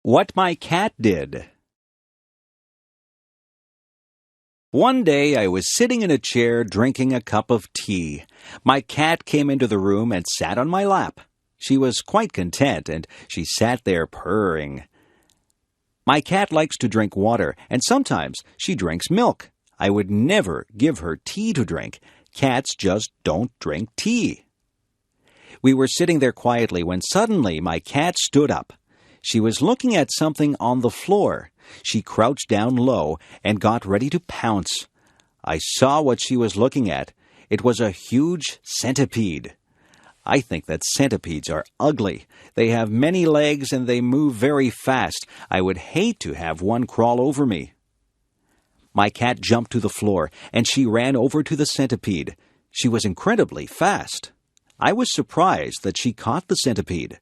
What my cat did. One day I was sitting in a chair drinking a cup of tea. My cat came into the room and sat on my lap. She was quite content, and she sat there purring. My cat likes to drink water, and sometimes she drinks milk. I would never give her tea to drink. Cats just don't drink tea. We were sitting there quietly when suddenly my cat stood up. She was looking at something on the floor. She crouched down low and got ready to pounce. I saw what she was looking at. It was a huge centipede. I think that centipedes are ugly. They have many legs and they move very fast. I would hate to have one crawl over me. My cat jumped to the floor and she ran over to the centipede. She was incredibly fast. I was surprised that she caught the centipede.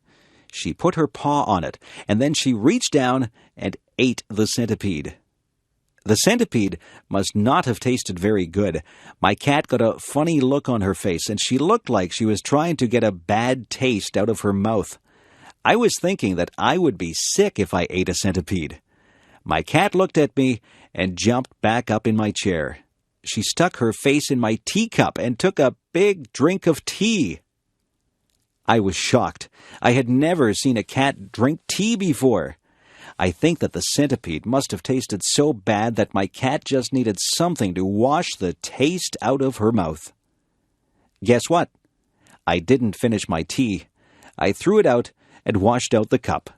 She put her paw on it, and then she reached down and ate the centipede. The centipede must not have tasted very good. My cat got a funny look on her face, and she looked like she was trying to get a bad taste out of her mouth. I was thinking that I would be sick if I ate a centipede. My cat looked at me and jumped back up in my chair. She stuck her face in my teacup and took a big drink of tea. I was shocked. I had never seen a cat drink tea before. I think that the centipede must have tasted so bad that my cat just needed something to wash the taste out of her mouth. Guess what? I didn't finish my tea. I threw it out and washed out the cup.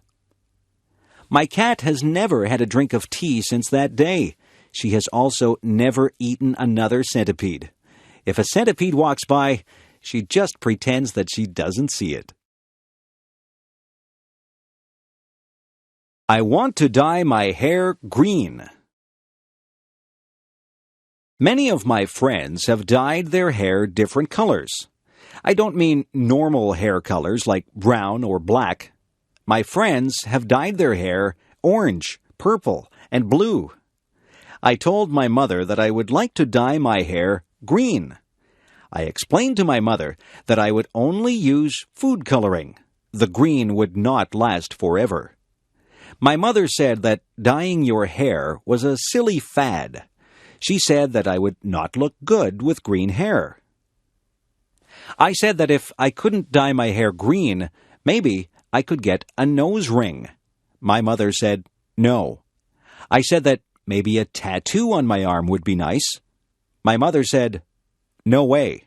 My cat has never had a drink of tea since that day. She has also never eaten another centipede. If a centipede walks by, she just pretends that she doesn't see it. I want to dye my hair green. Many of my friends have dyed their hair different colors. I don't mean normal hair colors like brown or black. My friends have dyed their hair orange, purple, and blue. I told my mother that I would like to dye my hair green. I explained to my mother that I would only use food coloring. The green would not last forever. My mother said that dyeing your hair was a silly fad. She said that I would not look good with green hair. I said that if I couldn't dye my hair green, maybe I could get a nose ring. My mother said no. I said that maybe a tattoo on my arm would be nice. My mother said, no way.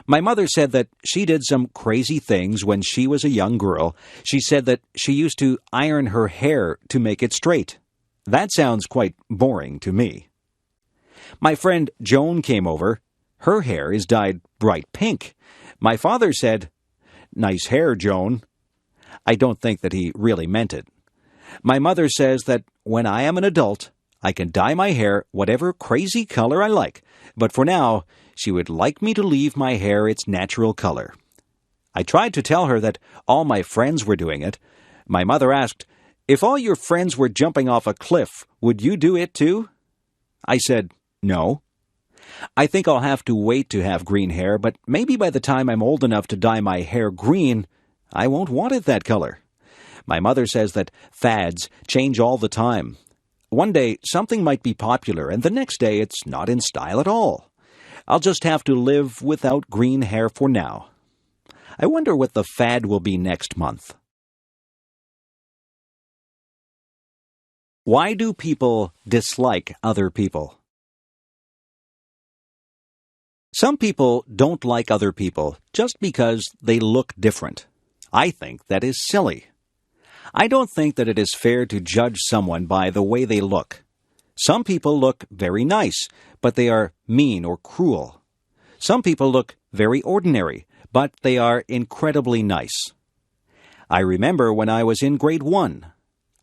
My mother said that she did some crazy things when she was a young girl. She said that she used to iron her hair to make it straight. That sounds quite boring to me. My friend Joan came over. Her hair is dyed bright pink. My father said, nice hair, Joan. I don't think that he really meant it. My mother says that when I am an adult, I can dye my hair whatever crazy color I like, but for now, she would like me to leave my hair its natural color. I tried to tell her that all my friends were doing it. My mother asked, if all your friends were jumping off a cliff, would you do it too? I said, no. I think I'll have to wait to have green hair, but maybe by the time I'm old enough to dye my hair green, I won't want it that color. My mother says that fads change all the time. One day, something might be popular, and the next day it's not in style at all. I'll just have to live without green hair for now. I wonder what the fad will be next month. Why do people dislike other people? Some people don't like other people just because they look different. I think that is silly. I don't think that it is fair to judge someone by the way they look. Some people look very nice, but they are mean or cruel. Some people look very ordinary, but they are incredibly nice. I remember when I was in grade 1.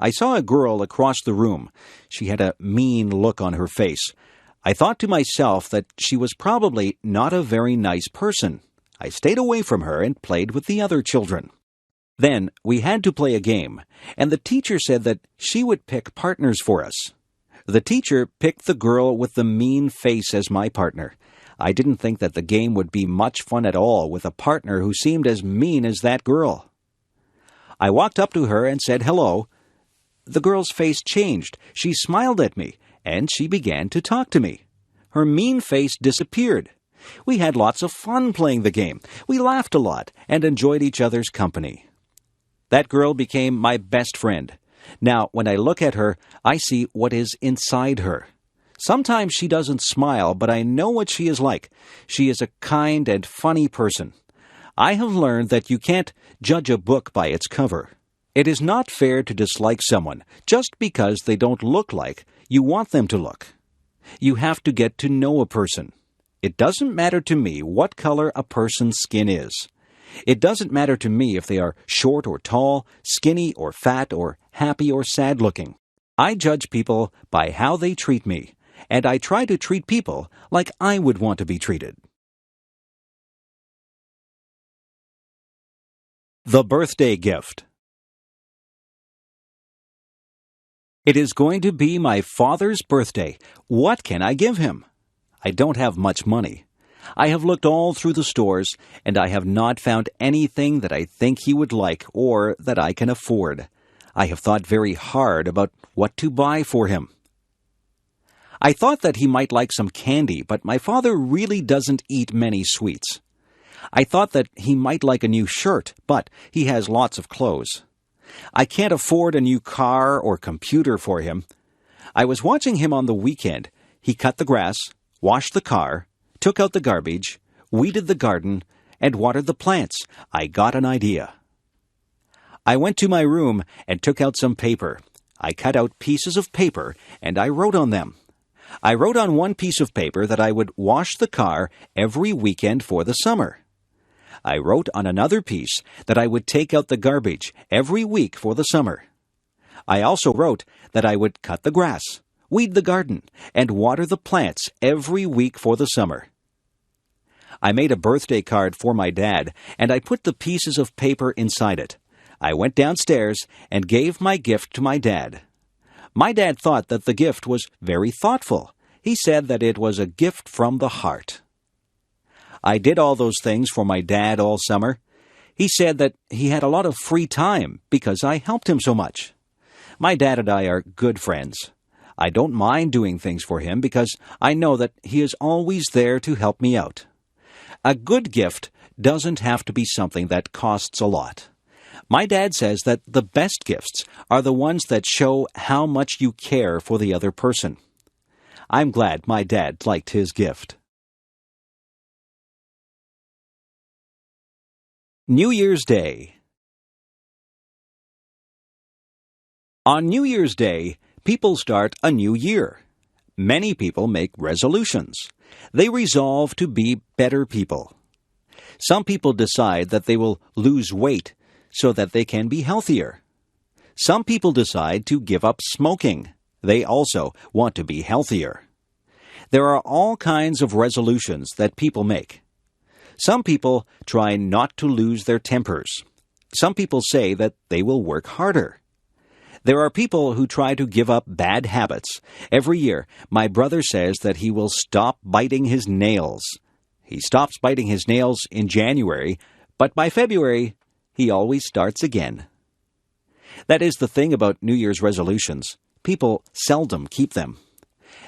I saw a girl across the room. She had a mean look on her face. I thought to myself that she was probably not a very nice person. I stayed away from her and played with the other children. Then we had to play a game, and the teacher said that she would pick partners for us. The teacher picked the girl with the mean face as my partner. I didn't think that the game would be much fun at all with a partner who seemed as mean as that girl. I walked up to her and said hello. The girl's face changed. She smiled at me, and she began to talk to me. Her mean face disappeared. We had lots of fun playing the game. We laughed a lot and enjoyed each other's company. That girl became my best friend. Now, when I look at her, I see what is inside her. Sometimes she doesn't smile, but I know what she is like. She is a kind and funny person. I have learned that you can't judge a book by its cover. It is not fair to dislike someone just because they don't look like you want them to look. You have to get to know a person. It doesn't matter to me what color a person's skin is. It doesn't matter to me if they are short or tall, skinny or fat, or happy or sad looking. I judge people by how they treat me, and I try to treat people like I would want to be treated. The birthday gift. It is going to be my father's birthday. What can I give him? I don't have much money. I have looked all through the stores, and I have not found anything that I think he would like or that I can afford. I have thought very hard about what to buy for him. I thought that he might like some candy, but my father really doesn't eat many sweets. I thought that he might like a new shirt, but he has lots of clothes. I can't afford a new car or computer for him. I was watching him on the weekend. He cut the grass, washed the car, took out the garbage, weeded the garden, and watered the plants. I got an idea. I went to my room and took out some paper. I cut out pieces of paper, and I wrote on them. I wrote on one piece of paper that I would wash the car every weekend for the summer. I wrote on another piece that I would take out the garbage every week for the summer. I also wrote that I would cut the grass, weed the garden, and water the plants every week for the summer. I made a birthday card for my dad, and I put the pieces of paper inside it. I went downstairs and gave my gift to my dad. My dad thought that the gift was very thoughtful. He said that it was a gift from the heart. I did all those things for my dad all summer. He said that he had a lot of free time because I helped him so much. My dad and I are good friends. I don't mind doing things for him because I know that he is always there to help me out. A good gift doesn't have to be something that costs a lot. My dad says that the best gifts are the ones that show how much you care for the other person. I'm glad my dad liked his gift. New Year's Day. On New Year's Day, people start a new year. Many people make resolutions. They resolve to be better people. Some people decide that they will lose weight so that they can be healthier. Some people decide to give up smoking. They also want to be healthier. There are all kinds of resolutions that people make. Some people try not to lose their tempers. Some people say that they will work harder. There are people who try to give up bad habits. Every year, my brother says that he will stop biting his nails. He stops biting his nails in January, but by February, he always starts again. That is the thing about New Year's resolutions. People seldom keep them.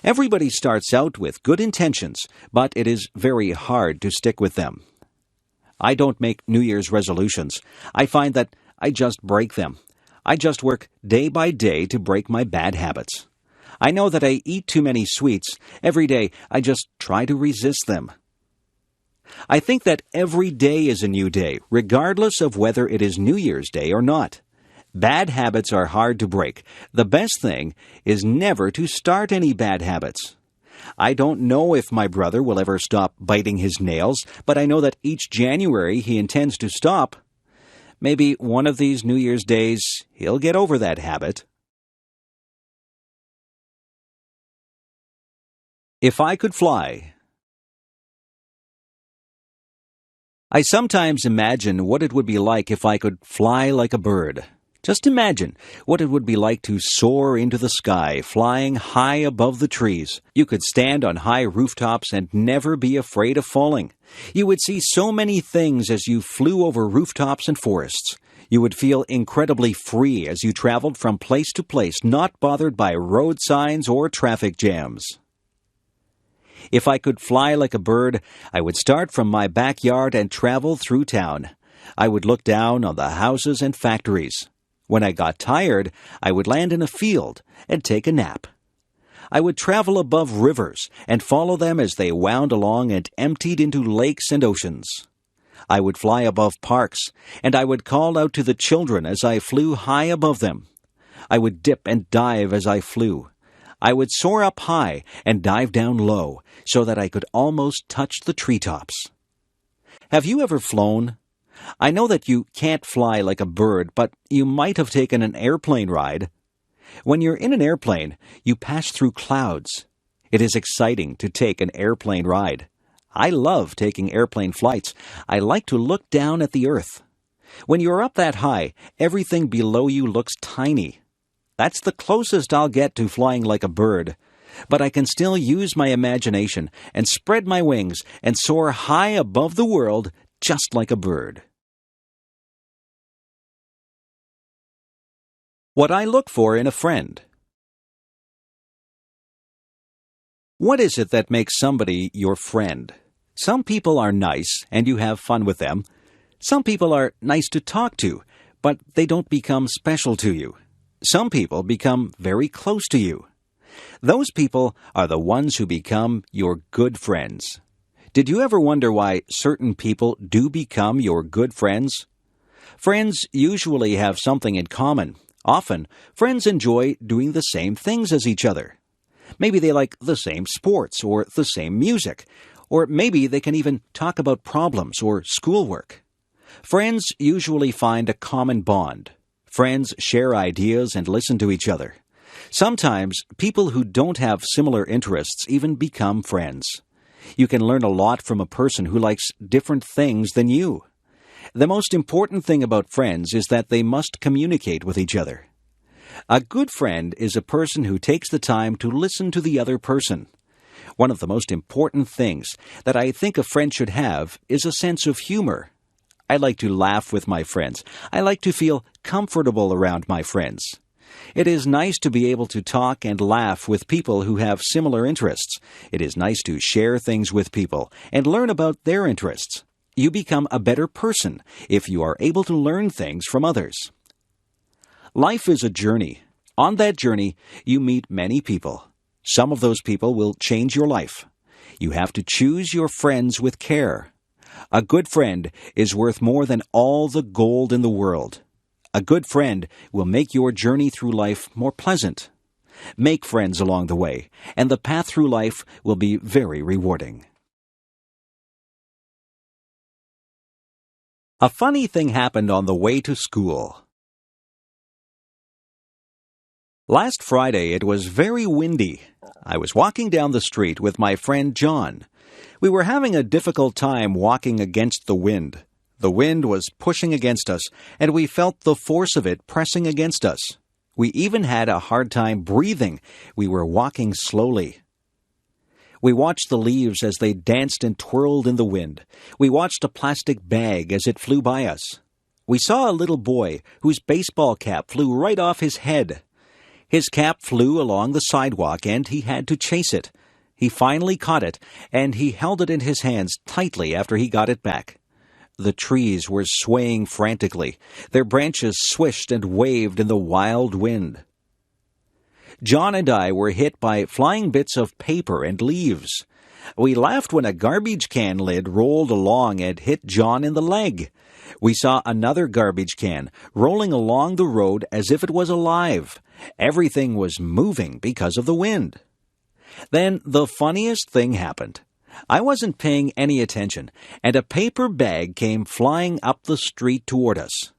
Everybody starts out with good intentions, but it is very hard to stick with them. I don't make New Year's resolutions. I find that I just break them. I just work day by day to break my bad habits. I know that I eat too many sweets. Every day, I just try to resist them. I think that every day is a new day, regardless of whether it is New Year's Day or not. Bad habits are hard to break. The best thing is never to start any bad habits. I don't know if my brother will ever stop biting his nails, but I know that each January he intends to stop. Maybe one of these New Year's days he'll get over that habit. If I could fly. I sometimes imagine what it would be like if I could fly like a bird. Just imagine what it would be like to soar into the sky, flying high above the trees. You could stand on high rooftops and never be afraid of falling. You would see so many things as you flew over rooftops and forests. You would feel incredibly free as you traveled from place to place, not bothered by road signs or traffic jams. If I could fly like a bird, I would start from my backyard and travel through town. I would look down on the houses and factories. When I got tired, I would land in a field and take a nap. I would travel above rivers and follow them as they wound along and emptied into lakes and oceans. I would fly above parks, and I would call out to the children as I flew high above them. I would dip and dive as I flew. I would soar up high and dive down low so that I could almost touch the treetops. Have you ever flown? I know that you can't fly like a bird, but you might have taken an airplane ride. When you're in an airplane, you pass through clouds. It is exciting to take an airplane ride. I love taking airplane flights. I like to look down at the earth. When you're up that high, everything below you looks tiny. That's the closest I'll get to flying like a bird. But I can still use my imagination and spread my wings and soar high above the world just like a bird. What I look for in a friend. What is it that makes somebody your friend? Some people are nice and you have fun with them. Some people are nice to talk to, but they don't become special to you. Some people become very close to you. Those people are the ones who become your good friends. Did you ever wonder why certain people do become your good friends? Friends usually have something in common. Often, friends enjoy doing the same things as each other. Maybe they like the same sports or the same music, or maybe they can even talk about problems or schoolwork. Friends usually find a common bond. Friends share ideas and listen to each other. Sometimes, people who don't have similar interests even become friends. You can learn a lot from a person who likes different things than you. The most important thing about friends is that they must communicate with each other. A good friend is a person who takes the time to listen to the other person. One of the most important things that I think a friend should have is a sense of humor. I like to laugh with my friends. I like to feel comfortable around my friends. It is nice to be able to talk and laugh with people who have similar interests. It is nice to share things with people and learn about their interests. You become a better person if you are able to learn things from others. Life is a journey. On that journey, you meet many people. Some of those people will change your life. You have to choose your friends with care. A good friend is worth more than all the gold in the world. A good friend will make your journey through life more pleasant. Make friends along the way, and the path through life will be very rewarding. A funny thing happened on the way to school. Last Friday it was very windy. I was walking down the street with my friend John. We were having a difficult time walking against the wind. The wind was pushing against us, and we felt the force of it pressing against us. We even had a hard time breathing. We were walking slowly. We watched the leaves as they danced and twirled in the wind. We watched a plastic bag as it flew by us. We saw a little boy whose baseball cap flew right off his head. His cap flew along the sidewalk, and he had to chase it. He finally caught it, and he held it in his hands tightly after he got it back. The trees were swaying frantically. Their branches swished and waved in the wild wind. John and I were hit by flying bits of paper and leaves. We laughed when a garbage can lid rolled along and hit John in the leg. We saw another garbage can rolling along the road as if it was alive. Everything was moving because of the wind. Then the funniest thing happened. I wasn't paying any attention, and a paper bag came flying up the street toward us.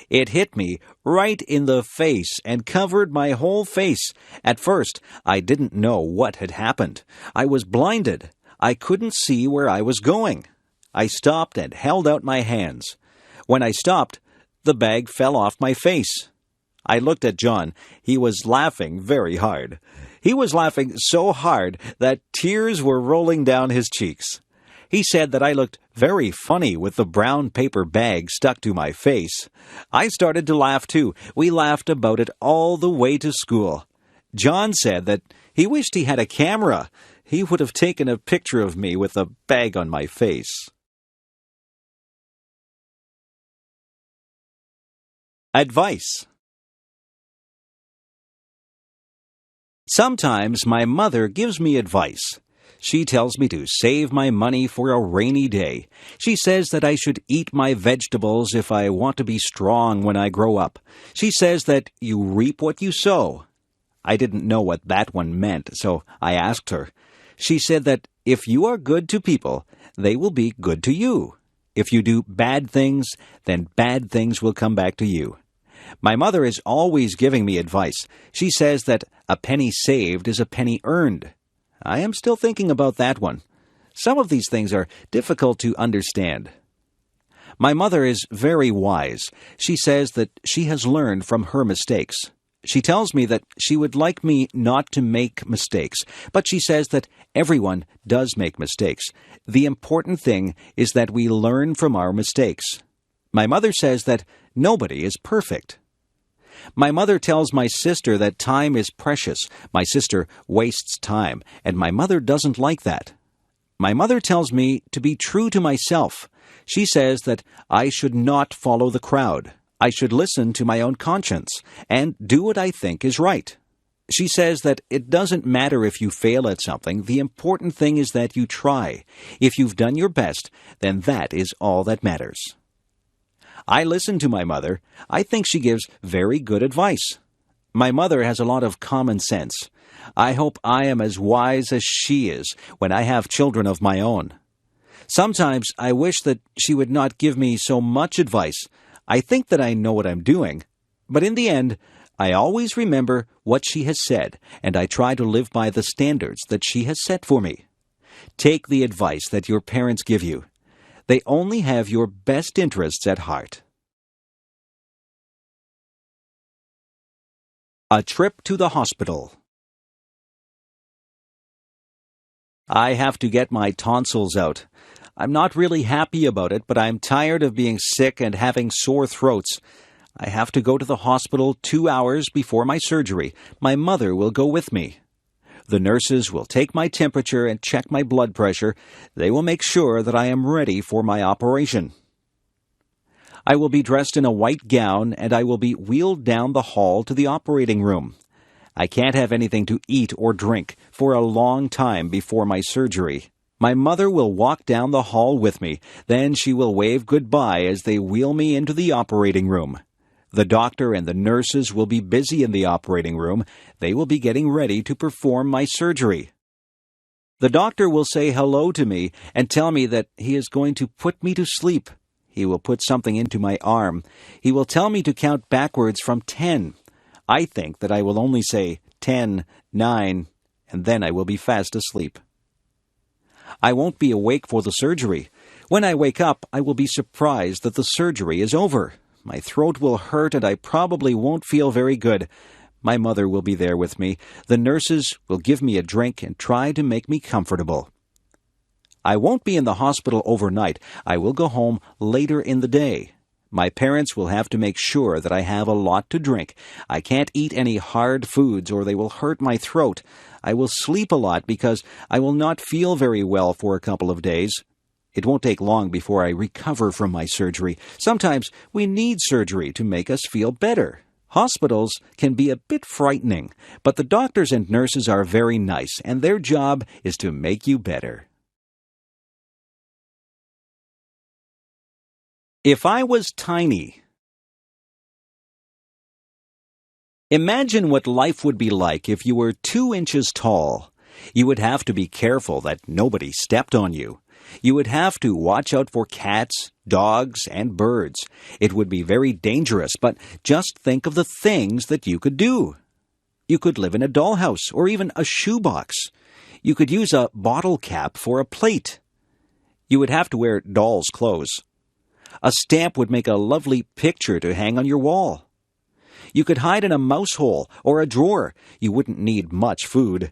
It hit me right in the face and covered my whole face. At first, I didn't know what had happened. I was blinded. I couldn't see where I was going. I stopped and held out my hands. When I stopped, the bag fell off my face. I looked at John. He was laughing very hard. He was laughing so hard that tears were rolling down his cheeks. He said that I looked very funny with the brown paper bag stuck to my face. I started to laugh too. We laughed about it all the way to school. John said that he wished he had a camera. He would have taken a picture of me with a bag on my face. Advice. Sometimes my mother gives me advice. She tells me to save my money for a rainy day. She says that I should eat my vegetables if I want to be strong when I grow up. She says that you reap what you sow. I didn't know what that one meant, so I asked her. She said that if you are good to people, they will be good to you. If you do bad things, then bad things will come back to you. My mother is always giving me advice. She says that a penny saved is a penny earned. I am still thinking about that one. Some of these things are difficult to understand. My mother is very wise. She says that she has learned from her mistakes. She tells me that she would like me not to make mistakes, but she says that everyone does make mistakes. The important thing is that we learn from our mistakes. My mother says that nobody is perfect. My mother tells my sister that time is precious. My sister wastes time, and my mother doesn't like that. My mother tells me to be true to myself. She says that I should not follow the crowd. I should listen to my own conscience and do what I think is right. She says that it doesn't matter if you fail at something. The important thing is that you try. If you've done your best, then that is all that matters. I listen to my mother. I think she gives very good advice. My mother has a lot of common sense. I hope I am as wise as she is when I have children of my own. Sometimes I wish that she would not give me so much advice. I think that I know what I'm doing. But in the end, I always remember what she has said, and I try to live by the standards that she has set for me. Take the advice that your parents give you. They only have your best interests at heart. A trip to the hospital. I have to get my tonsils out. I'm not really happy about it, but I'm tired of being sick and having sore throats. I have to go to the hospital 2 hours before my surgery. My mother will go with me. The nurses will take my temperature and check my blood pressure. They will make sure that I am ready for my operation. I will be dressed in a white gown, and I will be wheeled down the hall to the operating room. I can't have anything to eat or drink for a long time before my surgery. My mother will walk down the hall with me. Then she will wave goodbye as they wheel me into the operating room. The doctor and the nurses will be busy in the operating room. They will be getting ready to perform my surgery. The doctor will say hello to me and tell me that he is going to put me to sleep. He will put something into my arm. He will tell me to count backwards from 10. I think that I will only say 10, 9, and then I will be fast asleep. I won't be awake for the surgery. When I wake up, I will be surprised that the surgery is over. My throat will hurt and I probably won't feel very good. My mother will be there with me. The nurses will give me a drink and try to make me comfortable. I won't be in the hospital overnight. I will go home later in the day. My parents will have to make sure that I have a lot to drink. I can't eat any hard foods or they will hurt my throat. I will sleep a lot because I will not feel very well for a couple of days. It won't take long before I recover from my surgery. Sometimes we need surgery to make us feel better. Hospitals can be a bit frightening, but the doctors and nurses are very nice, and their job is to make you better. If I was tiny. Imagine what life would be like if you were 2 inches tall. You would have to be careful that nobody stepped on you. You would have to watch out for cats, dogs, and birds. It would be very dangerous, but just think of the things that you could do. You could live in a dollhouse or even a shoebox. You could use a bottle cap for a plate. You would have to wear doll's clothes. A stamp would make a lovely picture to hang on your wall. You could hide in a mouse hole or a drawer. You wouldn't need much food.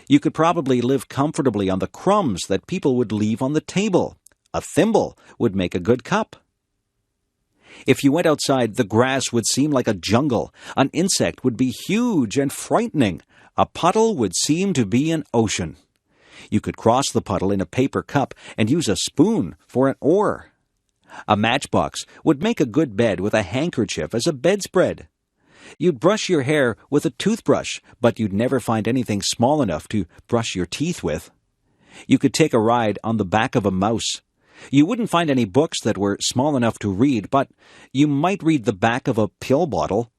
You could probably live comfortably on the crumbs that people would leave on the table. A thimble would make a good cup. If you went outside, the grass would seem like a jungle. An insect would be huge and frightening. A puddle would seem to be an ocean. You could cross the puddle in a paper cup and use a spoon for an oar. A matchbox would make a good bed with a handkerchief as a bedspread. You'd brush your hair with a toothbrush, but you'd never find anything small enough to brush your teeth with. You could take a ride on the back of a mouse. You wouldn't find any books that were small enough to read, but you might read the back of a pill bottle.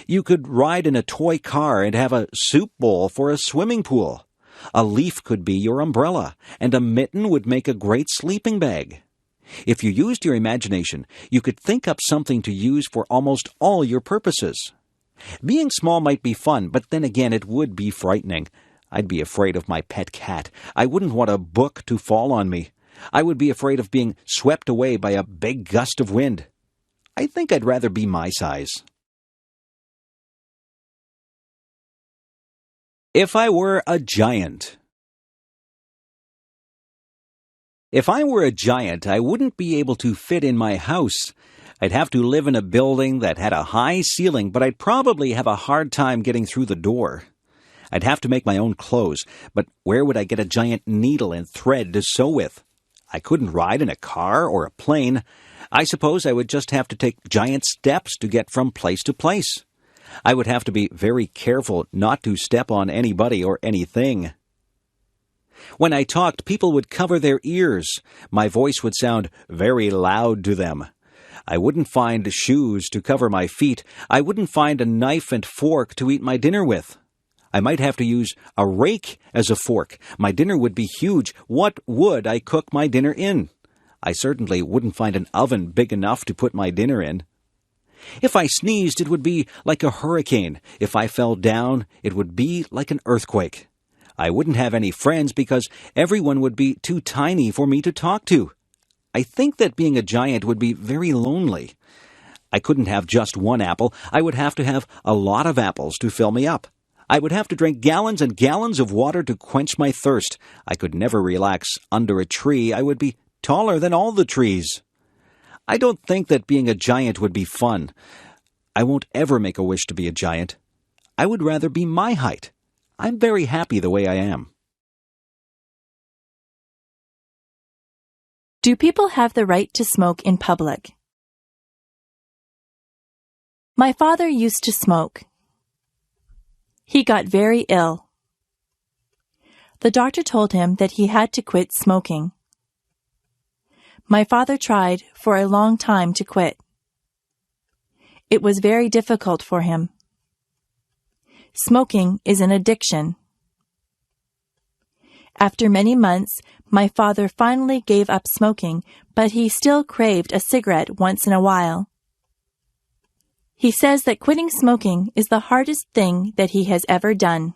You could ride in a toy car and have a soup bowl for a swimming pool. A leaf could be your umbrella, and a mitten would make a great sleeping bag. If you used your imagination, you could think up something to use for almost all your purposes. Being small might be fun, but then again it would be frightening. I'd be afraid of my pet cat. I wouldn't want a book to fall on me. I would be afraid of being swept away by a big gust of wind. I think I'd rather be my size. If I were a giant. If I were a giant, I wouldn't be able to fit in my house. I'd have to live in a building that had a high ceiling, but I'd probably have a hard time getting through the door. I'd have to make my own clothes, but where would I get a giant needle and thread to sew with? I couldn't ride in a car or a plane. I suppose I would just have to take giant steps to get from place to place. I would have to be very careful not to step on anybody or anything. When I talked, people would cover their ears. My voice would sound very loud to them. I wouldn't find shoes to cover my feet. I wouldn't find a knife and fork to eat my dinner with. I might have to use a rake as a fork. My dinner would be huge. What would I cook my dinner in? I certainly wouldn't find an oven big enough to put my dinner in. If I sneezed, it would be like a hurricane. If I fell down, it would be like an earthquake. I wouldn't have any friends because everyone would be too tiny for me to talk to. I think that being a giant would be very lonely. I couldn't have just one apple. I would have to have a lot of apples to fill me up. I would have to drink gallons and gallons of water to quench my thirst. I could never relax under a tree. I would be taller than all the trees. I don't think that being a giant would be fun. I won't ever make a wish to be a giant. I would rather be my height. I'm very happy the way I am. Do people have the right to smoke in public? My father used to smoke. He got very ill. The doctor told him that he had to quit smoking. My father tried for a long time to quit. It was very difficult for him. Smoking is an addiction. After many months, my father finally gave up smoking, but he still craved a cigarette once in a while. He says that quitting smoking is the hardest thing that he has ever done.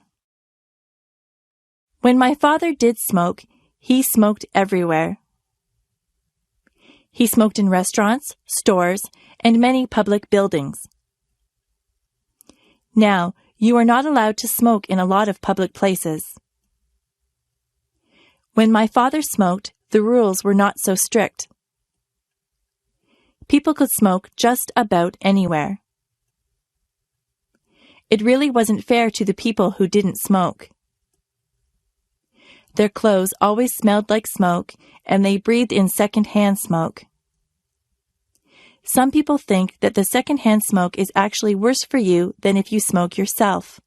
When my father did smoke, he smoked everywhere. He smoked in restaurants, stores, and many public buildings. Now, you are not allowed to smoke in a lot of public places. When my father smoked, the rules were not so strict. People could smoke just about anywhere. It really wasn't fair to the people who didn't smoke. Their clothes always smelled like smoke, and they breathed in second-hand smoke. Some people think that the second-hand smoke is actually worse for you than if you smoke yourself.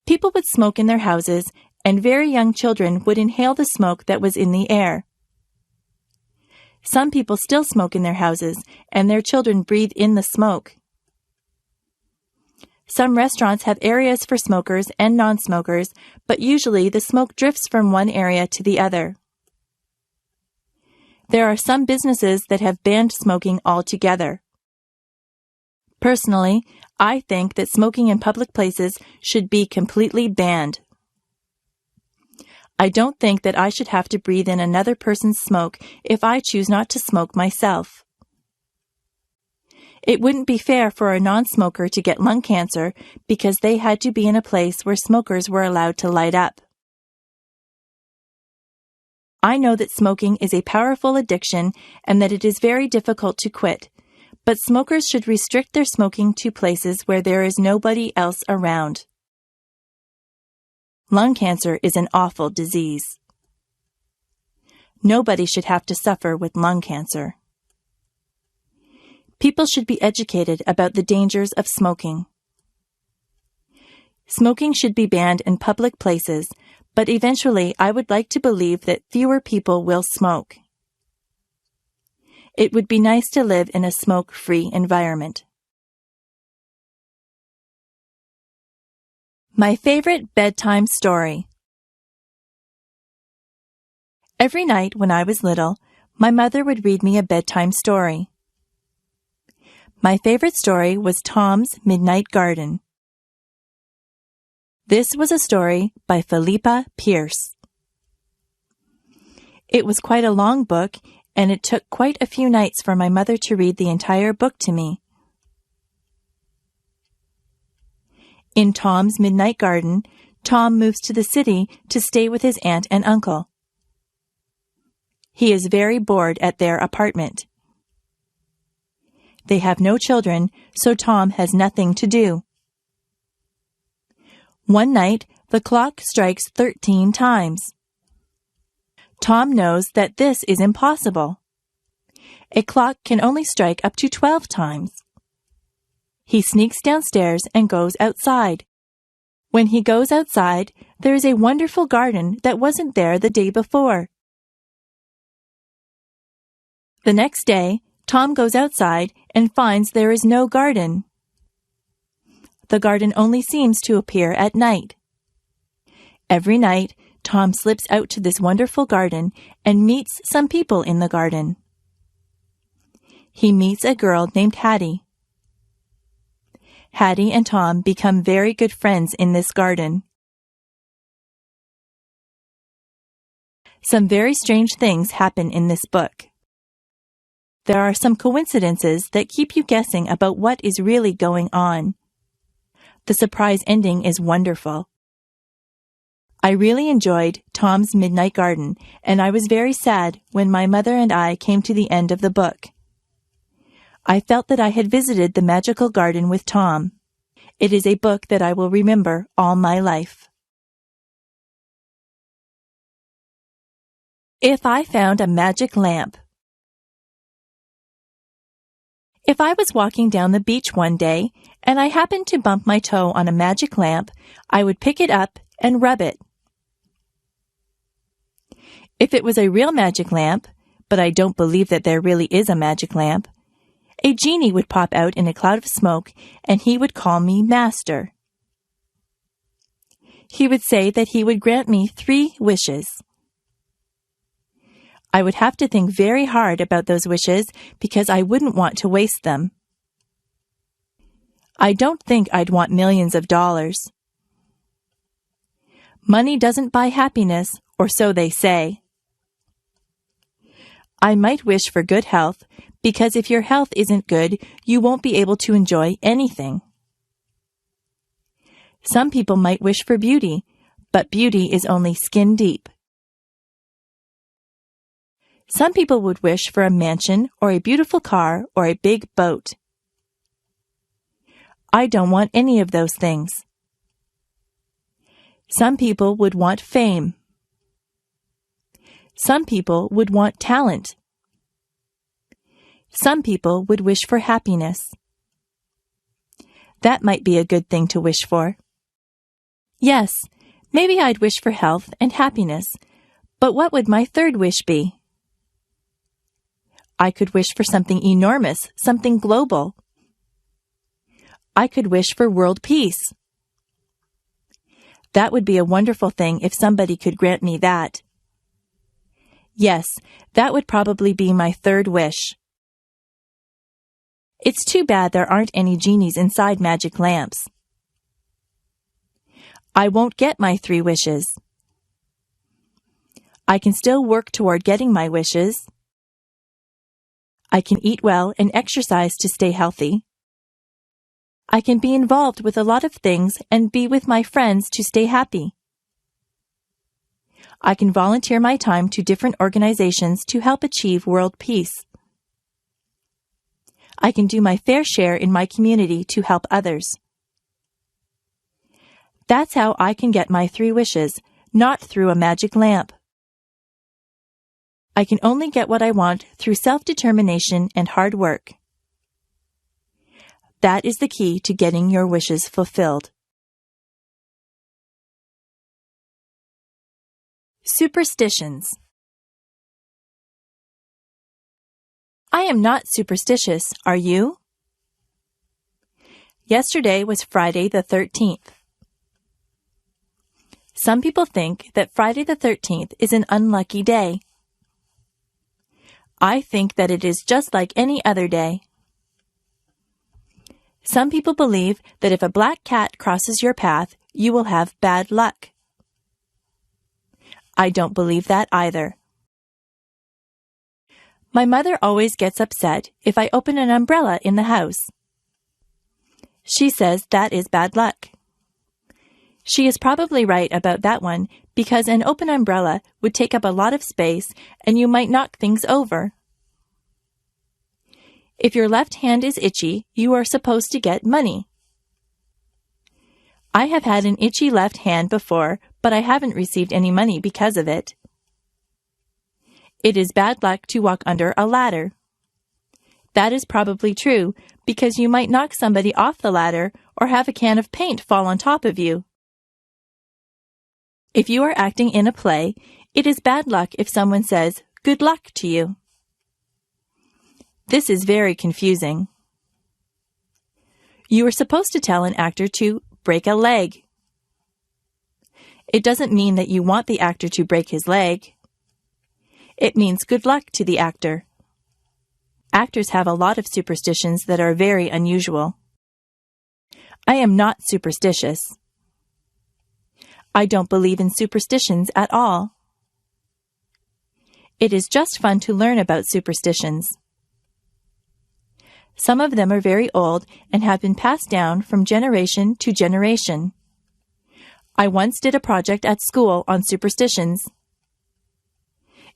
People would smoke in their houses, and very young children would inhale the smoke that was in the air. Some people still smoke in their houses, and their children breathe in the smoke. Some restaurants have areas for smokers and non-smokers, but usually the smoke drifts from one area to the other. There are some businesses that have banned smoking altogether. Personally, I think that smoking in public places should be completely banned. I don't think that I should have to breathe in another person's smoke if I choose not to smoke myself. It wouldn't be fair for a non-smoker to get lung cancer because they had to be in a place where smokers were allowed to light up. I know that smoking is a powerful addiction and that it is very difficult to quit, but smokers should restrict their smoking to places where there is nobody else around. Lung cancer is an awful disease. Nobody should have to suffer with lung cancer. People should be educated about the dangers of smoking. Smoking should be banned in public places, but eventually I would like to believe that fewer people will smoke. It would be nice to live in a smoke-free environment. My favorite bedtime story. Every night when I was little, my mother would read me a bedtime story. My favorite story was Tom's Midnight Garden. This was a story by Philippa Pierce. It was quite a long book, and it took quite a few nights for my mother to read the entire book to me. In Tom's Midnight Garden, Tom moves to the city to stay with his aunt and uncle. He is very bored at their apartment. They have no children, so Tom has nothing to do. One night, the clock strikes 13 times. Tom knows that this is impossible. A clock can only strike up to 12 times. He sneaks downstairs and goes outside. When he goes outside, there is a wonderful garden that wasn't there the day before. The next day, Tom goes outside and finds there is no garden. The garden only seems to appear at night. Every night, Tom slips out to this wonderful garden and meets some people in the garden. He meets a girl named Hattie. Hattie and Tom become very good friends in this garden. Some very strange things happen in this book. There are some coincidences that keep you guessing about what is really going on. The surprise ending is wonderful. I really enjoyed Tom's Midnight Garden, and I was very sad when my mother and I came to the end of the book. I felt that I had visited the magical garden with Tom. It is a book that I will remember all my life. If I found a magic lamp. If I was walking down the beach one day and I happened to bump my toe on a magic lamp, I would pick it up and rub it. If it was a real magic lamp, but I don't believe that there really is a magic lamp, a genie would pop out in a cloud of smoke and he would call me Master. He would say that he would grant me 3 wishes. I would have to think very hard about those wishes because I wouldn't want to waste them. I don't think I'd want millions of dollars. Money doesn't buy happiness, or so they say. I might wish for good health because if your health isn't good, you won't be able to enjoy anything. Some people might wish for beauty, but beauty is only skin deep. Some people would wish for a mansion or a beautiful car or a big boat. I don't want any of those things. Some people would want fame. Some people would want talent. Some people would wish for happiness. That might be a good thing to wish for. Yes, maybe I'd wish for health and happiness, but what would my third wish be? I could wish for something enormous, something global. I could wish for world peace. That would be a wonderful thing if somebody could grant me that. Yes, that would probably be my third wish. It's too bad there aren't any genies inside magic lamps. I won't get my 3 wishes. I can still work toward getting my wishes. I can eat well and exercise to stay healthy. I can be involved with a lot of things and be with my friends to stay happy. I can volunteer my time to different organizations to help achieve world peace. I can do my fair share in my community to help others. That's how I can get my 3 wishes, not through a magic lamp. I can only get what I want through self-determination and hard work. That is the key to getting your wishes fulfilled. Superstitions. I am not superstitious, are you? Yesterday was Friday the 13th. Some people think that Friday the 13th is an unlucky day. I think that it is just like any other day. Some people believe that if a black cat crosses your path, you will have bad luck. I don't believe that either. My mother always gets upset if I open an umbrella in the house. She says that is bad luck. She is probably right about that one because an open umbrella would take up a lot of space and you might knock things over. If your left hand is itchy, you are supposed to get money. I have had an itchy left hand before, but I haven't received any money because of it. It is bad luck to walk under a ladder. That is probably true because you might knock somebody off the ladder or have a can of paint fall on top of you. If you are acting in a play, it is bad luck if someone says, "Good luck" to you. This is very confusing. You are supposed to tell an actor to break a leg. It doesn't mean that you want the actor to break his leg. It means good luck to the actor. Actors have a lot of superstitions that are very unusual. I am not superstitious. I don't believe in superstitions at all. It is just fun to learn about superstitions. Some of them are very old and have been passed down from generation to generation. I once did a project at school on superstitions.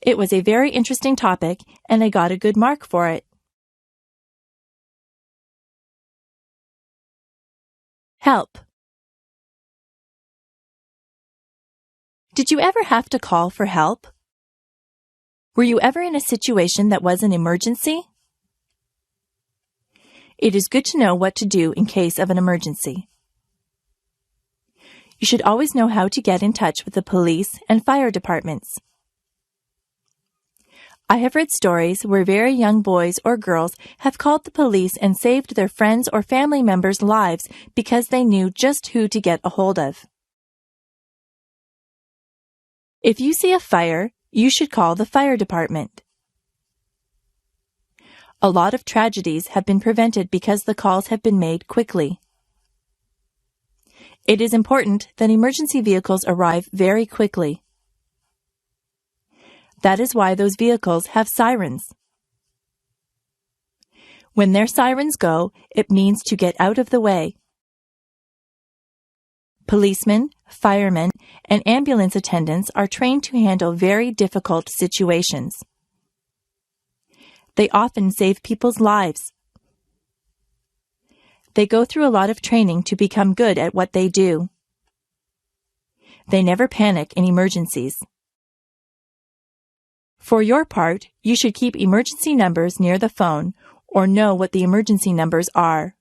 It was a very interesting topic, and I got a good mark for it. Help. Did you ever have to call for help? Were you ever in a situation that was an emergency? It is good to know what to do in case of an emergency. You should always know how to get in touch with the police and fire departments. I have read stories where very young boys or girls have called the police and saved their friends' or family members' lives because they knew just who to get a hold of. If you see a fire, you should call the fire department. A lot of tragedies have been prevented because the calls have been made quickly. It is important that emergency vehicles arrive very quickly. That is why those vehicles have sirens. When their sirens go, it means to get out of the way. Policemen, firemen, and ambulance attendants are trained to handle very difficult situations. They often save people's lives. They go through a lot of training to become good at what they do. They never panic in emergencies. For your part, you should keep emergency numbers near the phone or know what the emergency numbers are.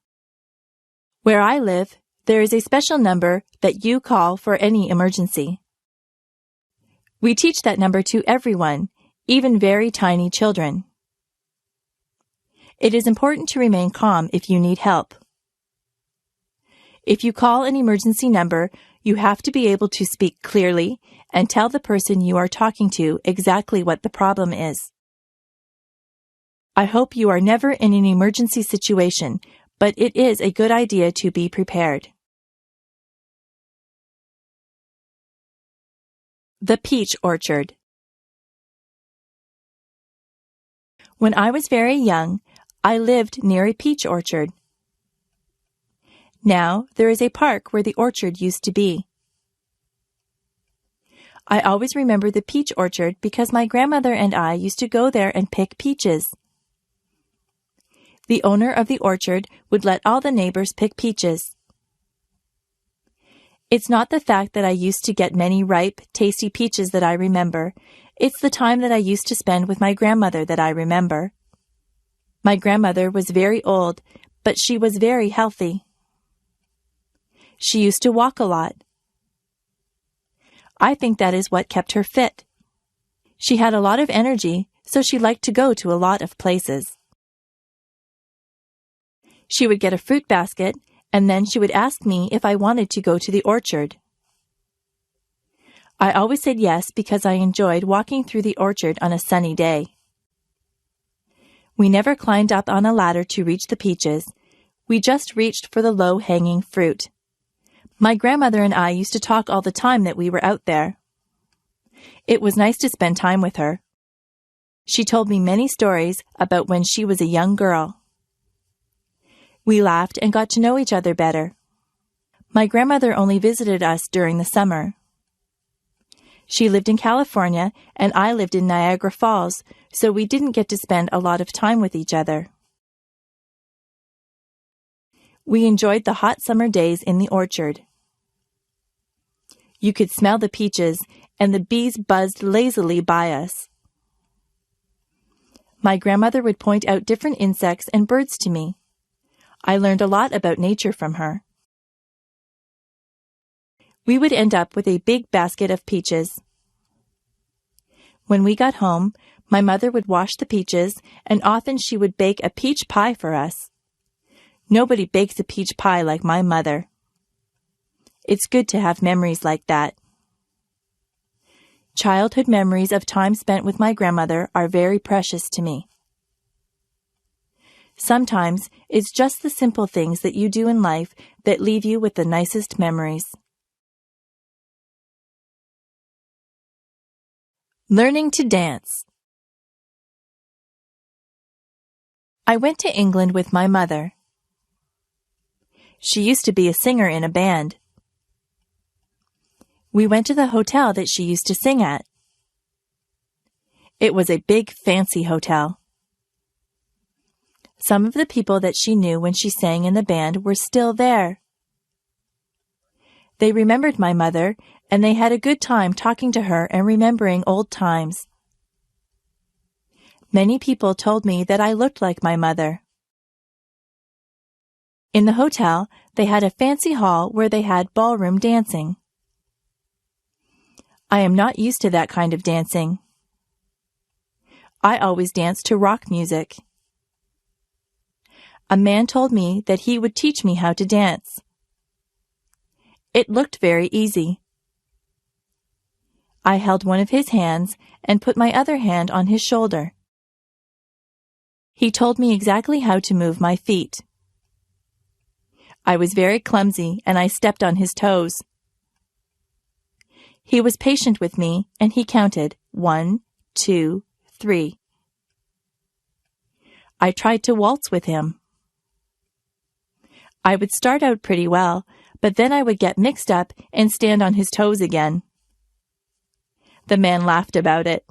Where I live, there is a special number that you call for any emergency. We teach that number to everyone, even very tiny children. It is important to remain calm if you need help. If you call an emergency number, you have to be able to speak clearly and tell the person you are talking to exactly what the problem is. I hope you are never in an emergency situation, but it is a good idea to be prepared. The Peach Orchard. When I was very young, I lived near a peach orchard. Now there is a park where the orchard used to be. I always remember the peach orchard because my grandmother and I used to go there and pick peaches. The owner of the orchard would let all the neighbors pick peaches. It's not the fact that I used to get many ripe, tasty peaches that I remember. It's the time that I used to spend with my grandmother that I remember. My grandmother was very old, but she was very healthy. She used to walk a lot. I think that is what kept her fit. She had a lot of energy, so she liked to go to a lot of places. She would get a fruit basket, and then she would ask me if I wanted to go to the orchard. I always said yes because I enjoyed walking through the orchard on a sunny day. We never climbed up on a ladder to reach the peaches. We just reached for the low-hanging fruit. My grandmother and I used to talk all the time that we were out there. It was nice to spend time with her. She told me many stories about when she was a young girl. We laughed and got to know each other better. My grandmother only visited us during the summer. She lived in California and I lived in Niagara Falls, so we didn't get to spend a lot of time with each other. We enjoyed the hot summer days in the orchard. You could smell the peaches, and the bees buzzed lazily by us. My grandmother would point out different insects and birds to me. I learned a lot about nature from her. We would end up with a big basket of peaches. When we got home, my mother would wash the peaches, and often she would bake a peach pie for us. Nobody bakes a peach pie like my mother. It's good to have memories like that. Childhood memories of time spent with my grandmother are very precious to me. Sometimes it's just the simple things that you do in life that leave you with the nicest memories. Learning to dance. I went to England with my mother. She used to be a singer in a band. We went to the hotel that she used to sing at. It was a big, fancy hotel. Some of the people that she knew when she sang in the band were still there. They remembered my mother, and they had a good time talking to her and remembering old times. Many people told me that I looked like my mother. In the hotel, they had a fancy hall where they had ballroom dancing. I am not used to that kind of dancing. I always danced to rock music. A man told me that he would teach me how to dance. It looked very easy. I held one of his hands and put my other hand on his shoulder. He told me exactly how to move my feet. I was very clumsy and I stepped on his toes. He was patient with me and he counted 1, 2, 3. I tried to waltz with him. I would start out pretty well, but then I would get mixed up and stand on his toes again. The man laughed about it.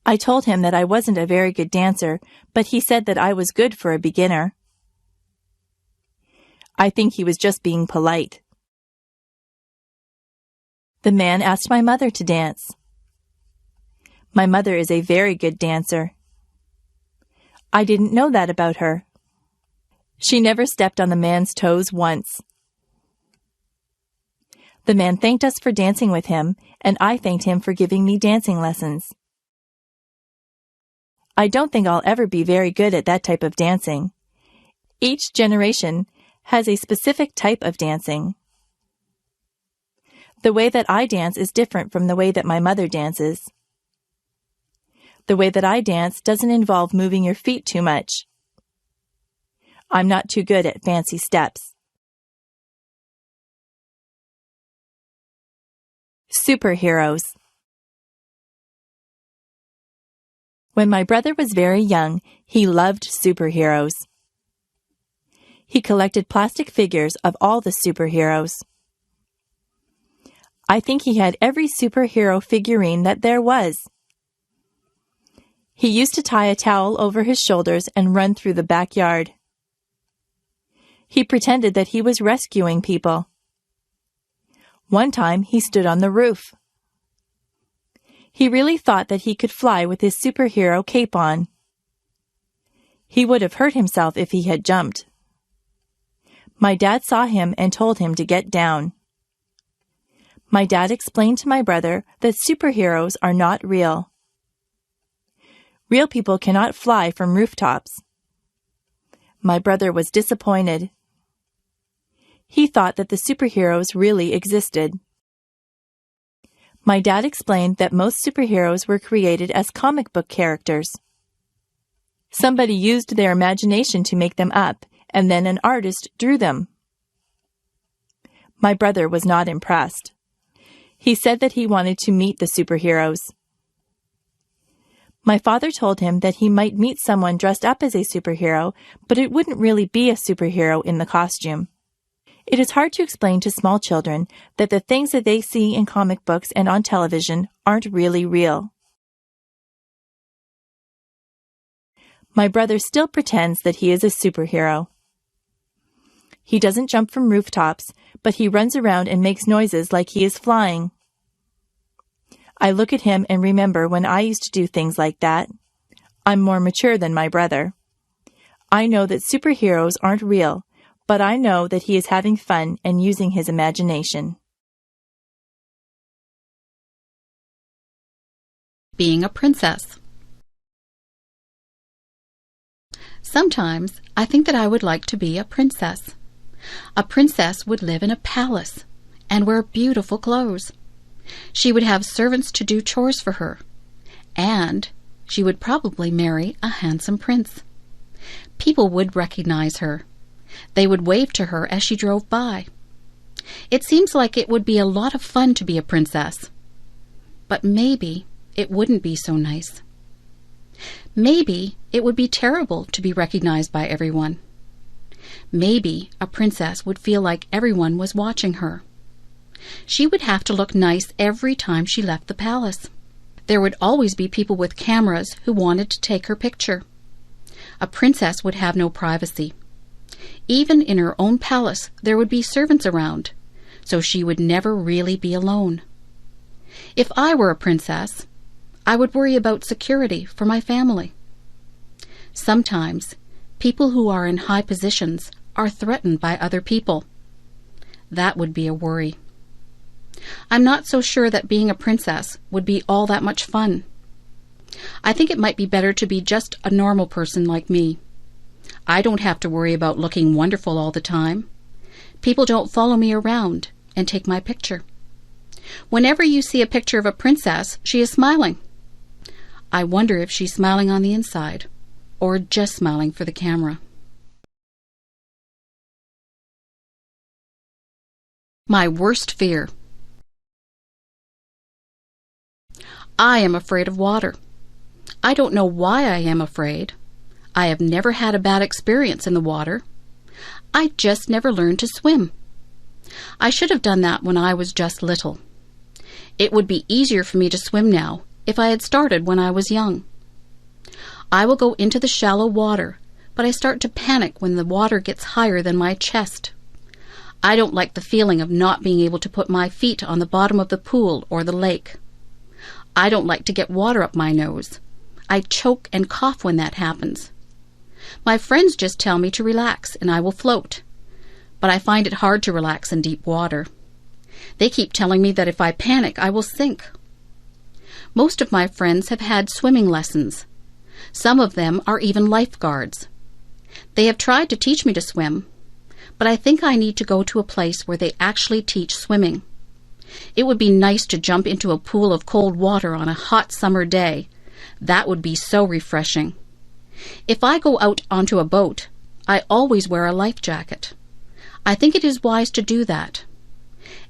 I told him that I wasn't a very good dancer, but he said that I was good for a beginner. I think he was just being polite. The man asked my mother to dance. My mother is a very good dancer. I didn't know that about her. She never stepped on the man's toes once. The man thanked us for dancing with him, and I thanked him for giving me dancing lessons. I don't think I'll ever be very good at that type of dancing. Each generation has a specific type of dancing. The way that I dance is different from the way that my mother dances. The way that I dance doesn't involve moving your feet too much. I'm not too good at fancy steps. Superheroes. When my brother was very young, he loved superheroes. He collected plastic figures of all the superheroes. I think he had every superhero figurine that there was. He used to tie a towel over his shoulders and run through the backyard. He pretended that he was rescuing people. One time he stood on the roof. He really thought that he could fly with his superhero cape on. He would have hurt himself if he had jumped. My dad saw him and told him to get down. My dad explained to my brother that superheroes are not real. Real people cannot fly from rooftops. My brother was disappointed. He thought that the superheroes really existed. My dad explained that most superheroes were created as comic book characters. Somebody used their imagination to make them up, and then an artist drew them. My brother was not impressed. He said that he wanted to meet the superheroes. My father told him that he might meet someone dressed up as a superhero, but it wouldn't really be a superhero in the costume. It is hard to explain to small children that the things that they see in comic books and on television aren't really real. My brother still pretends that he is a superhero. He doesn't jump from rooftops, but he runs around and makes noises like he is flying. I look at him and remember when I used to do things like that. I'm more mature than my brother. I know that superheroes aren't real, but I know that he is having fun and using his imagination. Being a princess. Sometimes I think that I would like to be a princess. A princess would live in a palace and wear beautiful clothes. She would have servants to do chores for her, and she would probably marry a handsome prince. People would recognize her. They would wave to her as she drove by. It seems like it would be a lot of fun to be a princess. But maybe it wouldn't be so nice. Maybe it would be terrible to be recognized by everyone. Maybe a princess would feel like everyone was watching her. She would have to look nice every time she left the palace. There would always be people with cameras who wanted to take her picture. A princess would have no privacy. Even in her own palace, there would be servants around, so she would never really be alone. If I were a princess, I would worry about security for my family. Sometimes, people who are in high positions are threatened by other people. That would be a worry. I'm not so sure that being a princess would be all that much fun. I think it might be better to be just a normal person like me. I don't have to worry about looking wonderful all the time. People don't follow me around and take my picture. Whenever you see a picture of a princess, she is smiling. I wonder if she's smiling on the inside, or just smiling for the camera. My worst fear. I am afraid of water. I don't know why I am afraid. I have never had a bad experience in the water. I just never learned to swim. I should have done that when I was just little. It would be easier for me to swim now if I had started when I was young. I will go into the shallow water, but I start to panic when the water gets higher than my chest. I don't like the feeling of not being able to put my feet on the bottom of the pool or the lake. I don't like to get water up my nose. I choke and cough when that happens. My friends just tell me to relax and I will float, but I find it hard to relax in deep water. They keep telling me that if I panic, I will sink. Most of my friends have had swimming lessons. Some of them are even lifeguards. They have tried to teach me to swim, but I think I need to go to a place where they actually teach swimming. It would be nice to jump into a pool of cold water on a hot summer day. That would be so refreshing. If I go out onto a boat, I always wear a life jacket. I think it is wise to do that.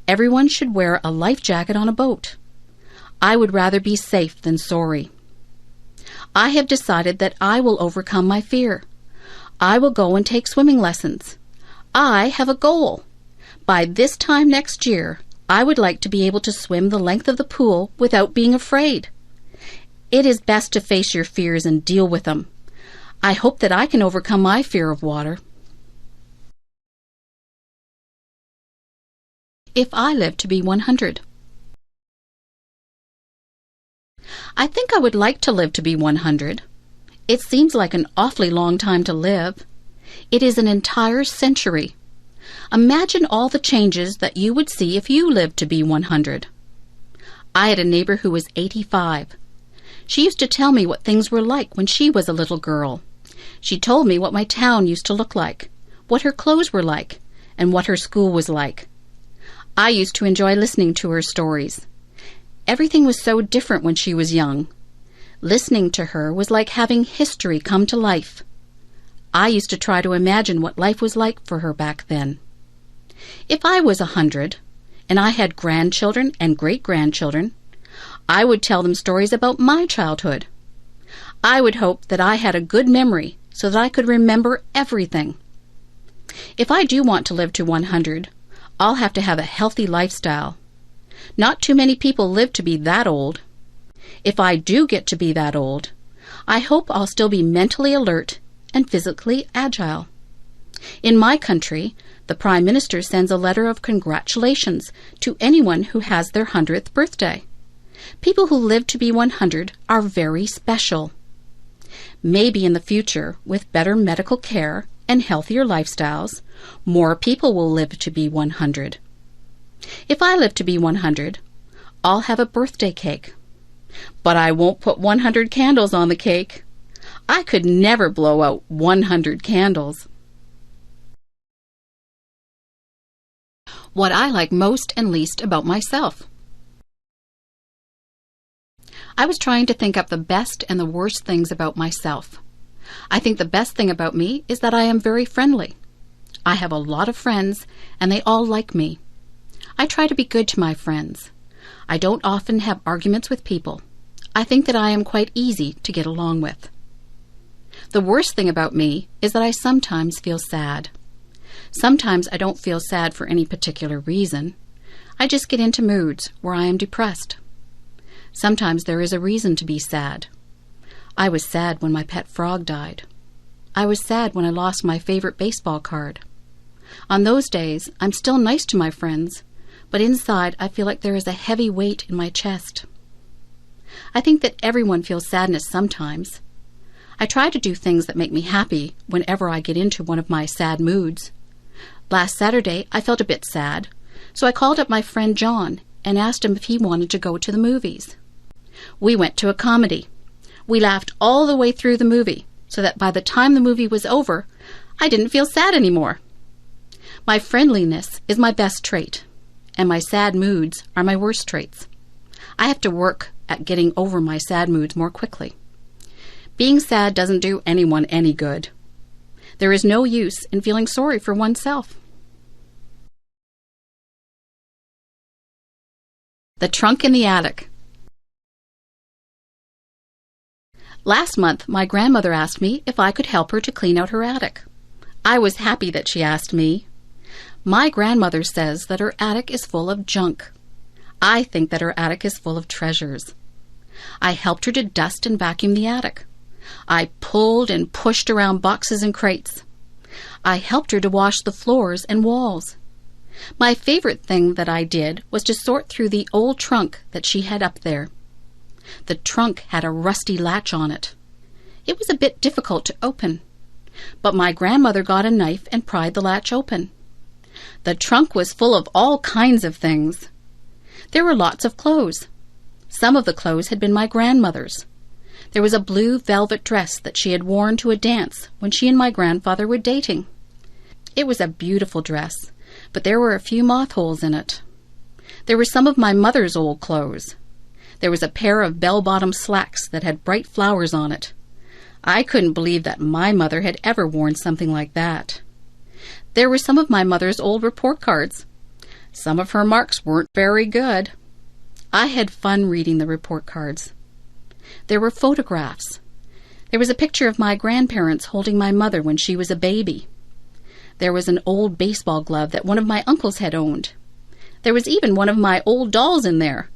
Everyone should wear a life jacket on a boat. I would rather be safe than sorry. I have decided that I will overcome my fear. I will go and take swimming lessons. I have a goal. By this time next year, I would like to be able to swim the length of the pool without being afraid. It is best to face your fears and deal with them. I hope that I can overcome my fear of water. If I live to be 100. I think I would like to live to be 100. It seems like an awfully long time to live. It is an entire century. Imagine all the changes that you would see if you lived to be 100. I had a neighbor who was 85. She used to tell me what things were like when she was a little girl. She told me what my town used to look like, what her clothes were like, and what her school was like. I used to enjoy listening to her stories. Everything was so different when she was young. Listening to her was like having history come to life. I used to try to imagine what life was like for her back then. If I was 100, and I had grandchildren and great-grandchildren, I would tell them stories about my childhood. I would hope that I had a good memory so that I could remember everything. If I do want to live to 100, I'll have to have a healthy lifestyle. Not too many people live to be that old. If I do get to be that old, I hope I'll still be mentally alert and physically agile. In my country, the Prime Minister sends a letter of congratulations to anyone who has their 100th birthday. People who live to be 100 are very special. Maybe in the future, with better medical care and healthier lifestyles, more people will live to be 100. If I live to be 100, I'll have a birthday cake. But I won't put 100 candles on the cake. I could never blow out 100 candles. What I like most and least about myself. I was trying to think up the best and the worst things about myself. I think the best thing about me is that I am very friendly. I have a lot of friends, and they all like me. I try to be good to my friends. I don't often have arguments with people. I think that I am quite easy to get along with. The worst thing about me is that I sometimes feel sad. Sometimes I don't feel sad for any particular reason. I just get into moods where I am depressed. Sometimes there is a reason to be sad. I was sad when my pet frog died. I was sad when I lost my favorite baseball card. On those days, I'm still nice to my friends, but inside I feel like there is a heavy weight in my chest. I think that everyone feels sadness sometimes. I try to do things that make me happy whenever I get into one of my sad moods. Last Saturday, I felt a bit sad, so I called up my friend John and asked him if he wanted to go to the movies. We went to a comedy. We laughed all the way through the movie, so that by the time the movie was over, I didn't feel sad anymore. My friendliness is my best trait, and my sad moods are my worst traits. I have to work at getting over my sad moods more quickly. Being sad doesn't do anyone any good. There is no use in feeling sorry for oneself. The trunk in the attic. Last month, my grandmother asked me if I could help her to clean out her attic. I was happy that she asked me. My grandmother says that her attic is full of junk. I think that her attic is full of treasures. I helped her to dust and vacuum the attic. I pulled and pushed around boxes and crates. I helped her to wash the floors and walls. My favorite thing that I did was to sort through the old trunk that she had up there. The trunk had a rusty latch on it. It was a bit difficult to open, but my grandmother got a knife and pried the latch open. The trunk was full of all kinds of things. There were lots of clothes. Some of the clothes had been my grandmother's. There was a blue velvet dress that she had worn to a dance when she and my grandfather were dating. It was a beautiful dress, but there were a few moth holes in it. There were some of my mother's old clothes. There was a pair of bell-bottom slacks that had bright flowers on it. I couldn't believe that my mother had ever worn something like that. There were some of my mother's old report cards. Some of her marks weren't very good. I had fun reading the report cards. There were photographs. There was a picture of my grandparents holding my mother when she was a baby. There was an old baseball glove that one of my uncles had owned. There was even one of my old dolls in there.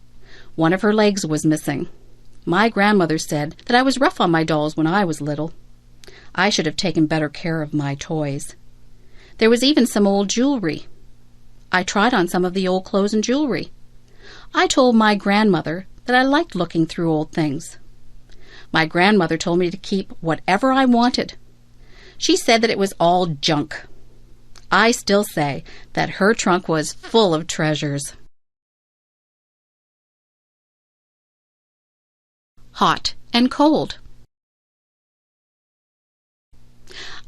One of her legs was missing. My grandmother said that I was rough on my dolls when I was little. I should have taken better care of my toys. There was even some old jewelry. I tried on some of the old clothes and jewelry. I told my grandmother that I liked looking through old things. My grandmother told me to keep whatever I wanted. She said that it was all junk. I still say that her trunk was full of treasures. Hot and cold.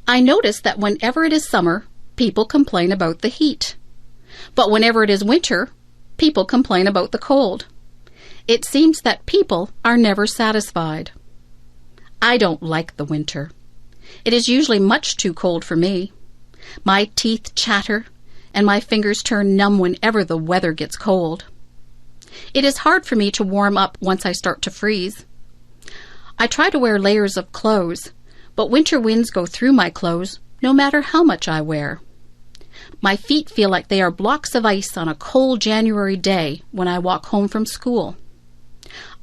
I notice that whenever it is summer, people complain about the heat. But whenever it is winter, people complain about the cold. It seems that people are never satisfied. I don't like the winter. It is usually much too cold for me. My teeth chatter, and my fingers turn numb whenever the weather gets cold. It is hard for me to warm up once I start to freeze. I try to wear layers of clothes, but winter winds go through my clothes no matter how much I wear. My feet feel like they are blocks of ice on a cold January day when I walk home from school.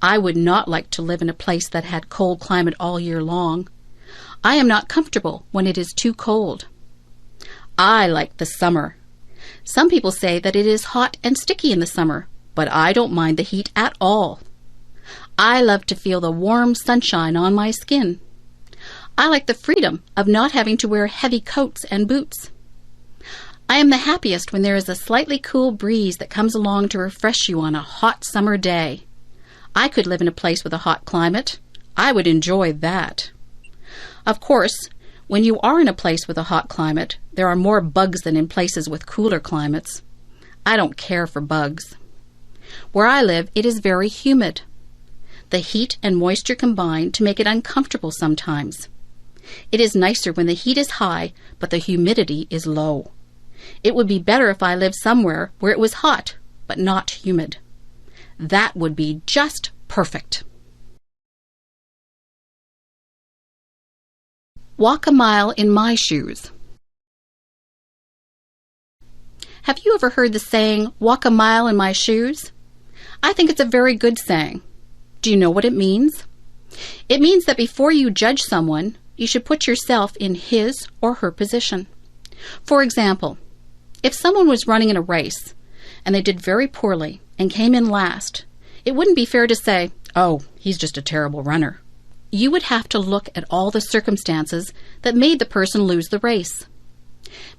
I would not like to live in a place that had cold climate all year long. I am not comfortable when it is too cold. I like the summer. Some people say that it is hot and sticky in the summer, but I don't mind the heat at all. I love to feel the warm sunshine on my skin. I like the freedom of not having to wear heavy coats and boots. I am the happiest when there is a slightly cool breeze that comes along to refresh you on a hot summer day. I could live in a place with a hot climate. I would enjoy that. Of course, when you are in a place with a hot climate, there are more bugs than in places with cooler climates. I don't care for bugs. Where I live, it is very humid. The heat and moisture combine to make it uncomfortable sometimes. It is nicer when the heat is high, but the humidity is low. It would be better if I lived somewhere where it was hot, but not humid. That would be just perfect. Walk a mile in my shoes. Have you ever heard the saying, walk a mile in my shoes? I think it's a very good saying. Do you know what it means? It means that before you judge someone, you should put yourself in his or her position. For example, if someone was running in a race and they did very poorly and came in last, it wouldn't be fair to say, oh, he's just a terrible runner. You would have to look at all the circumstances that made the person lose the race.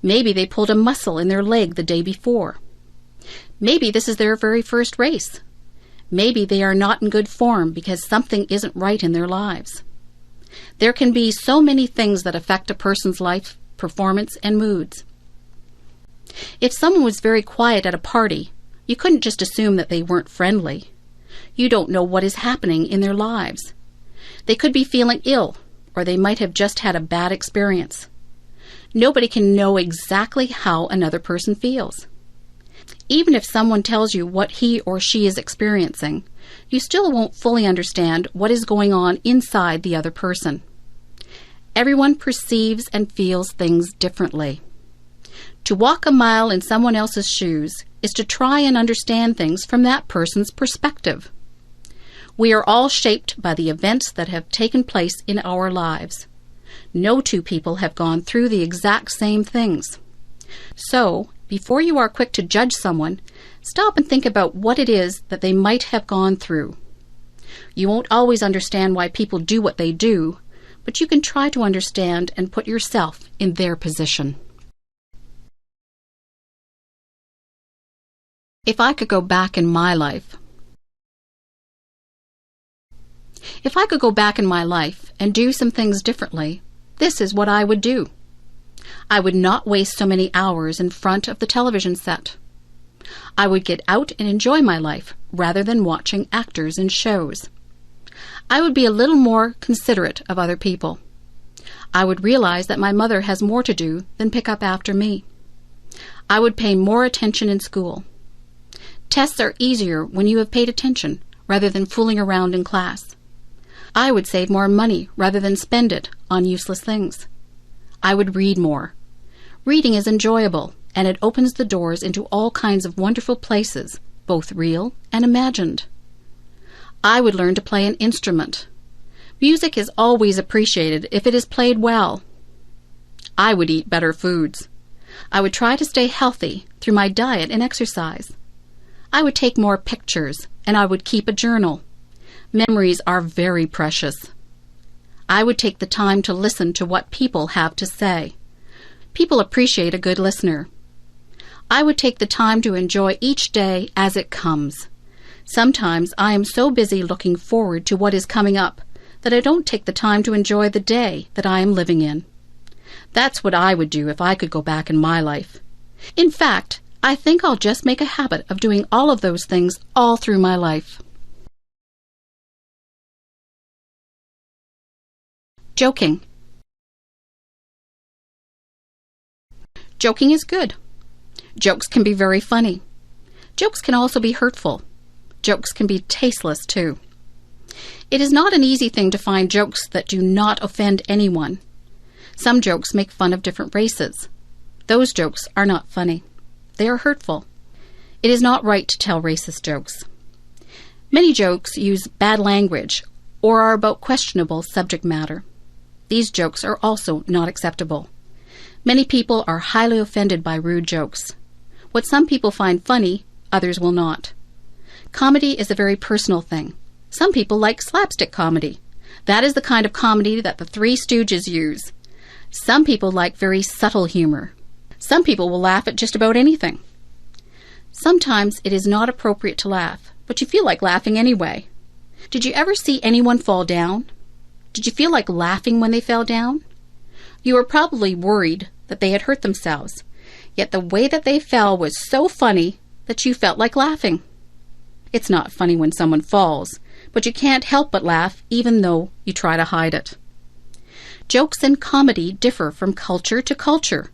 Maybe they pulled a muscle in their leg the day before. Maybe this is their very first race. Maybe they are not in good form because something isn't right in their lives. There can be so many things that affect a person's life, performance, and moods. If someone was very quiet at a party, you couldn't just assume that they weren't friendly. You don't know what is happening in their lives. They could be feeling ill, or they might have just had a bad experience. Nobody can know exactly how another person feels. Even if someone tells you what he or she is experiencing, you still won't fully understand what is going on inside the other person. Everyone perceives and feels things differently. To walk a mile in someone else's shoes is to try and understand things from that person's perspective. We are all shaped by the events that have taken place in our lives. No two people have gone through the exact same things. So, before you are quick to judge someone, stop and think about what it is that they might have gone through. You won't always understand why people do what they do, but you can try to understand and put yourself in their position. If I could go back in my life. If I could go back in my life and do some things differently, this is what I would do. I would not waste so many hours in front of the television set. I would get out and enjoy my life rather than watching actors in shows. I would be a little more considerate of other people. I would realize that my mother has more to do than pick up after me. I would pay more attention in school. Tests are easier when you have paid attention rather than fooling around in class. I would save more money rather than spend it on useless things. I would read more. Reading is enjoyable, and it opens the doors into all kinds of wonderful places, both real and imagined. I would learn to play an instrument. Music is always appreciated if it is played well. I would eat better foods. I would try to stay healthy through my diet and exercise. I would take more pictures, and I would keep a journal. Memories are very precious. I would take the time to listen to what people have to say. People appreciate a good listener. I would take the time to enjoy each day as it comes. Sometimes I am so busy looking forward to what is coming up that I don't take the time to enjoy the day that I am living in. That's what I would do if I could go back in my life. In fact, I think I'll just make a habit of doing all of those things all through my life. Joking. Joking is good. Jokes can be very funny. Jokes can also be hurtful. Jokes can be tasteless too. It is not an easy thing to find jokes that do not offend anyone. Some jokes make fun of different races. Those jokes are not funny. They are hurtful. It is not right to tell racist jokes. Many jokes use bad language or are about questionable subject matter. These jokes are also not acceptable. Many people are highly offended by rude jokes. What some people find funny, others will not. Comedy is a very personal thing. Some people like slapstick comedy. That is the kind of comedy that the Three Stooges use. Some people like very subtle humor. Some people will laugh at just about anything. Sometimes it is not appropriate to laugh, but you feel like laughing anyway. Did you ever see anyone fall down? Did you feel like laughing when they fell down? You were probably worried that they had hurt themselves, yet the way that they fell was so funny that you felt like laughing. It's not funny when someone falls, but you can't help but laugh even though you try to hide it. Jokes and comedy differ from culture to culture.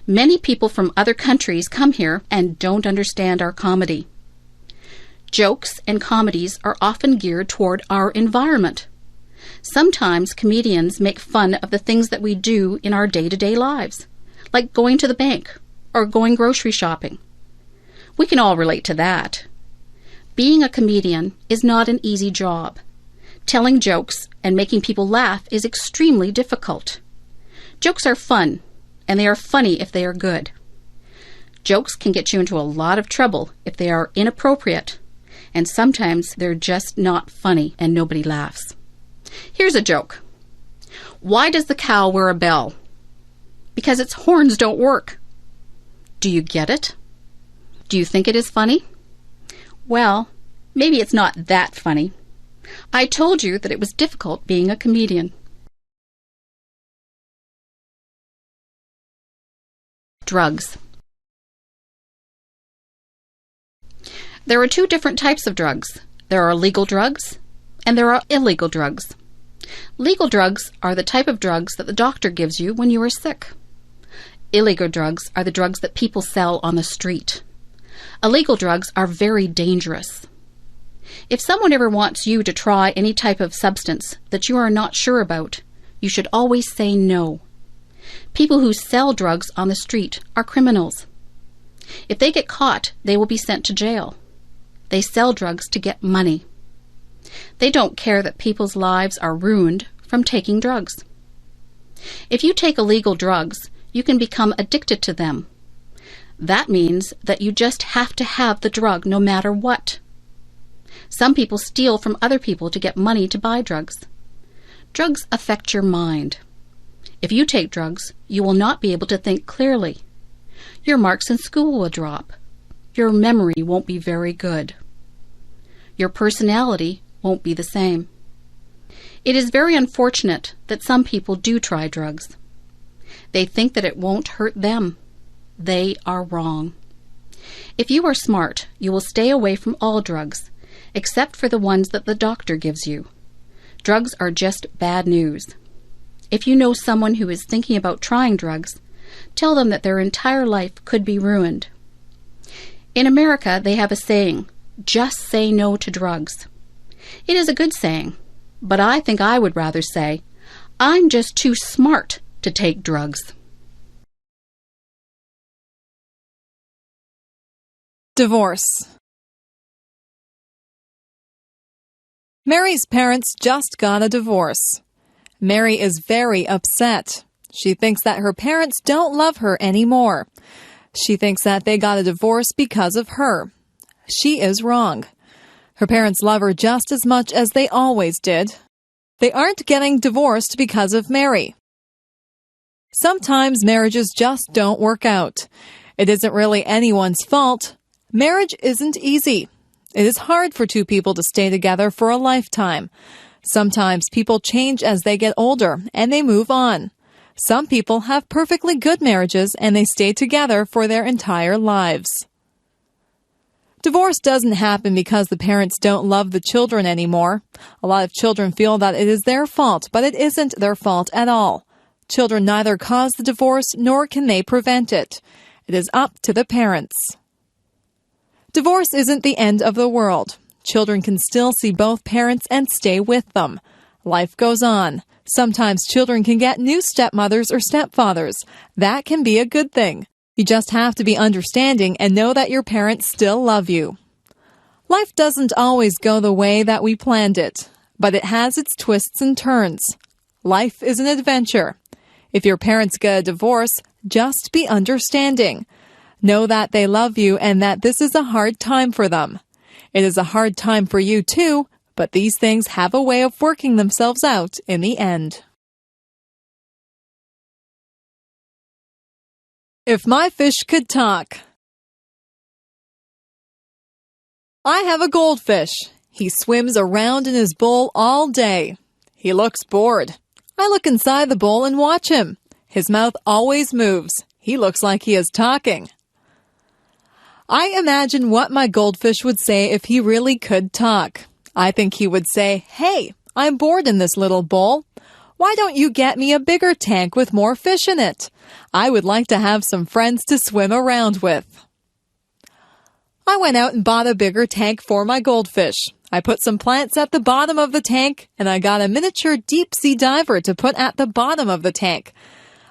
Many people from other countries come here and don't understand our comedy. Jokes and comedies are often geared toward our environment. Sometimes comedians make fun of the things that we do in our day-to-day lives, like going to the bank or going grocery shopping. We can all relate to that. Being a comedian is not an easy job. Telling jokes and making people laugh is extremely difficult. Jokes are fun, and they are funny if they are good. Jokes can get you into a lot of trouble if they are inappropriate, and sometimes they're just not funny and nobody laughs. Here's a joke. Why does the cow wear a bell? Because its horns don't work. Do you get it? Do you think it is funny? Well, maybe it's not that funny. I told you that it was difficult being a comedian. Drugs. There are two different types of drugs. There are legal drugs and there are illegal drugs. Legal drugs are the type of drugs that the doctor gives you when you are sick. Illegal drugs are the drugs that people sell on the street. Illegal drugs are very dangerous. If someone ever wants you to try any type of substance that you are not sure about, you should always say no. People who sell drugs on the street are criminals. If they get caught, they will be sent to jail. They sell drugs to get money. They don't care that people's lives are ruined from taking drugs. If you take illegal drugs, you can become addicted to them. That means that you just have to have the drug no matter what. Some people steal from other people to get money to buy drugs. Drugs affect your mind. If you take drugs, you will not be able to think clearly. Your marks in school will drop. Your memory won't be very good. Your personality won't be the same. It is very unfortunate that some people do try drugs. They think that it won't hurt them. They are wrong. If you are smart, you will stay away from all drugs, except for the ones that the doctor gives you. Drugs are just bad news. If you know someone who is thinking about trying drugs, tell them that their entire life could be ruined. In America, they have a saying, just say no to drugs. It is a good saying, but I think I would rather say, I'm just too smart to take drugs. Divorce. Mary's parents just got a divorce. Mary is very upset. She thinks that her parents don't love her anymore. She thinks that they got a divorce because of her. She is wrong. Her parents love her just as much as they always did. They aren't getting divorced because of Mary. Sometimes marriages just don't work out. It isn't really anyone's fault. Marriage isn't easy. It is hard for two people to stay together for a lifetime. Sometimes people change as they get older and they move on. Some people have perfectly good marriages and they stay together for their entire lives. Divorce doesn't happen because the parents don't love the children anymore. A lot of children feel that it is their fault, but it isn't their fault at all. Children neither cause the divorce nor can they prevent it. It is up to the parents. Divorce isn't the end of the world. Children can still see both parents and stay with them. Life goes on. Sometimes children can get new stepmothers or stepfathers. That can be a good thing. You just have to be understanding and know that your parents still love you. Life doesn't always go the way that we planned it, but it has its twists and turns. Life is an adventure. If your parents get a divorce, just be understanding. Know that they love you and that this is a hard time for them. It is a hard time for you too, but these things have a way of working themselves out in the end. If my fish could talk. I have a goldfish. He swims around in his bowl all day. He looks bored. I look inside the bowl and watch him. His mouth always moves. He looks like he is talking. I imagine what my goldfish would say if he really could talk. I think he would say, "Hey, I'm bored in this little bowl. Why don't you get me a bigger tank with more fish in it? I would like to have some friends to swim around with." I went out and bought a bigger tank for my goldfish. I put some plants at the bottom of the tank, and I got a miniature deep-sea diver to put at the bottom of the tank.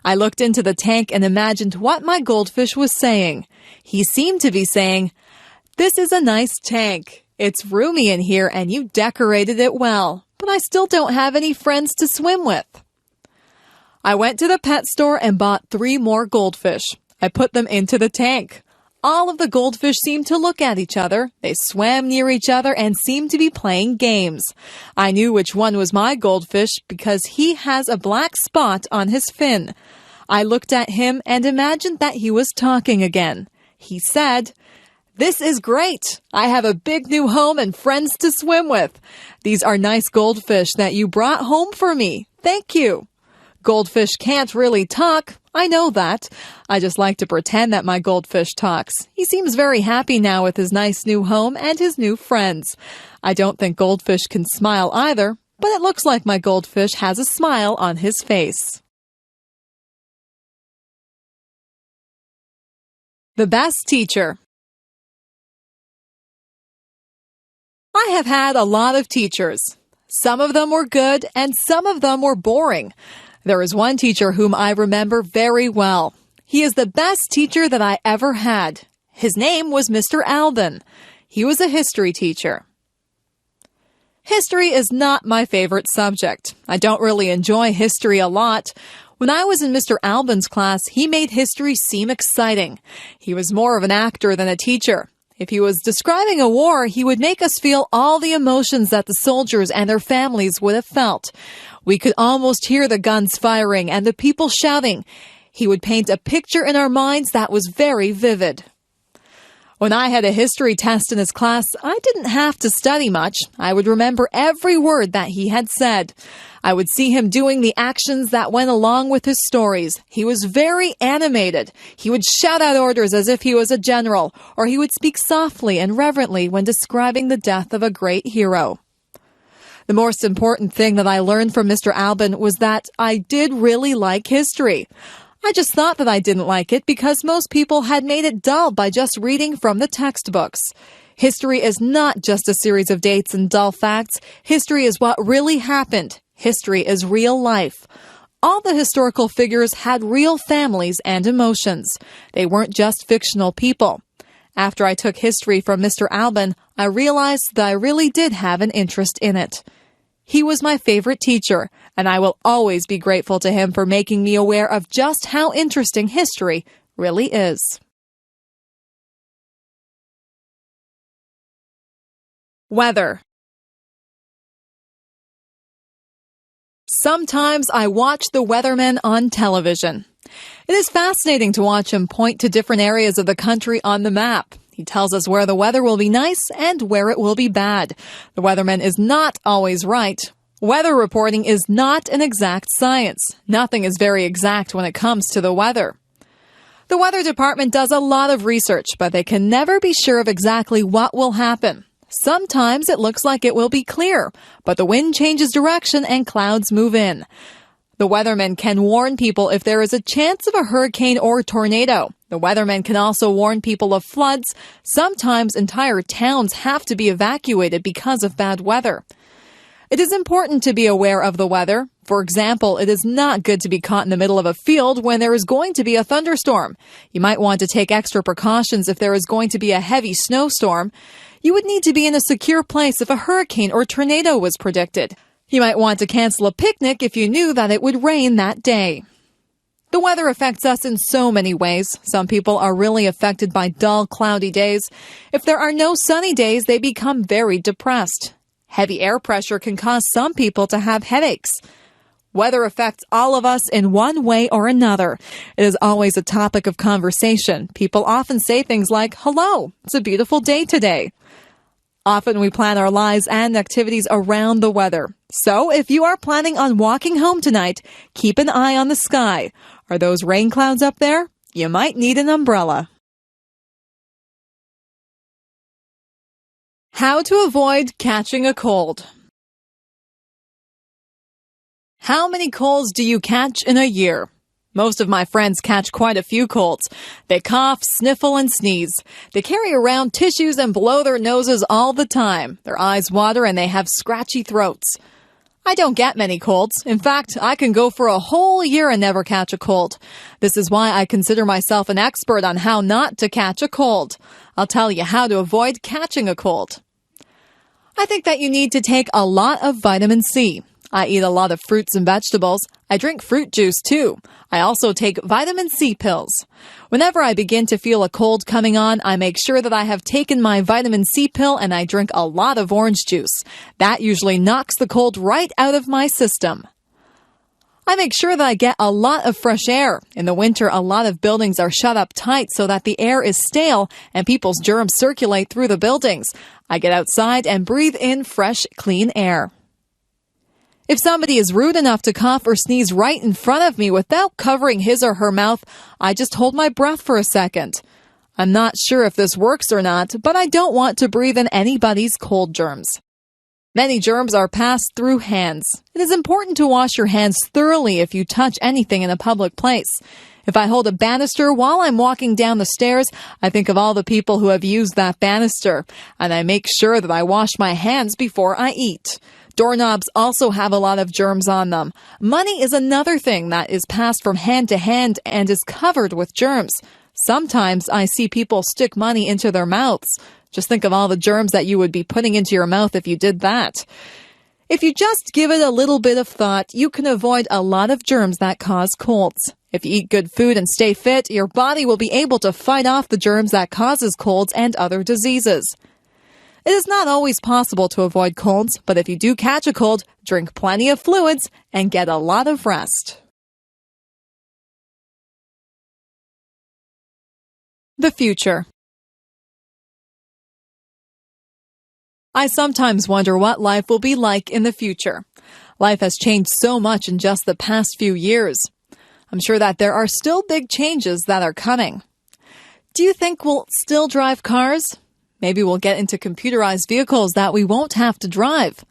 I looked into the tank and imagined what my goldfish was saying. He seemed to be saying, "This is a nice tank. It's roomy in here and you decorated it well, but I still don't have any friends to swim with." I went to the pet store and bought 3 more goldfish. I put them into the tank. All of the goldfish seemed to look at each other. They swam near each other and seemed to be playing games. I knew which one was my goldfish because he has a black spot on his fin. I looked at him and imagined that he was talking again. He said, "This is great. I have a big new home and friends to swim with. These are nice goldfish that you brought home for me. Thank you." Goldfish can't really talk. I know that. I just like to pretend that my goldfish talks. He seems very happy now with his nice new home and his new friends. I don't think goldfish can smile either, but it looks like my goldfish has a smile on his face. The best teacher. I have had a lot of teachers. Some of them were good and some of them were boring. There is one teacher whom I remember very well. He is the best teacher that I ever had. His name was Mr. Alban. He was a history teacher. History is not my favorite subject. I don't really enjoy history a lot. When I was in Mr. Alban's class, he made history seem exciting. He was more of an actor than a teacher. If he was describing a war, he would make us feel all the emotions that the soldiers and their families would have felt. We could almost hear the guns firing and the people shouting. He would paint a picture in our minds that was very vivid. When I had a history test in his class, I didn't have to study much. I would remember every word that he had said. I would see him doing the actions that went along with his stories. He was very animated. He would shout out orders as if he was a general, or he would speak softly and reverently when describing the death of a great hero. The most important thing that I learned from Mr. Alban was that I did really like history. I just thought that I didn't like it because most people had made it dull by just reading from the textbooks. History is not just a series of dates and dull facts. History is what really happened. History is real life. All the historical figures had real families and emotions. They weren't just fictional people. After I took history from Mr. Albin, I realized that I really did have an interest in it. He was my favorite teacher, and I will always be grateful to him for making me aware of just how interesting history really is. Weather. Sometimes I watch the weatherman on television. It is fascinating to watch him point to different areas of the country on the map. He tells us where the weather will be nice and where it will be bad. The weatherman is not always right. Weather reporting is not an exact science. Nothing is very exact when it comes to the weather. The weather department does a lot of research, but they can never be sure of exactly what will happen. Sometimes it looks like it will be clear, but the wind changes direction and clouds move in. The weatherman can warn people if there is a chance of a hurricane or tornado. The weatherman can also warn people of floods. Sometimes entire towns have to be evacuated because of bad weather. It is important to be aware of the weather. For example, it is not good to be caught in the middle of a field when there is going to be a thunderstorm. You might want to take extra precautions if there is going to be a heavy snowstorm. You would need to be in a secure place if a hurricane or tornado was predicted. You might want to cancel a picnic if you knew that it would rain that day. The weather affects us in so many ways. Some people are really affected by dull, cloudy days. If there are no sunny days, they become very depressed. Heavy air pressure can cause some people to have headaches. Weather affects all of us in one way or another. It is always a topic of conversation. People often say things like, "Hello, it's a beautiful day today." Often we plan our lives and activities around the weather. So if you are planning on walking home tonight, keep an eye on the sky. Are those rain clouds up there? You might need an umbrella. How to avoid catching a cold. How many colds do you catch in a year? Most of my friends catch quite a few colds. They cough, sniffle, and sneeze. They carry around tissues and blow their noses all the time. Their eyes water and they have scratchy throats. I don't get many colds. In fact, I can go for a whole year and never catch a cold. This is why I consider myself an expert on how not to catch a cold. I'll tell you how to avoid catching a cold. I think that you need to take a lot of vitamin C. I eat a lot of fruits and vegetables. I drink fruit juice too. I also take vitamin C pills. Whenever I begin to feel a cold coming on, I make sure that I have taken my vitamin C pill and I drink a lot of orange juice. That usually knocks the cold right out of my system. I make sure that I get a lot of fresh air. In the winter, a lot of buildings are shut up tight so that the air is stale and people's germs circulate through the buildings. I get outside and breathe in fresh, clean air. If somebody is rude enough to cough or sneeze right in front of me without covering his or her mouth, I just hold my breath for a second. I'm not sure if this works or not, but I don't want to breathe in anybody's cold germs. Many germs are passed through hands. It is important to wash your hands thoroughly if you touch anything in a public place. If I hold a banister while I'm walking down the stairs, I think of all the people who have used that banister, and I make sure that I wash my hands before I eat. Doorknobs also have a lot of germs on them. Money is another thing that is passed from hand to hand and is covered with germs. Sometimes I see people stick money into their mouths. Just think of all the germs that you would be putting into your mouth if you did that. If you just give it a little bit of thought, you can avoid a lot of germs that cause colds. If you eat good food and stay fit, your body will be able to fight off the germs that causes colds and other diseases. It is not always possible to avoid colds, but if you do catch a cold, drink plenty of fluids and get a lot of rest. The future. I sometimes wonder what life will be like in the future. Life has changed so much in just the past few years. I'm sure that there are still big changes that are coming. Do you think we'll still drive cars? Maybe we'll get into computerized vehicles that we won't have to drive.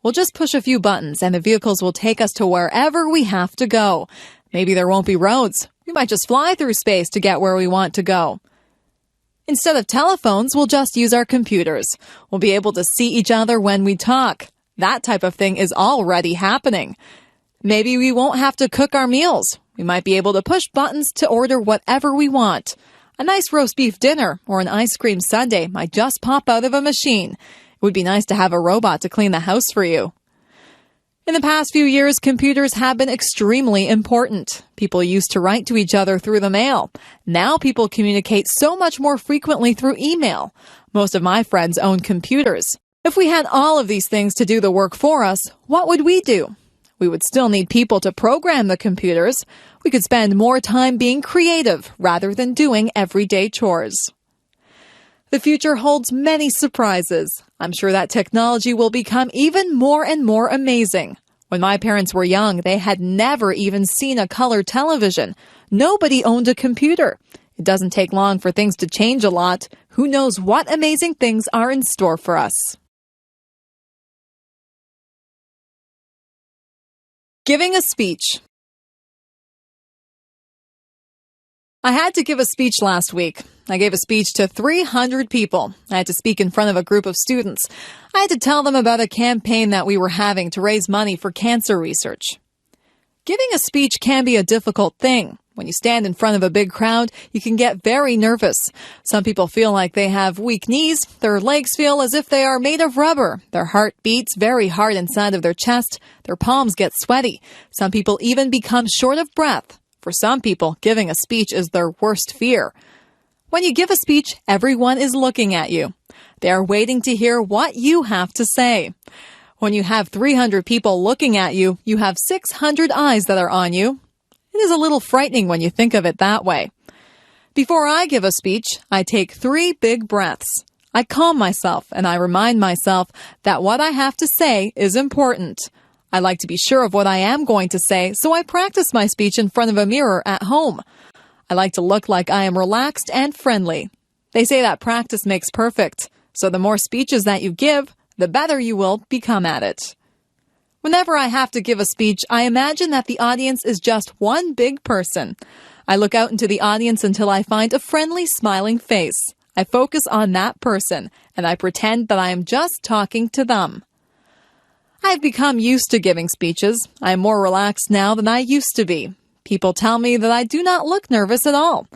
We'll just push a few buttons and the vehicles will take us to wherever we have to go. Maybe there won't be roads. We might just fly through space to get where we want to go. Instead of telephones, we'll just use our computers. We'll be able to see each other when we talk. That type of thing is already happening. Maybe we won't have to cook our meals. We might be able to push buttons to order whatever we want. A nice roast beef dinner or an ice cream sundae might just pop out of a machine. It would be nice to have a robot to clean the house for you. In the past few years, computers have been extremely important. People used to write to each other through the mail. Now people communicate so much more frequently through email. Most of my friends own computers. If we had all of these things to do the work for us, what would we do? We would still need people to program the computers. We could spend more time being creative rather than doing everyday chores. The future holds many surprises. I'm sure that technology will become even more and more amazing. When my parents were young, they had never even seen a color television. Nobody owned a computer. It doesn't take long for things to change a lot. Who knows what amazing things are in store for us? Giving a speech. I had to give a speech last week. I gave a speech to 300 people. I had to speak in front of a group of students. I had to tell them about a campaign that we were having to raise money for cancer research. Giving a speech can be a difficult thing. When you stand in front of a big crowd, you can get very nervous. Some people feel like they have weak knees. Their legs feel as if they are made of rubber. Their heart beats very hard inside of their chest. Their palms get sweaty. Some people even become short of breath. For some people, giving a speech is their worst fear. When you give a speech, everyone is looking at you. They are waiting to hear what you have to say. When you have 300 people looking at you, you have 600 eyes that are on you. It is a little frightening when you think of it that way. Before I give a speech, I take 3 big breaths. I calm myself and I remind myself that what I have to say is important. I like to be sure of what I am going to say, so I practice my speech in front of a mirror at home. I like to look like I am relaxed and friendly. They say that practice makes perfect, so the more speeches that you give, the better you will become at it. Whenever I have to give a speech, I imagine that the audience is just one big person. I look out into the audience until I find a friendly, smiling face. I focus on that person, and I pretend that I am just talking to them. I've become used to giving speeches. I am more relaxed now than I used to be. People tell me that I do not look nervous at all.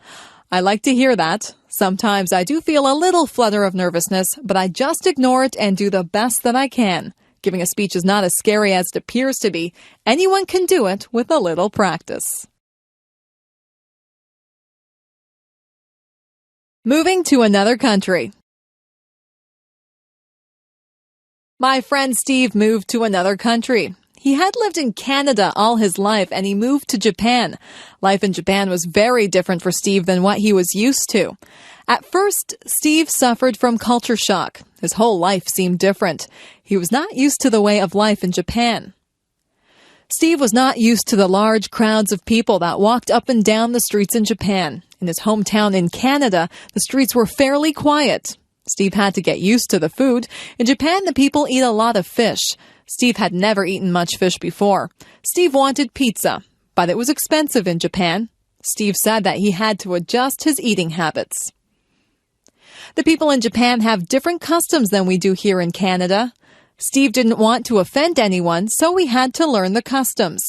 I like to hear that. Sometimes I do feel a little flutter of nervousness, but I just ignore it and do the best that I can. Giving a speech is not as scary as it appears to be. Anyone can do it with a little practice. Moving to another country. My friend Steve moved to another country. He had lived in Canada all his life and he moved to Japan. Life in Japan was very different for Steve than what he was used to. At first, Steve suffered from culture shock. His whole life seemed different. He was not used to the way of life in Japan. Steve was not used to the large crowds of people that walked up and down the streets in Japan. In his hometown in Canada, the streets were fairly quiet. Steve had to get used to the food. In Japan, the people eat a lot of fish. Steve had never eaten much fish before. Steve wanted pizza, but it was expensive in Japan. Steve said that he had to adjust his eating habits. The people in Japan have different customs than we do here in Canada. Steve didn't want to offend anyone, so he had to learn the customs.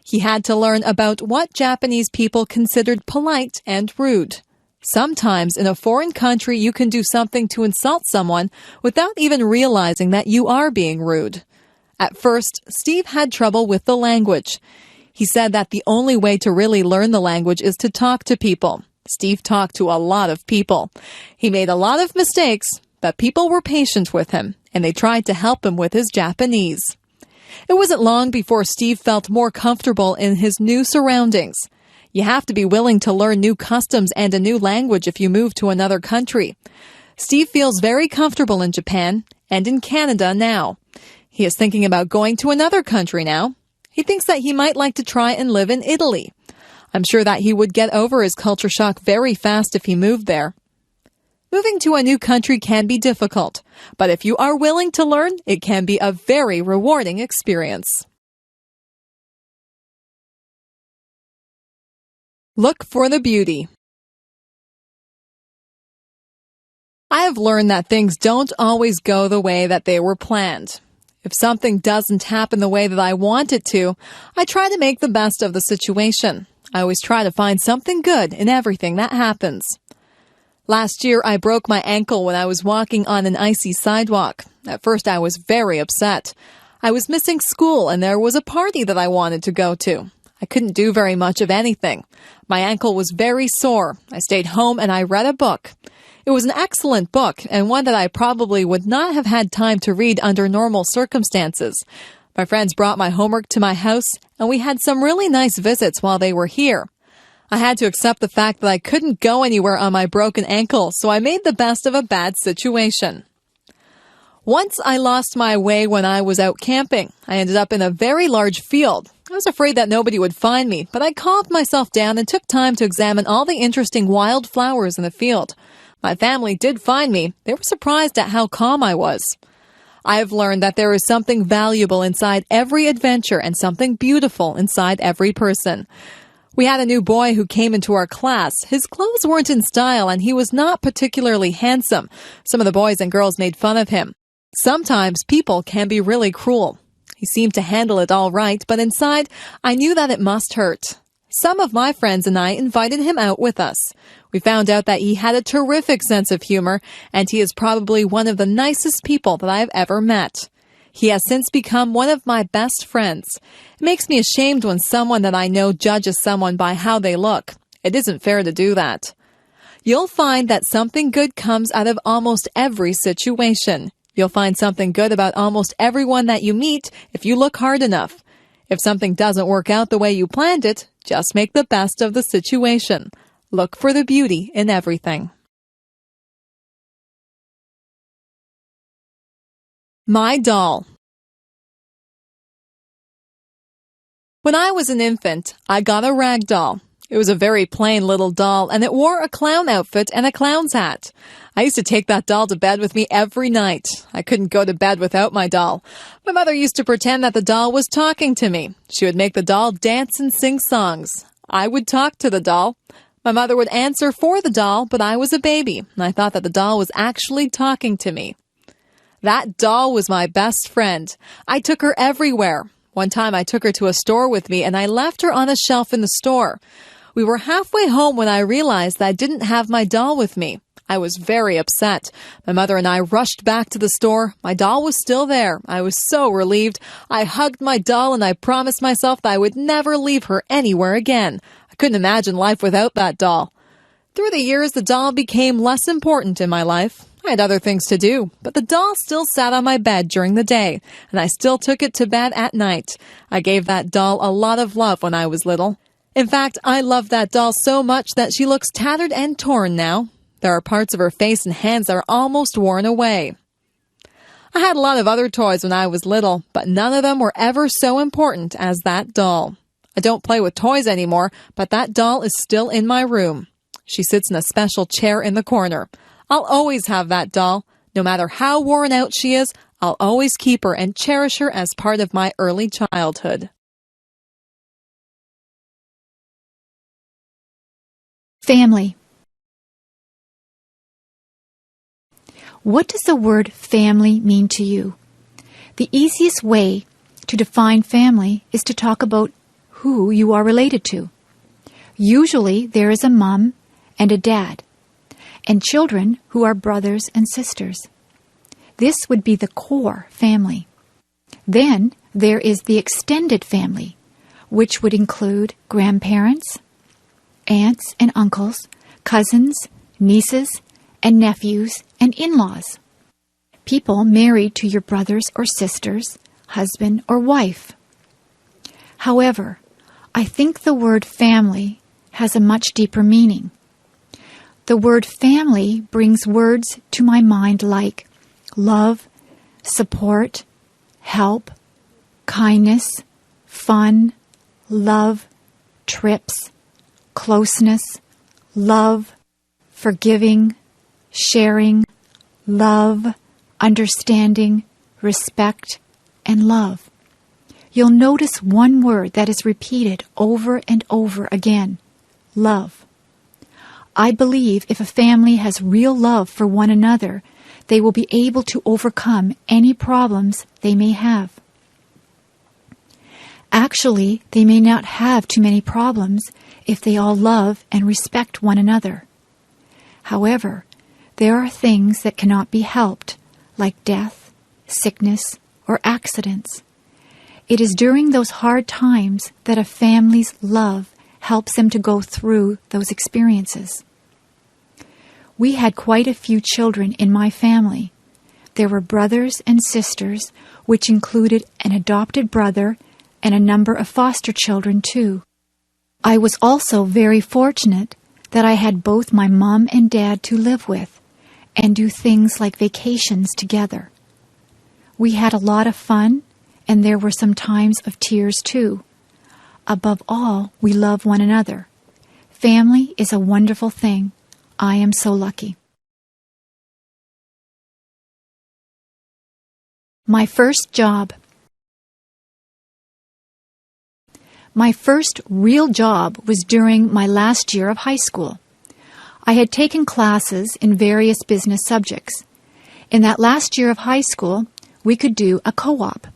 He had to learn about what Japanese people considered polite and rude. Sometimes in a foreign country, you can do something to insult someone without even realizing that you are being rude. At first, Steve had trouble with the language. He said that the only way to really learn the language is to talk to people. Steve talked to a lot of people. He made a lot of mistakes, but people were patient with him, and they tried to help him with his Japanese. It wasn't long before Steve felt more comfortable in his new surroundings. You have to be willing to learn new customs and a new language if you move to another country. Steve feels very comfortable in Japan and in Canada now. He is thinking about going to another country now. He thinks that he might like to try and live in Italy. I'm sure that he would get over his culture shock very fast if he moved there. Moving to a new country can be difficult, but if you are willing to learn, it can be a very rewarding experience. Look for the beauty. I've learned that things don't always go the way that they were planned. If something doesn't happen the way that I want it to, I try to make the best of the situation. I always try to find something good in everything that happens. Last year, I broke my ankle when I was walking on an icy sidewalk. At first, I was very upset. I was missing school and there was a party that I wanted to go to. I couldn't do very much of anything. My ankle was very sore. I stayed home and I read a book. It was an excellent book and one that I probably would not have had time to read under normal circumstances. My friends brought my homework to my house and we had some really nice visits while they were here. I had to accept the fact that I couldn't go anywhere on my broken ankle, so I made the best of a bad situation. Once I lost my way when I was out camping. I ended up in a very large field. I was afraid that nobody would find me, but I calmed myself down and took time to examine all the interesting wild flowers in the field. My family did find me. They were surprised at how calm I was. I have learned that there is something valuable inside every adventure and something beautiful inside every person. We had a new boy who came into our class. His clothes weren't in style and he was not particularly handsome. Some of the boys and girls made fun of him. Sometimes people can be really cruel. He seemed to handle it all right, but inside, I knew that it must hurt. Some of my friends and I invited him out with us. We found out that he had a terrific sense of humor, and he is probably one of the nicest people that I have ever met. He has since become one of my best friends. It makes me ashamed when someone that I know judges someone by how they look. It isn't fair to do that. You'll find that something good comes out of almost every situation. You'll find something good about almost everyone that you meet if you look hard enough. If something doesn't work out the way you planned it, just make the best of the situation. Look for the beauty in everything. My doll. When I was an infant, I got a rag doll. It was a very plain little doll, and it wore a clown outfit and a clown's hat. I used to take that doll to bed with me every night. I couldn't go to bed without my doll. My mother used to pretend that the doll was talking to me. She would make the doll dance and sing songs. I would talk to the doll. My mother would answer for the doll, but I was a baby, and I thought that the doll was actually talking to me. That doll was my best friend. I took her everywhere. One time I took her to a store with me and I left her on a shelf in the store. We were halfway home when I realized that I didn't have my doll with me. I was very upset. My mother and I rushed back to the store. My doll was still there. I was so relieved. I hugged my doll and I promised myself that I would never leave her anywhere again. I couldn't imagine life without that doll. Through the years, the doll became less important in my life. I had other things to do, but the doll still sat on my bed during the day, and I still took it to bed at night. I gave that doll a lot of love when I was little. In fact, I love that doll so much that she looks tattered and torn now. There are parts of her face and hands that are almost worn away. I had a lot of other toys when I was little, but none of them were ever so important as that doll. I don't play with toys anymore, but that doll is still in my room. She sits in a special chair in the corner. I'll always have that doll. No matter how worn out she is, I'll always keep her and cherish her as part of my early childhood. Family. What does the word family mean to you? The easiest way to define family is to talk about who you are related to. Usually there is a mom and a dad, and children who are brothers and sisters. This would be the core family. Then there is the extended family, which would include grandparents, aunts and uncles, cousins, nieces, and nephews, and in-laws. People married to your brothers or sisters, husband or wife. However, I think the word family has a much deeper meaning. The word family brings words to my mind like love, support, help, kindness, fun, love, trips, closeness, love, forgiving, sharing, love, understanding, respect, and love. You'll notice one word that is repeated over and over again: love. I believe if a family has real love for one another, they will be able to overcome any problems they may have. Actually, they may not have too many problems if they all love and respect one another. However, there are things that cannot be helped, like death, sickness, or accidents. It is during those hard times that a family's love helps them to go through those experiences. We had quite a few children in my family. There were brothers and sisters, which included an adopted brother and a number of foster children too. I was also very fortunate that I had both my mom and dad to live with and do things like vacations together. We had a lot of fun, and there were some times of tears too. Above all, we love one another. Family is a wonderful thing. I am so lucky. My first job. My first real job was during my last year of high school. I had taken classes in various business subjects. In that last year of high school, we could do a co-op.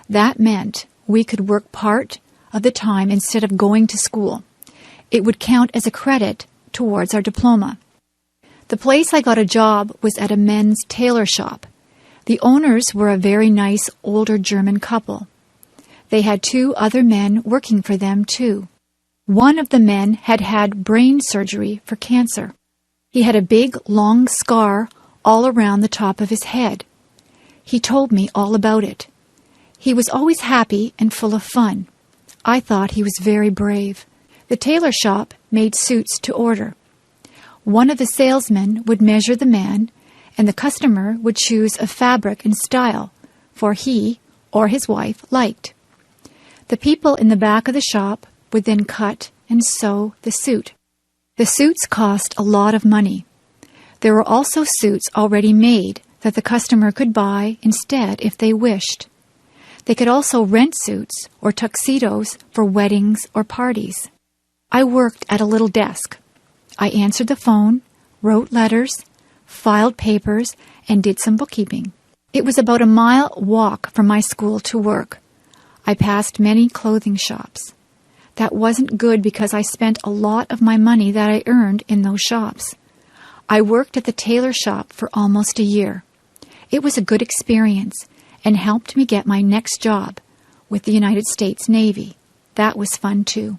That meant we could work part of the time instead of going to school. It would count as a credit towards our diploma. The place I got a job was at a men's tailor shop. The owners were a very nice older German couple. They had 2 other men working for them, too. One of the men had had brain surgery for cancer. He had a big, long scar all around the top of his head. He told me all about it. He was always happy and full of fun. I thought he was very brave. The tailor shop made suits to order. One of the salesmen would measure the man, and the customer would choose a fabric and style for he or his wife liked. The people in the back of the shop would then cut and sew the suit. The suits cost a lot of money. There were also suits already made that the customer could buy instead if they wished. They could also rent suits or tuxedos for weddings or parties. I worked at a little desk. I answered the phone, wrote letters, filed papers, and did some bookkeeping. It was about a mile walk from my school to work. I passed many clothing shops. That wasn't good because I spent a lot of my money that I earned in those shops. I worked at the tailor shop for almost a year. It was a good experience and helped me get my next job with the United States Navy. That was fun too.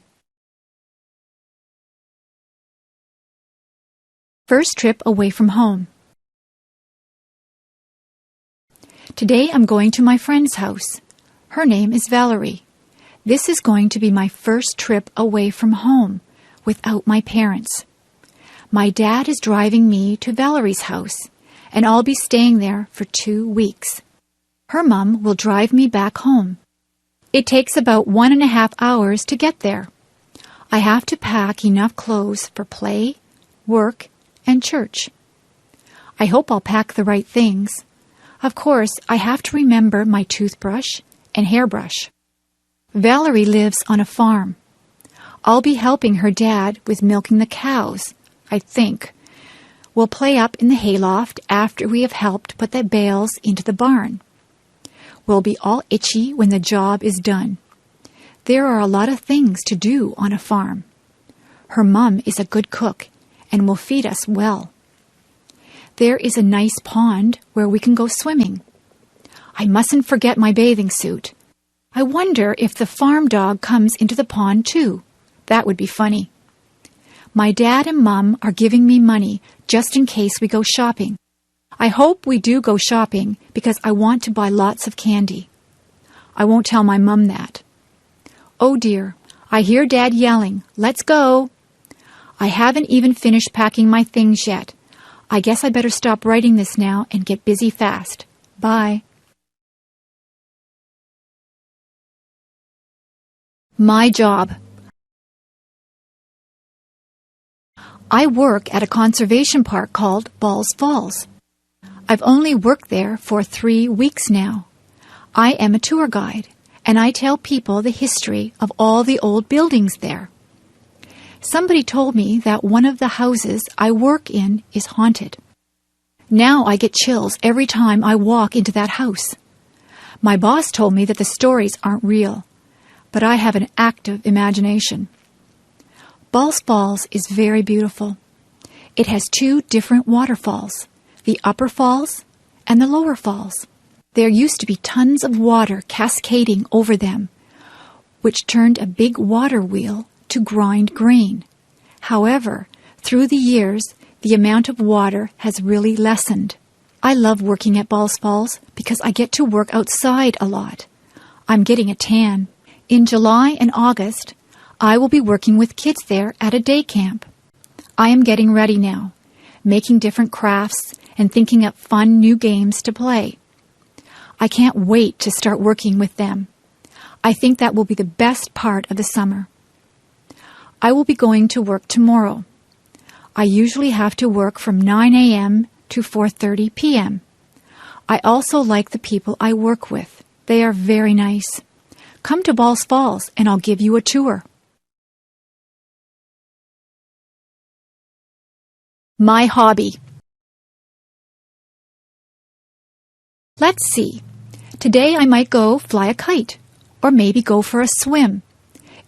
First trip away from home. Today I'm going to my friend's house. Her name is Valerie. This is going to be my first trip away from home without my parents. My dad is driving me to Valerie's house, and I'll be staying there for 2 weeks. Her mom will drive me back home. It takes about 1.5 hours to get there. I have to pack enough clothes for play, work, and church. I hope I'll pack the right things. Of course, I have to remember my toothbrush and hairbrush. Valerie lives on a farm. I'll be helping her dad with milking the cows, I think. We'll play up in the hayloft after we have helped put the bales into the barn. We'll be all itchy when the job is done. There are a lot of things to do on a farm. Her mom is a good cook and will feed us well. There is a nice pond where we can go swimming. I mustn't forget my bathing suit. I wonder if the farm dog comes into the pond too. That would be funny. My dad and Mom are giving me money just in case we go shopping. I hope we do go shopping because I want to buy lots of candy. I won't tell my Mom that. Oh dear, I hear Dad yelling, "Let's go!" I haven't even finished packing my things yet. I guess I better stop writing this now and get busy fast. Bye. My job. I work at a conservation park called Balls Falls. I've only worked there for 3 weeks now. I am a tour guide, and I tell people the history of all the old buildings there. Somebody told me that one of the houses I work in is haunted. Now I get chills every time I walk into that house. My boss told me that the stories aren't real, but I have an active imagination. Balls Falls is very beautiful. It has 2 different waterfalls, the upper falls and the lower falls. There used to be tons of water cascading over them, which turned a big water wheel to grind grain. However, through the years, the amount of water has really lessened. I love working at Balls Falls because I get to work outside a lot. I'm getting a tan. In July and August, I will be working with kids there at a day camp. I am getting ready now, making different crafts and thinking up fun new games to play. I can't wait to start working with them. I think that will be the best part of the summer. I will be going to work tomorrow. I usually have to work from 9 a.m. to 4:30 p.m. I also like the people I work with. They are very nice. Come to Balls Falls and I'll give you a tour. My hobby. Let's see. Today I might go fly a kite, or maybe go for a swim.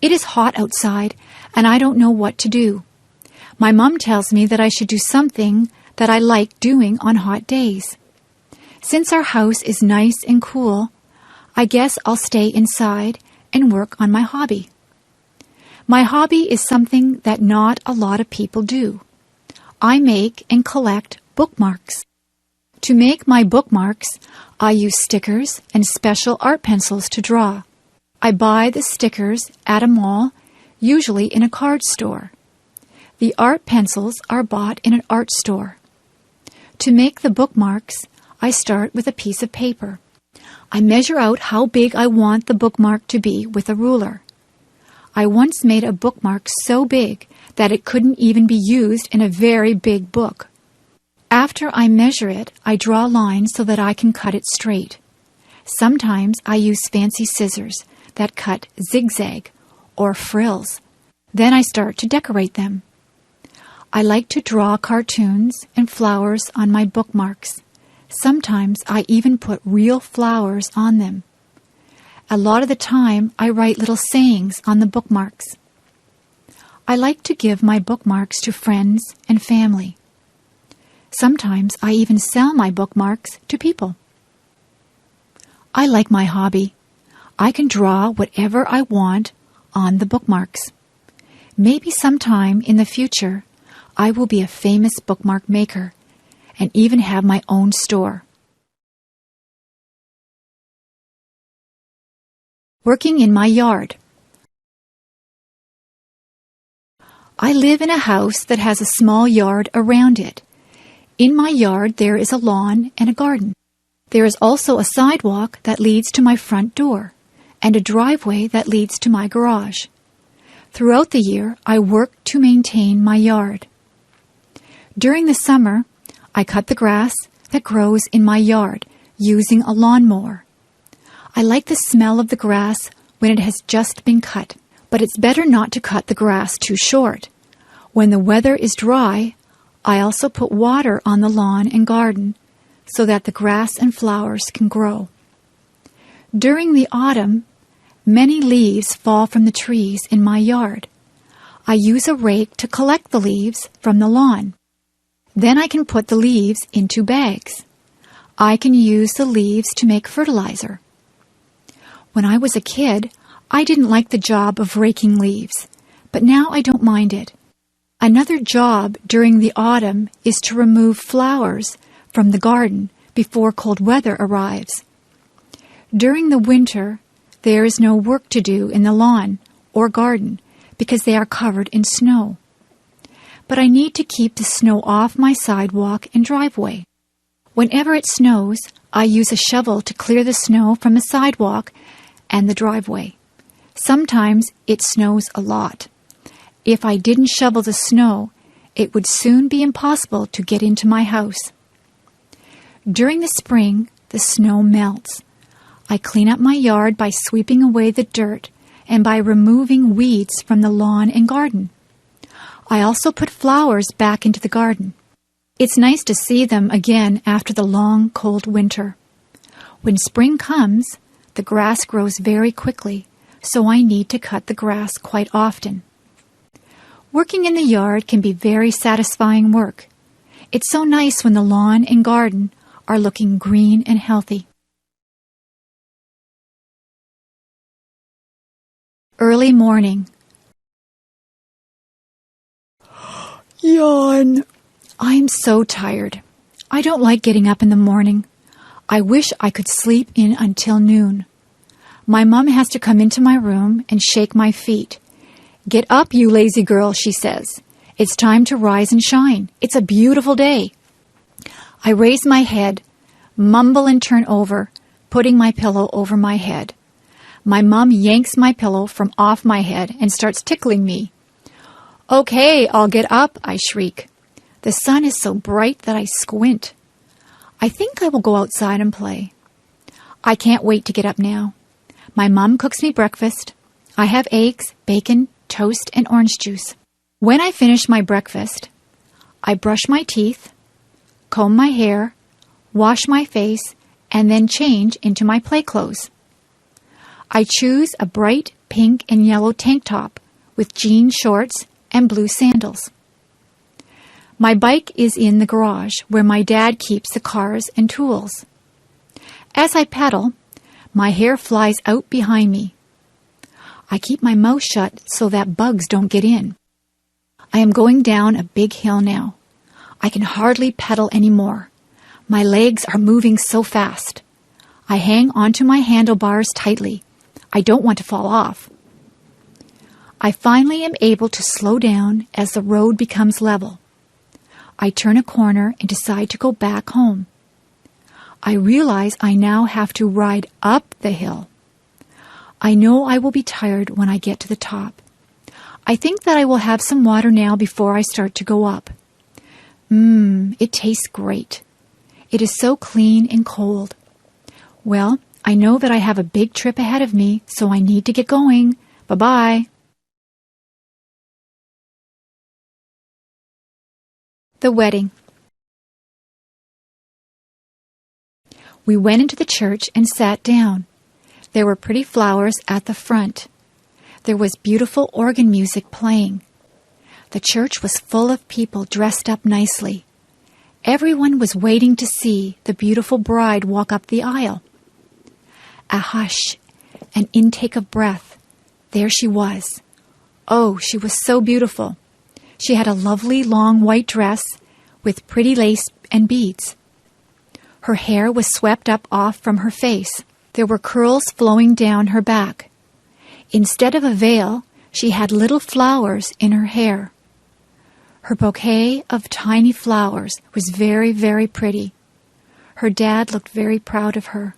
It is hot outside, and I don't know what to do. My mom tells me that I should do something that I like doing on hot days. Since our house is nice and cool, I guess I'll stay inside and work on my hobby. My hobby is something that not a lot of people do. I make and collect bookmarks. To make my bookmarks, I use stickers and special art pencils to draw. I buy the stickers at a mall, usually in a card store. The art pencils are bought in an art store. To make the bookmarks, I start with a piece of paper. I measure out how big I want the bookmark to be with a ruler. I once made a bookmark so big that it couldn't even be used in a very big book. After I measure it, I draw lines so that I can cut it straight. Sometimes I use fancy scissors that cut zigzag or frills. Then I start to decorate them. I like to draw cartoons and flowers on my bookmarks. Sometimes I even put real flowers on them. A lot of the time, I write little sayings on the bookmarks. I like to give my bookmarks to friends and family. Sometimes I even sell my bookmarks to people. I like my hobby. I can draw whatever I want on the bookmarks. Maybe sometime in the future, I will be a famous bookmark maker and even have my own store. Working in my yard. I live in a house that has a small yard around it. In my yard, there is a lawn and a garden. There is also a sidewalk that leads to my front door and a driveway that leads to my garage. Throughout the year, I work to maintain my yard. During the summer, I cut the grass that grows in my yard using a lawnmower. I like the smell of the grass when it has just been cut, but it's better not to cut the grass too short. When the weather is dry, I also put water on the lawn and garden so that the grass and flowers can grow. During the autumn, many leaves fall from the trees in my yard. I use a rake to collect the leaves from the lawn. Then I can put the leaves into bags. I can use the leaves to make fertilizer. When I was a kid, I didn't like the job of raking leaves, but now I don't mind it. Another job during the autumn is to remove flowers from the garden before cold weather arrives. During the winter, there is no work to do in the lawn or garden because they are covered in snow. But I need to keep the snow off my sidewalk and driveway. Whenever it snows, I use a shovel to clear the snow from the sidewalk and the driveway. Sometimes it snows a lot. If I didn't shovel the snow, it would soon be impossible to get into my house. During the spring, the snow melts. I clean up my yard by sweeping away the dirt and by removing weeds from the lawn and garden. I also put flowers back into the garden. It's nice to see them again after the long, cold winter. When spring comes, the grass grows very quickly, so I need to cut the grass quite often. Working in the yard can be very satisfying work. It's so nice when the lawn and garden are looking green and healthy. Early morning. Yawn. I'm so tired. I don't like getting up in the morning. I wish I could sleep in until noon. My mom has to come into my room and shake my feet. "Get up, you lazy girl," she says. "It's time to rise and shine. It's a beautiful day." I raise my head, mumble and turn over, putting my pillow over my head. My mom yanks my pillow from off my head and starts tickling me. "Okay, I'll get up," I shriek. The sun is so bright that I squint. I think I will go outside and play. I can't wait to get up now. My mom cooks me breakfast. I have eggs, bacon, toast, and orange juice. When I finish my breakfast, I brush my teeth, comb my hair, wash my face, and then change into my play clothes. I choose a bright pink and yellow tank top with jean shorts and blue sandals. My bike is in the garage where my dad keeps the cars and tools. As I pedal, my hair flies out behind me. I keep my mouth shut so that bugs don't get in. I am going down a big hill now. I can hardly pedal anymore. My legs are moving so fast. I hang onto my handlebars tightly. I don't want to fall off. I finally am able to slow down as the road becomes level. I turn a corner and decide to go back home. I realize I now have to ride up the hill. I know I will be tired when I get to the top. I think that I will have some water now before I start to go up. It tastes great. It is so clean and cold. Well, I know that I have a big trip ahead of me, so I need to get going. Bye-bye. The wedding. We went into the church and sat down. There were pretty flowers at the front. There was beautiful organ music playing. The church was full of people dressed up nicely. Everyone was waiting to see the beautiful bride walk up the aisle. A hush, an intake of breath. There she was. Oh, she was so beautiful. She had a lovely long white dress with pretty lace and beads. Her hair was swept up off from her face. There were curls flowing down her back. Instead of a veil, she had little flowers in her hair. Her bouquet of tiny flowers was very, very pretty. Her dad looked very proud of her.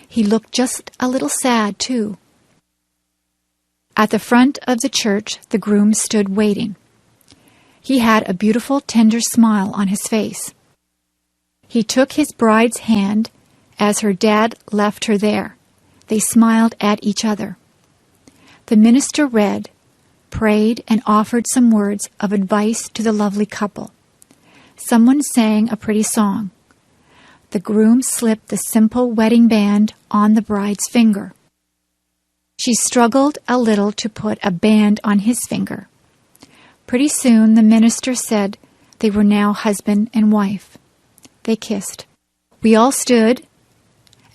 He looked just a little sad, too. At the front of the church, the groom stood waiting. He had a beautiful, tender smile on his face. He took his bride's hand as her dad left her there. They smiled at each other. The minister read, prayed, and offered some words of advice to the lovely couple. Someone sang a pretty song. The groom slipped the simple wedding band on the bride's finger. She struggled a little to put a band on his finger. Pretty soon the minister said they were now husband and wife. They kissed. We all stood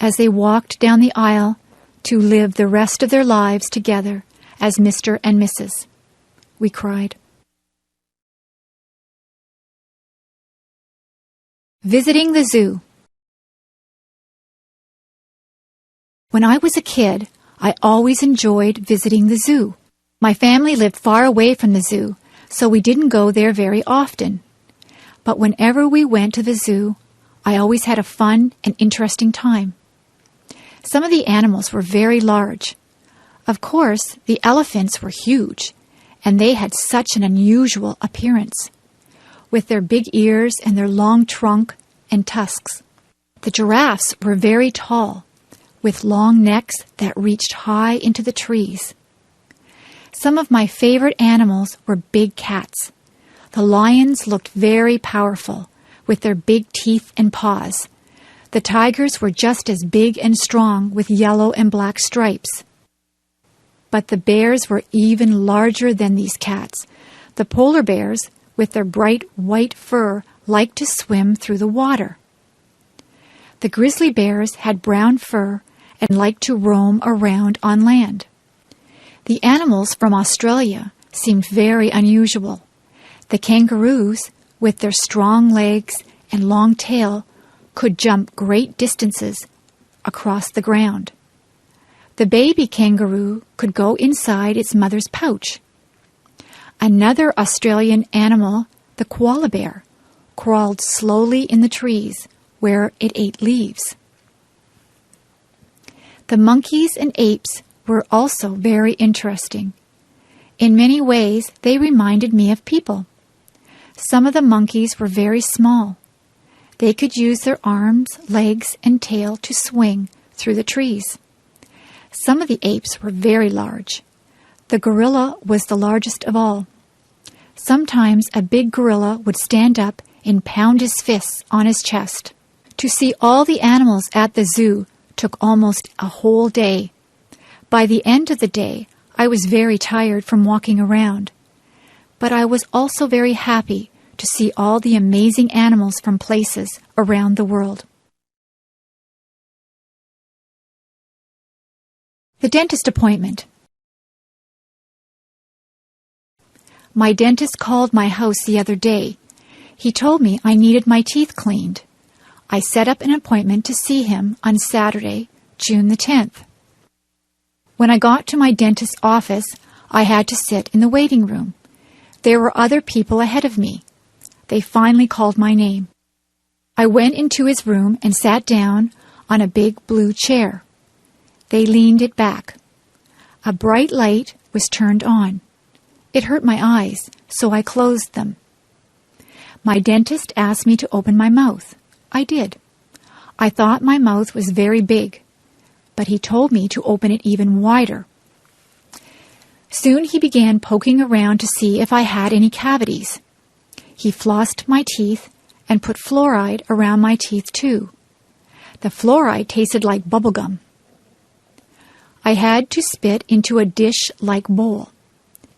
as they walked down the aisle to live the rest of their lives together as Mr. and Mrs. We cried. Visiting the zoo. When I was a kid, I always enjoyed visiting the zoo. My family lived far away from the zoo, so we didn't go there very often. But whenever we went to the zoo, I always had a fun and interesting time. Some of the animals were very large. Of course, the elephants were huge, and they had such an unusual appearance, with their big ears and their long trunk and tusks. The giraffes were very tall, with long necks that reached high into the trees. Some of my favorite animals were big cats. The lions looked very powerful, with their big teeth and paws. The tigers were just as big and strong, with yellow and black stripes. But the bears were even larger than these cats. The polar bears, with their bright white fur, liked to swim through the water. The grizzly bears had brown fur and liked to roam around on land. The animals from Australia seemed very unusual. The kangaroos, with their strong legs and long tail, could jump great distances across the ground. The baby kangaroo could go inside its mother's pouch. Another Australian animal, the koala bear, crawled slowly in the trees where it ate leaves. The monkeys and apes were also very interesting. In many ways, they reminded me of people. Some of the monkeys were very small. They could use their arms, legs, and tail to swing through the trees. Some of the apes were very large. The gorilla was the largest of all. Sometimes a big gorilla would stand up and pound his fists on his chest. To see all the animals at the zoo took almost a whole day. By the end of the day, I was very tired from walking around. But I was also very happy to see all the amazing animals from places around the world. The dentist appointment. My dentist called my house the other day. He told me I needed my teeth cleaned. I set up an appointment to see him on Saturday, June the 10th. When I got to my dentist's office, I had to sit in the waiting room. There were other people ahead of me. They finally called my name. I went into his room and sat down on a big blue chair. They leaned it back. A bright light was turned on. It hurt my eyes, so I closed them. My dentist asked me to open my mouth. I did. I thought my mouth was very big, but he told me to open it even wider. Soon he began poking around to see if I had any cavities. He flossed my teeth and put fluoride around my teeth too. The fluoride tasted like bubble gum. I had to spit into a dish-like bowl.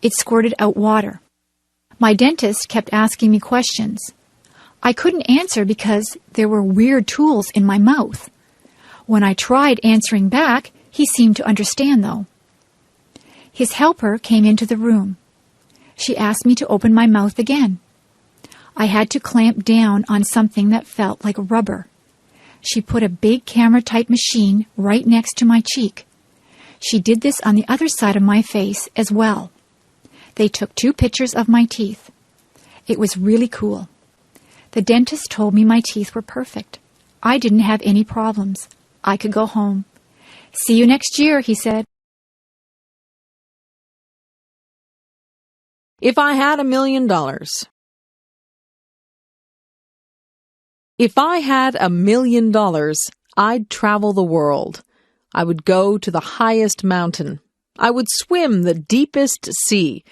It squirted out water. My dentist kept asking me questions. I couldn't answer because there were weird tools in my mouth. When I tried answering back, he seemed to understand, though. His helper came into the room. She asked me to open my mouth again. I had to clamp down on something that felt like rubber. She put a big camera-type machine right next to my cheek. She did this on the other side of my face as well. They took 2 pictures of my teeth. It was really cool. The dentist told me my teeth were perfect. I didn't have any problems. I could go home. See you next year, he said. If I had $1 million. If I had $1 million, I'd travel the world. I would go to the highest mountain. I would swim the deepest sea.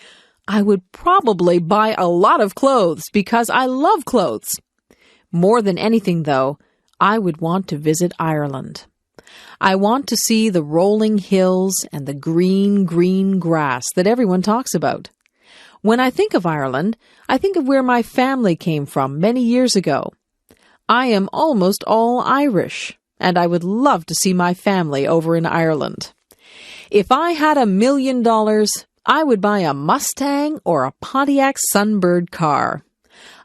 I would probably buy a lot of clothes because I love clothes. More than anything, though, I would want to visit Ireland. I want to see the rolling hills and the green grass that everyone talks about. When I think of Ireland, I think of where my family came from many years ago. I am almost all Irish, and I would love to see my family over in Ireland. If I had $1 million, I would buy a Mustang or a Pontiac Sunbird car.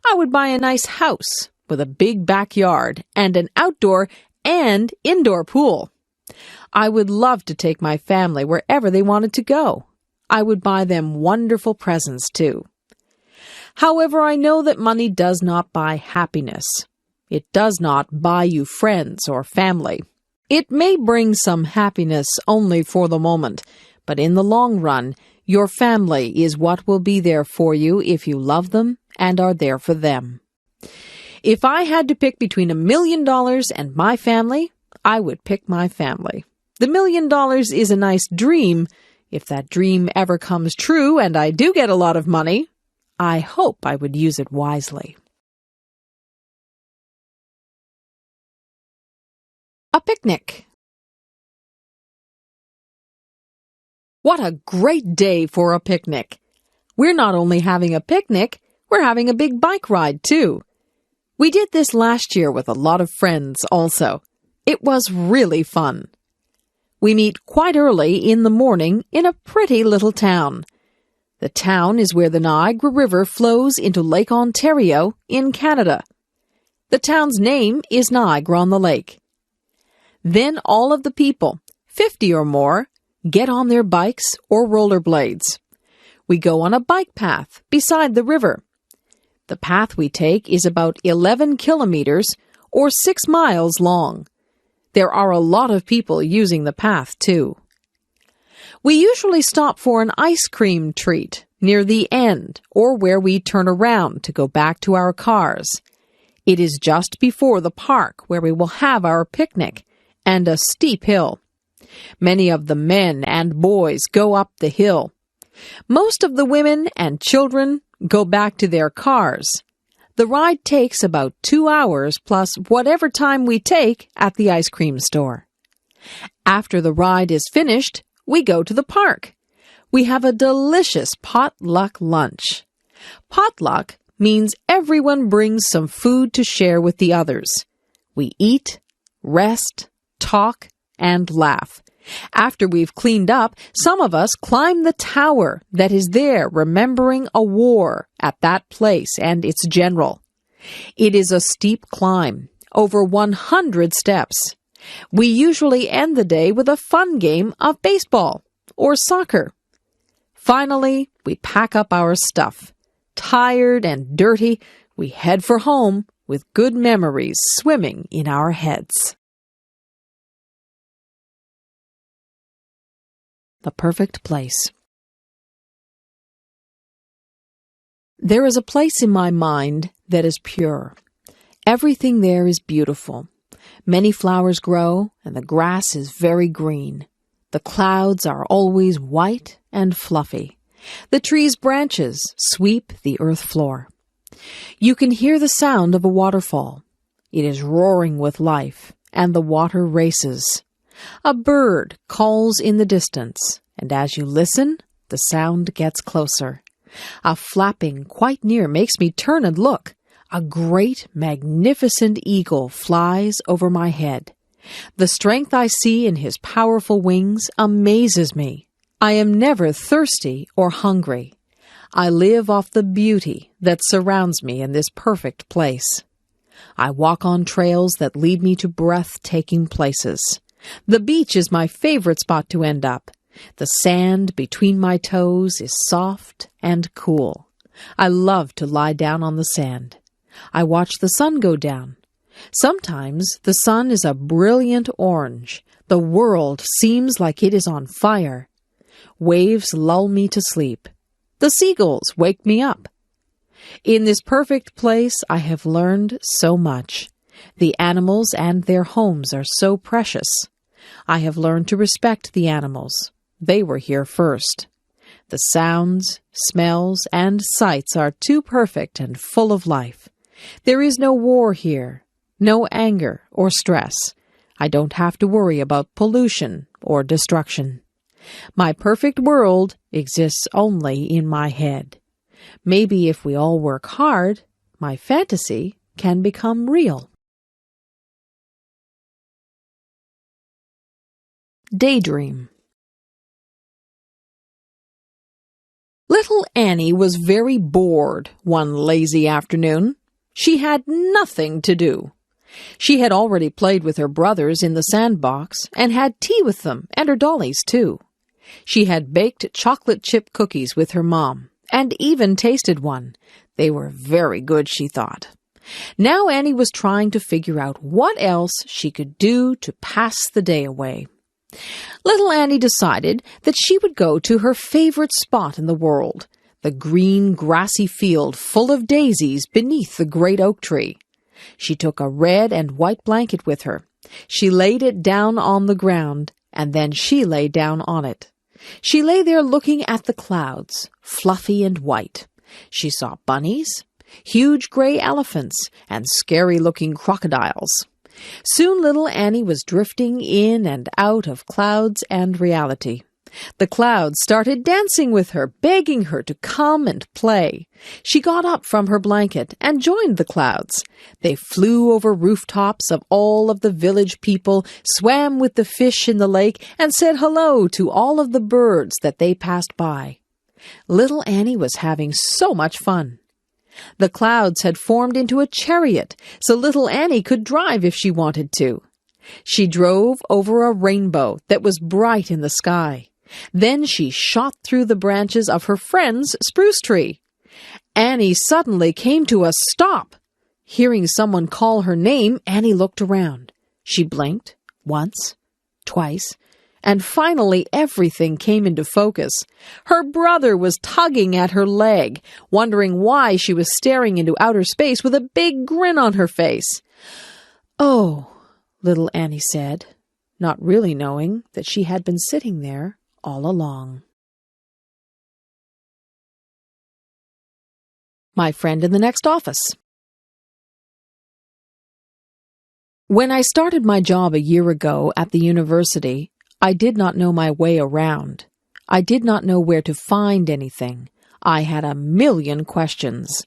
I would buy a nice house with a big backyard and an outdoor and indoor pool. I would love to take my family wherever they wanted to go. I would buy them wonderful presents, too. However, I know that money does not buy happiness. It does not buy you friends or family. It may bring some happiness only for the moment, but in the long run, your family is what will be there for you if you love them and are there for them. If I had to pick between $1 million and my family, I would pick my family. The $1 million is a nice dream. If that dream ever comes true and I do get a lot of money, I hope I would use it wisely. A picnic. What a great day for a picnic! We're not only having a picnic, we're having a big bike ride too. We did this last year with a lot of friends also. It was really fun. We meet quite early in the morning in a pretty little town. The town is where the Niagara River flows into Lake Ontario in Canada. The town's name is Niagara-on-the-Lake. Then all of the people, 50 or more, get on their bikes or rollerblades. We go on a bike path beside the river. The path we take is about 11 kilometers or 6 miles long. There are a lot of people using the path, too. We usually stop for an ice cream treat near the end or where we turn around to go back to our cars. It is just before the park where we will have our picnic and a steep hill. Many of the men and boys go up the hill. Most of the women and children go back to their cars. The ride takes about 2 hours plus whatever time we take at the ice cream store. After the ride is finished, we go to the park. We have a delicious potluck lunch. Potluck means everyone brings some food to share with the others. We eat, rest, talk, and laugh. After we've cleaned up, some of us climb the tower that is there remembering a war at that place and its general. It is a steep climb, over 100 steps. We usually end the day with a fun game of baseball or soccer. Finally, we pack up our stuff. Tired and dirty, we head for home with good memories swimming in our heads. The perfect place. There is a place in my mind that is pure. Everything there is beautiful. Many flowers grow, and the grass is very green. The clouds are always white and fluffy. The trees' branches sweep the earth floor. You can hear the sound of a waterfall. It is roaring with life, and the water races. A bird calls in the distance, and as you listen, the sound gets closer. A flapping quite near makes me turn and look. A great, magnificent eagle flies over my head. The strength I see in his powerful wings amazes me. I am never thirsty or hungry. I live off the beauty that surrounds me in this perfect place. I walk on trails that lead me to breathtaking places. The beach is my favorite spot to end up. The sand between my toes is soft and cool. I love to lie down on the sand. I watch the sun go down. Sometimes the sun is a brilliant orange. The world seems like it is on fire. Waves lull me to sleep. The seagulls wake me up. In this perfect place, I have learned so much. The animals and their homes are so precious. I have learned to respect the animals. They were here first. The sounds, smells, and sights are too perfect and full of life. There is no war here, no anger or stress. I don't have to worry about pollution or destruction. My perfect world exists only in my head. Maybe if we all work hard, my fantasy can become real. Daydream. Little Annie was very bored one lazy afternoon. She had nothing to do. She had already played with her brothers in the sandbox and had tea with them and her dollies too. She had baked chocolate chip cookies with her mom and even tasted one. They were very good, she thought. Now Annie was trying to figure out what else she could do to pass the day away. Little Annie decided that she would go to her favorite spot in the world, the green, grassy field full of daisies beneath the great oak tree. She took a red and white blanket with her. She laid it down on the ground, and then she lay down on it. She lay there looking at the clouds, fluffy and white. She saw bunnies, huge gray elephants, and scary-looking crocodiles. Soon little Annie was drifting in and out of clouds and reality. The clouds started dancing with her, begging her to come and play. She got up from her blanket and joined the clouds. They flew over rooftops of all of the village people, swam with the fish in the lake, and said hello to all of the birds that they passed by. Little Annie was having so much fun. The clouds had formed into a chariot, so little Annie could drive if she wanted to. She drove over a rainbow that was bright in the sky. Then she shot through the branches of her friend's spruce tree. Annie suddenly came to a stop. Hearing someone call her name, Annie looked around. She blinked once, twice, and finally everything came into focus. Her brother was tugging at her leg, wondering why she was staring into outer space with a big grin on her face. "Oh," little Annie said, not really knowing that she had been sitting there all along. My friend in the next office. When I started my job a year ago at the university, I did not know my way around. I did not know where to find anything. I had a million questions.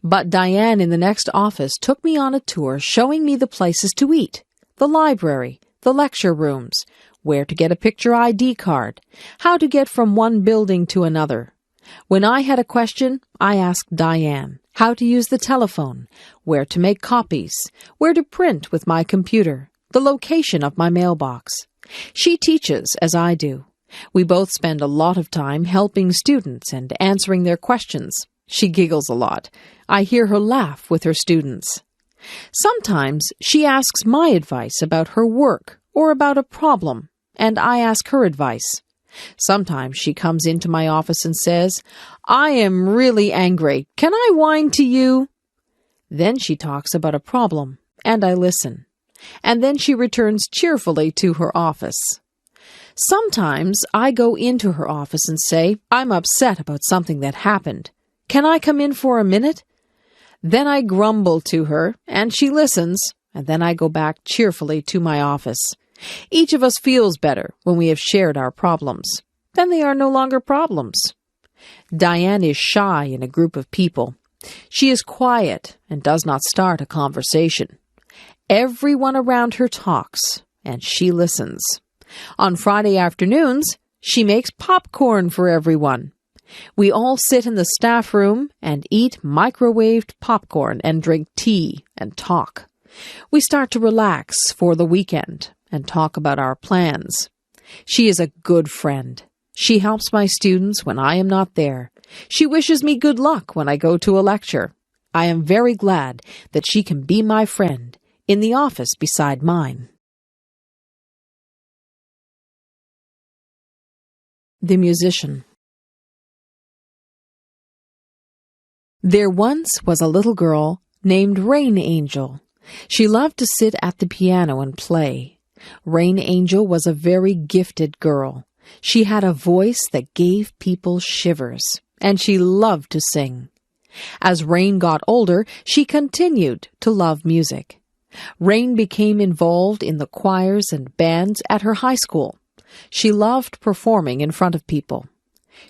But Diane in the next office took me on a tour showing me the places to eat, the library, the lecture rooms, where to get a picture ID card, how to get from one building to another. When I had a question, I asked Diane how to use the telephone, where to make copies, where to print with my computer, the location of my mailbox. She teaches as I do. We both spend a lot of time helping students and answering their questions. She giggles a lot. I hear her laugh with her students. Sometimes she asks my advice about her work or about a problem, and I ask her advice. Sometimes she comes into my office and says, "I am really angry. Can I whine to you?" Then she talks about a problem, and I listen. And then she returns cheerfully to her office. Sometimes I go into her office and say, "I'm upset about something that happened. Can I come in for a minute?" Then I grumble to her, and she listens, and then I go back cheerfully to my office. Each of us feels better when we have shared our problems. Then they are no longer problems. Diane is shy in a group of people. She is quiet and does not start a conversation. Everyone around her talks, and she listens. On Friday afternoons, she makes popcorn for everyone. We all sit in the staff room and eat microwaved popcorn and drink tea and talk. We start to relax for the weekend and talk about our plans. She is a good friend. She helps my students when I am not there. She wishes me good luck when I go to a lecture. I am very glad that she can be my friend in the office beside mine. The musician. There once was a little girl named Rain Angel. She loved to sit at the piano and play. Rain Angel was a very gifted girl. She had a voice that gave people shivers, and she loved to sing. As Rain got older, she continued to love music. Rain became involved in the choirs and bands at her high school. She loved performing in front of people.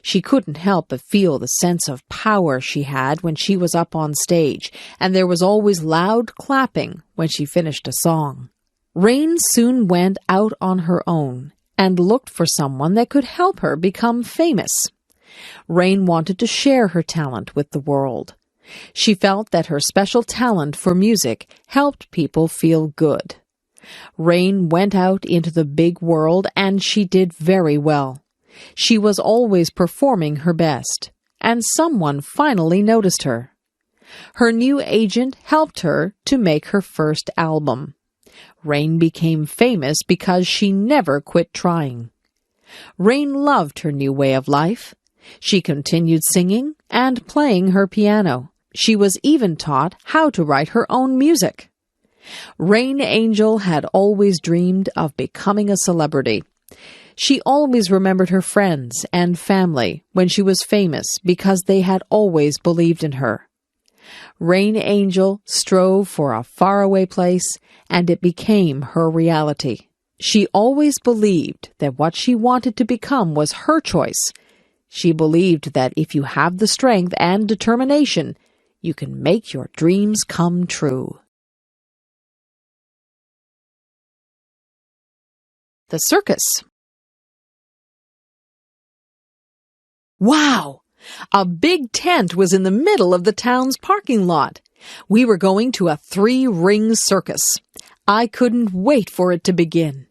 She couldn't help but feel the sense of power she had when she was up on stage, and there was always loud clapping when she finished a song. Rain soon went out on her own and looked for someone that could help her become famous. Rain wanted to share her talent with the world. She felt that her special talent for music helped people feel good. Rain went out into the big world, and she did very well. She was always performing her best, and someone finally noticed her. Her new agent helped her to make her first album. Rain became famous because she never quit trying. Rain loved her new way of life. She continued singing and playing her piano. She was even taught how to write her own music. Rain Angel had always dreamed of becoming a celebrity. She always remembered her friends and family when she was famous because they had always believed in her. Rain Angel strove for a faraway place, and it became her reality. She always believed that what she wanted to become was her choice. She believed that if you have the strength and determination, you can make your dreams come true. The circus. Wow! A big tent was in the middle of the town's parking lot. We were going to a 3-ring circus. I couldn't wait for it to begin.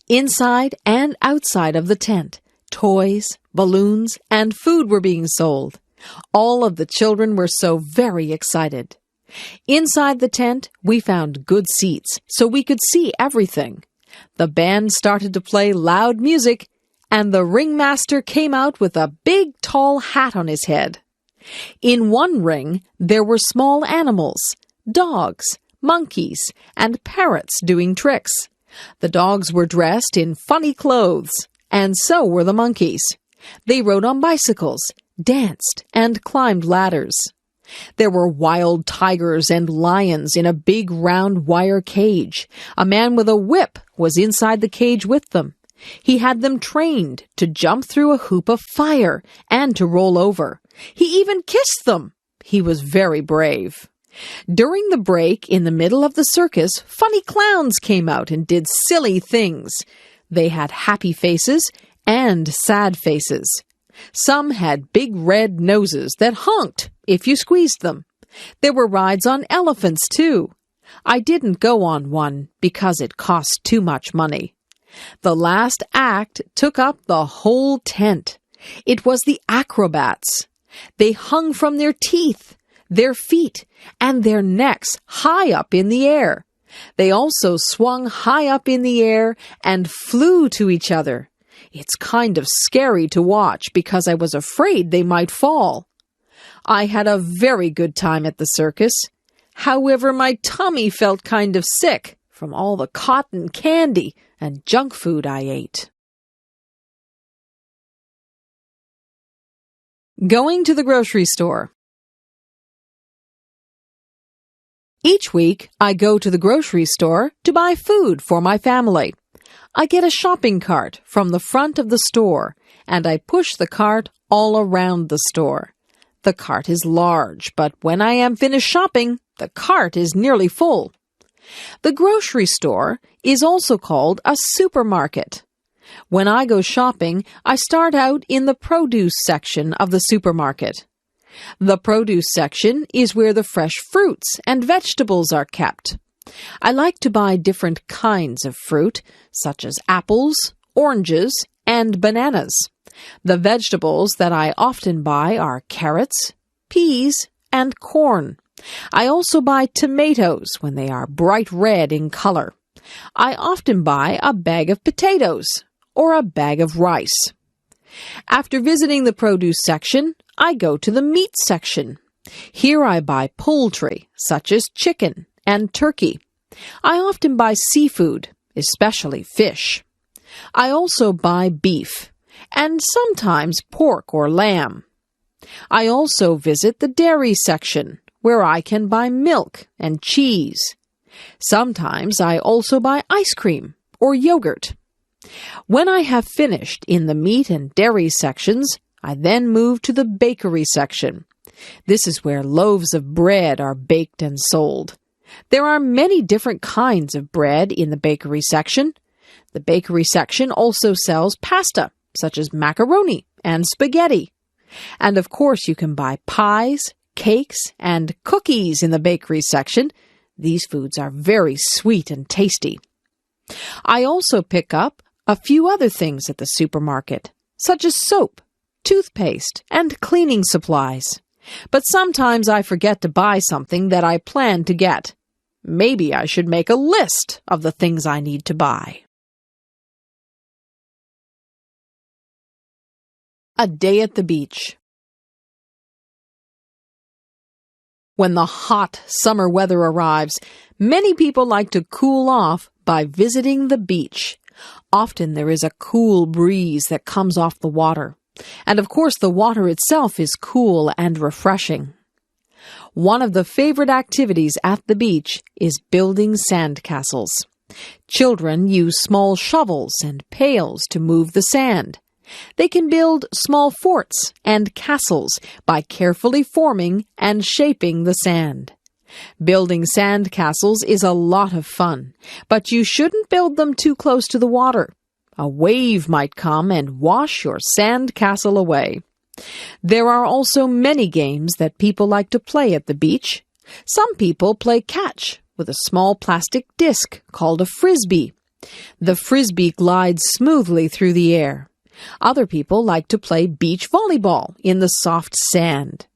Inside and outside of the tent, toys, balloons, and food were being sold. All of the children were so very excited. Inside the tent, we found good seats so we could see everything. The band started to play loud music, and the ringmaster came out with a big tall hat on his head. In one ring, there were small animals, dogs, monkeys, and parrots doing tricks. The dogs were dressed in funny clothes, and so were the monkeys. They rode on bicycles, danced, and climbed ladders. There were wild tigers and lions in a big round wire cage. A man with a whip was inside the cage with them. He had them trained to jump through a hoop of fire and to roll over. He even kissed them. He was very brave. During the break in the middle of the circus, funny clowns came out and did silly things. They had happy faces and sad faces. Some had big red noses that honked if you squeezed them. There were rides on elephants, too. I didn't go on one because it cost too much money. The last act took up the whole tent. It was the acrobats. They hung from their teeth, their feet, and their necks high up in the air. They also swung high up in the air and flew to each other. It's kind of scary to watch because I was afraid they might fall. I had a very good time at the circus. However, my tummy felt kind of sick from all the cotton candy and junk food I ate. Going to the grocery store. Each week, I go to the grocery store to buy food for my family. I get a shopping cart from the front of the store, and I push the cart all around the store. The cart is large, but when I am finished shopping, the cart is nearly full. The grocery store is also called a supermarket. When I go shopping, I start out in the produce section of the supermarket. The produce section is where the fresh fruits and vegetables are kept. I like to buy different kinds of fruit, such as apples, oranges, and bananas. The vegetables that I often buy are carrots, peas, and corn. I also buy tomatoes when they are bright red in color. I often buy a bag of potatoes or a bag of rice. After visiting the produce section, I go to the meat section. Here I buy poultry, such as chicken and turkey. I often buy seafood, especially fish. I also buy beef, and sometimes pork or lamb. I also visit the dairy section, where I can buy milk and cheese. Sometimes I also buy ice cream or yogurt. When I have finished in the meat and dairy sections, I then move to the bakery section. This is where loaves of bread are baked and sold. There are many different kinds of bread in the bakery section. The bakery section also sells pasta, such as macaroni and spaghetti. And of course, you can buy pies, cakes, and cookies in the bakery section. These foods are very sweet and tasty. I also pick up a few other things at the supermarket, such as soap, toothpaste, and cleaning supplies. But sometimes I forget to buy something that I plan to get. Maybe I should make a list of the things I need to buy. A day at the beach. When the hot summer weather arrives, many people like to cool off by visiting the beach. Often there is a cool breeze that comes off the water. And of course the water itself is cool and refreshing. One of the favorite activities at the beach is building sandcastles. Children use small shovels and pails to move the sand. They can build small forts and castles by carefully forming and shaping the sand. Building sandcastles is a lot of fun, but you shouldn't build them too close to the water. A wave might come and wash your sandcastle away. There are also many games that people like to play at the beach. Some people play catch with a small plastic disc called a frisbee. The frisbee glides smoothly through the air. Other people like to play beach volleyball in the soft sand.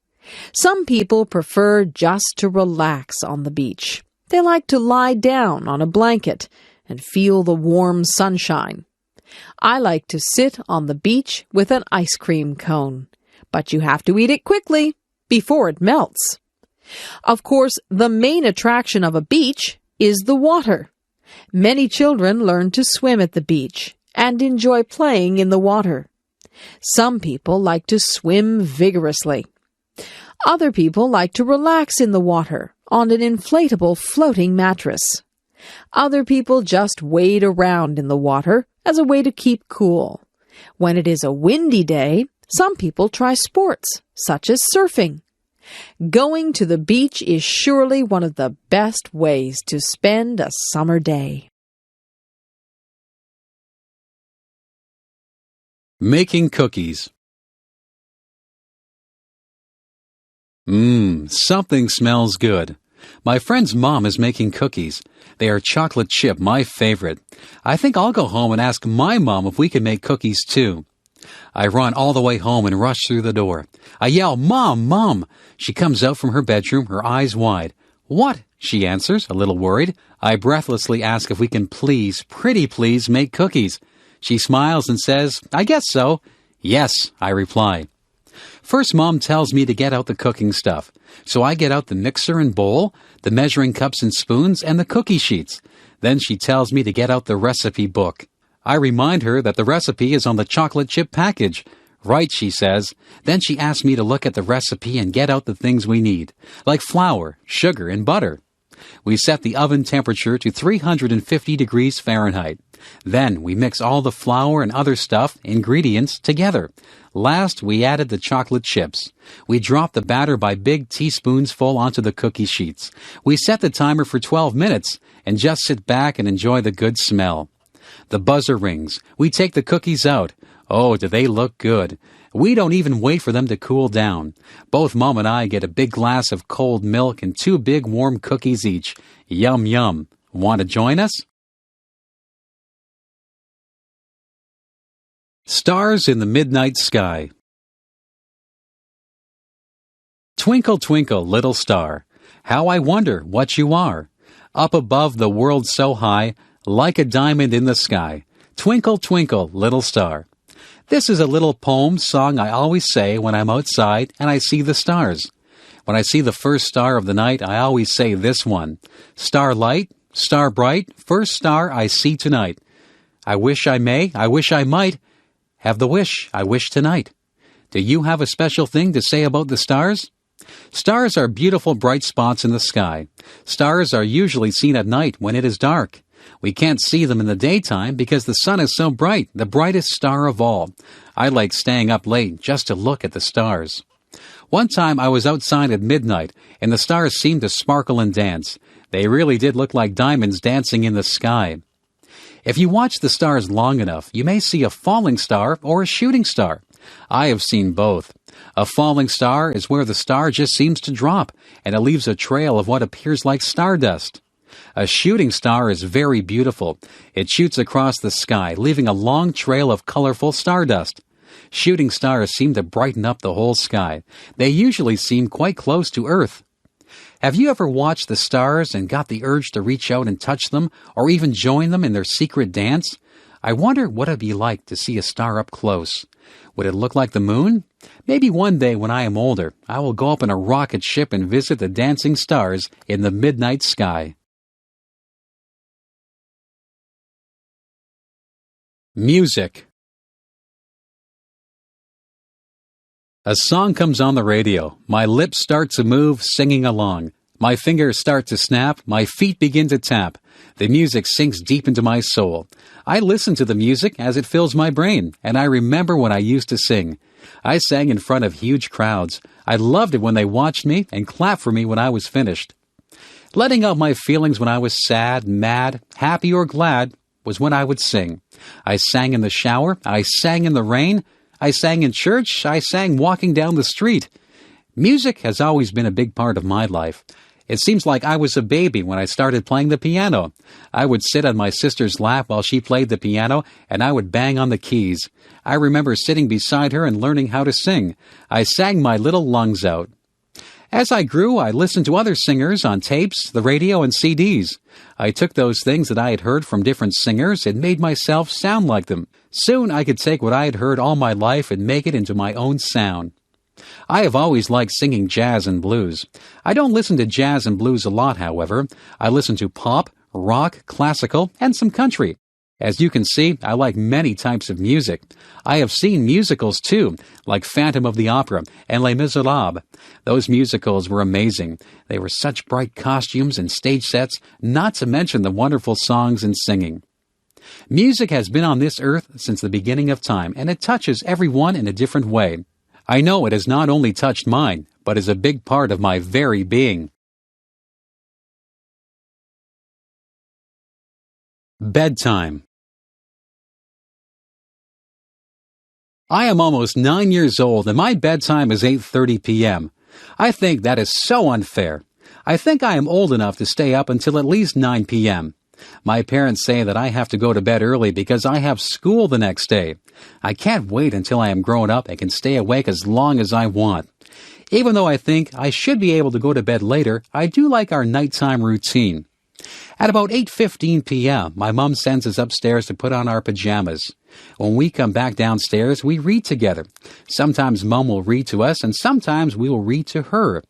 Some people prefer just to relax on the beach. They like to lie down on a blanket and feel the warm sunshine. I like to sit on the beach with an ice cream cone, but you have to eat it quickly before it melts. Of course, the main attraction of a beach is the water. Many children learn to swim at the beach and enjoy playing in the water. Some people like to swim vigorously. Other people like to relax in the water on an inflatable floating mattress. Other people just wade around in the water as a way to keep cool. When it is a windy day, some people try sports, such as surfing. Going to the beach is surely one of the best ways to spend a summer day. Making cookies. Something smells good. My friend's mom is making cookies. They are chocolate chip, my favorite. I think I'll go home and ask my mom if we can make cookies too. I run all the way home and rush through the door. I yell, "Mom, Mom!" She comes out from her bedroom, her eyes wide. "What?" she answers, a little worried. I breathlessly ask if we can please, pretty please, make cookies. She smiles and says, "I guess so." "Yes," I reply. First, Mom tells me to get out the cooking stuff. So I get out the mixer and bowl, the measuring cups and spoons, and the cookie sheets. Then she tells me to get out the recipe book. I remind her that the recipe is on the chocolate chip package. "Right," she says. Then she asks me to look at the recipe and get out the things we need, like flour, sugar, and butter. We set the oven temperature to 350 degrees Fahrenheit. Then we mix all the flour and other ingredients, together. Last, we added the chocolate chips. We dropped the batter by big teaspoons full onto the cookie sheets. We set the timer for 12 minutes and just sit back and enjoy the good smell. The buzzer rings. We take the cookies out. Oh, do they look good. We don't even wait for them to cool down. Both Mom and I get a big glass of cold milk and 2 big warm cookies each. Yum, yum. Want to join us? Stars in the Midnight Sky. Twinkle, twinkle, little star, how I wonder what you are. Up above the world so high, like a diamond in the sky. Twinkle, twinkle, little star. This is a little poem song I always say when I'm outside and I see the stars. When I see the first star of the night, I always say this one. Starlight, star bright, first star I see tonight. I wish I may, I wish I might, have the wish I wish tonight. Do you have a special thing to say about the stars? Stars are beautiful bright spots in the sky. Stars are usually seen at night when it is dark. We can't see them in the daytime because the sun is so bright, the brightest star of all. I like staying up late just to look at the stars. One time I was outside at midnight, and the stars seemed to sparkle and dance. They really did look like diamonds dancing in the sky. If you watch the stars long enough, you may see a falling star or a shooting star. I have seen both. A falling star is where the star just seems to drop, and it leaves a trail of what appears like stardust. A shooting star is very beautiful. It shoots across the sky, leaving a long trail of colorful stardust. Shooting stars seem to brighten up the whole sky. They usually seem quite close to Earth. Have you ever watched the stars and got the urge to reach out and touch them, or even join them in their secret dance? I wonder what it'd be like to see a star up close. Would it look like the moon? Maybe one day when I am older, I will go up in a rocket ship and visit the dancing stars in the midnight sky. Music. A song comes on the radio. My lips start to move, singing along. My fingers start to snap. My feet begin to tap. The music sinks deep into my soul. I listen to the music as it fills my brain, and I remember when I used to sing. I sang in front of huge crowds. I loved it when they watched me and clapped for me when I was finished. Letting out my feelings when I was sad, mad, happy, or glad was when I would sing. I sang in the shower. I sang in the rain. I sang in church. I sang walking down the street. Music has always been a big part of my life. It seems like I was a baby when I started playing the piano. I would sit on my sister's lap while she played the piano, and I would bang on the keys. I remember sitting beside her and learning how to sing. I sang my little lungs out. As I grew, I listened to other singers on tapes, the radio, and CDs. I took those things that I had heard from different singers and made myself sound like them. Soon I could take what I had heard all my life and make it into my own sound. I have always liked singing jazz and blues. I don't listen to jazz and blues a lot, however. I listen to pop, rock, classical, and some country. As you can see, I like many types of music. I have seen musicals too, like Phantom of the Opera and Les Miserables. Those musicals were amazing. They were such bright costumes and stage sets, not to mention the wonderful songs and singing. Music has been on this earth since the beginning of time, and it touches everyone in a different way. I know it has not only touched mine, but is a big part of my very being. Bedtime. I am almost 9 years old and my bedtime is 8:30 p.m. I think that is so unfair. I think I am old enough to stay up until at least 9 p.m. My parents say that I have to go to bed early because I have school the next day. I can't wait until I am grown up and can stay awake as long as I want. Even though I think I should be able to go to bed later, I do like our nighttime routine. At about 8:15 p.m., my mom sends us upstairs to put on our pajamas. When we come back downstairs, we read together. Sometimes Mom will read to us, and sometimes we will read to her.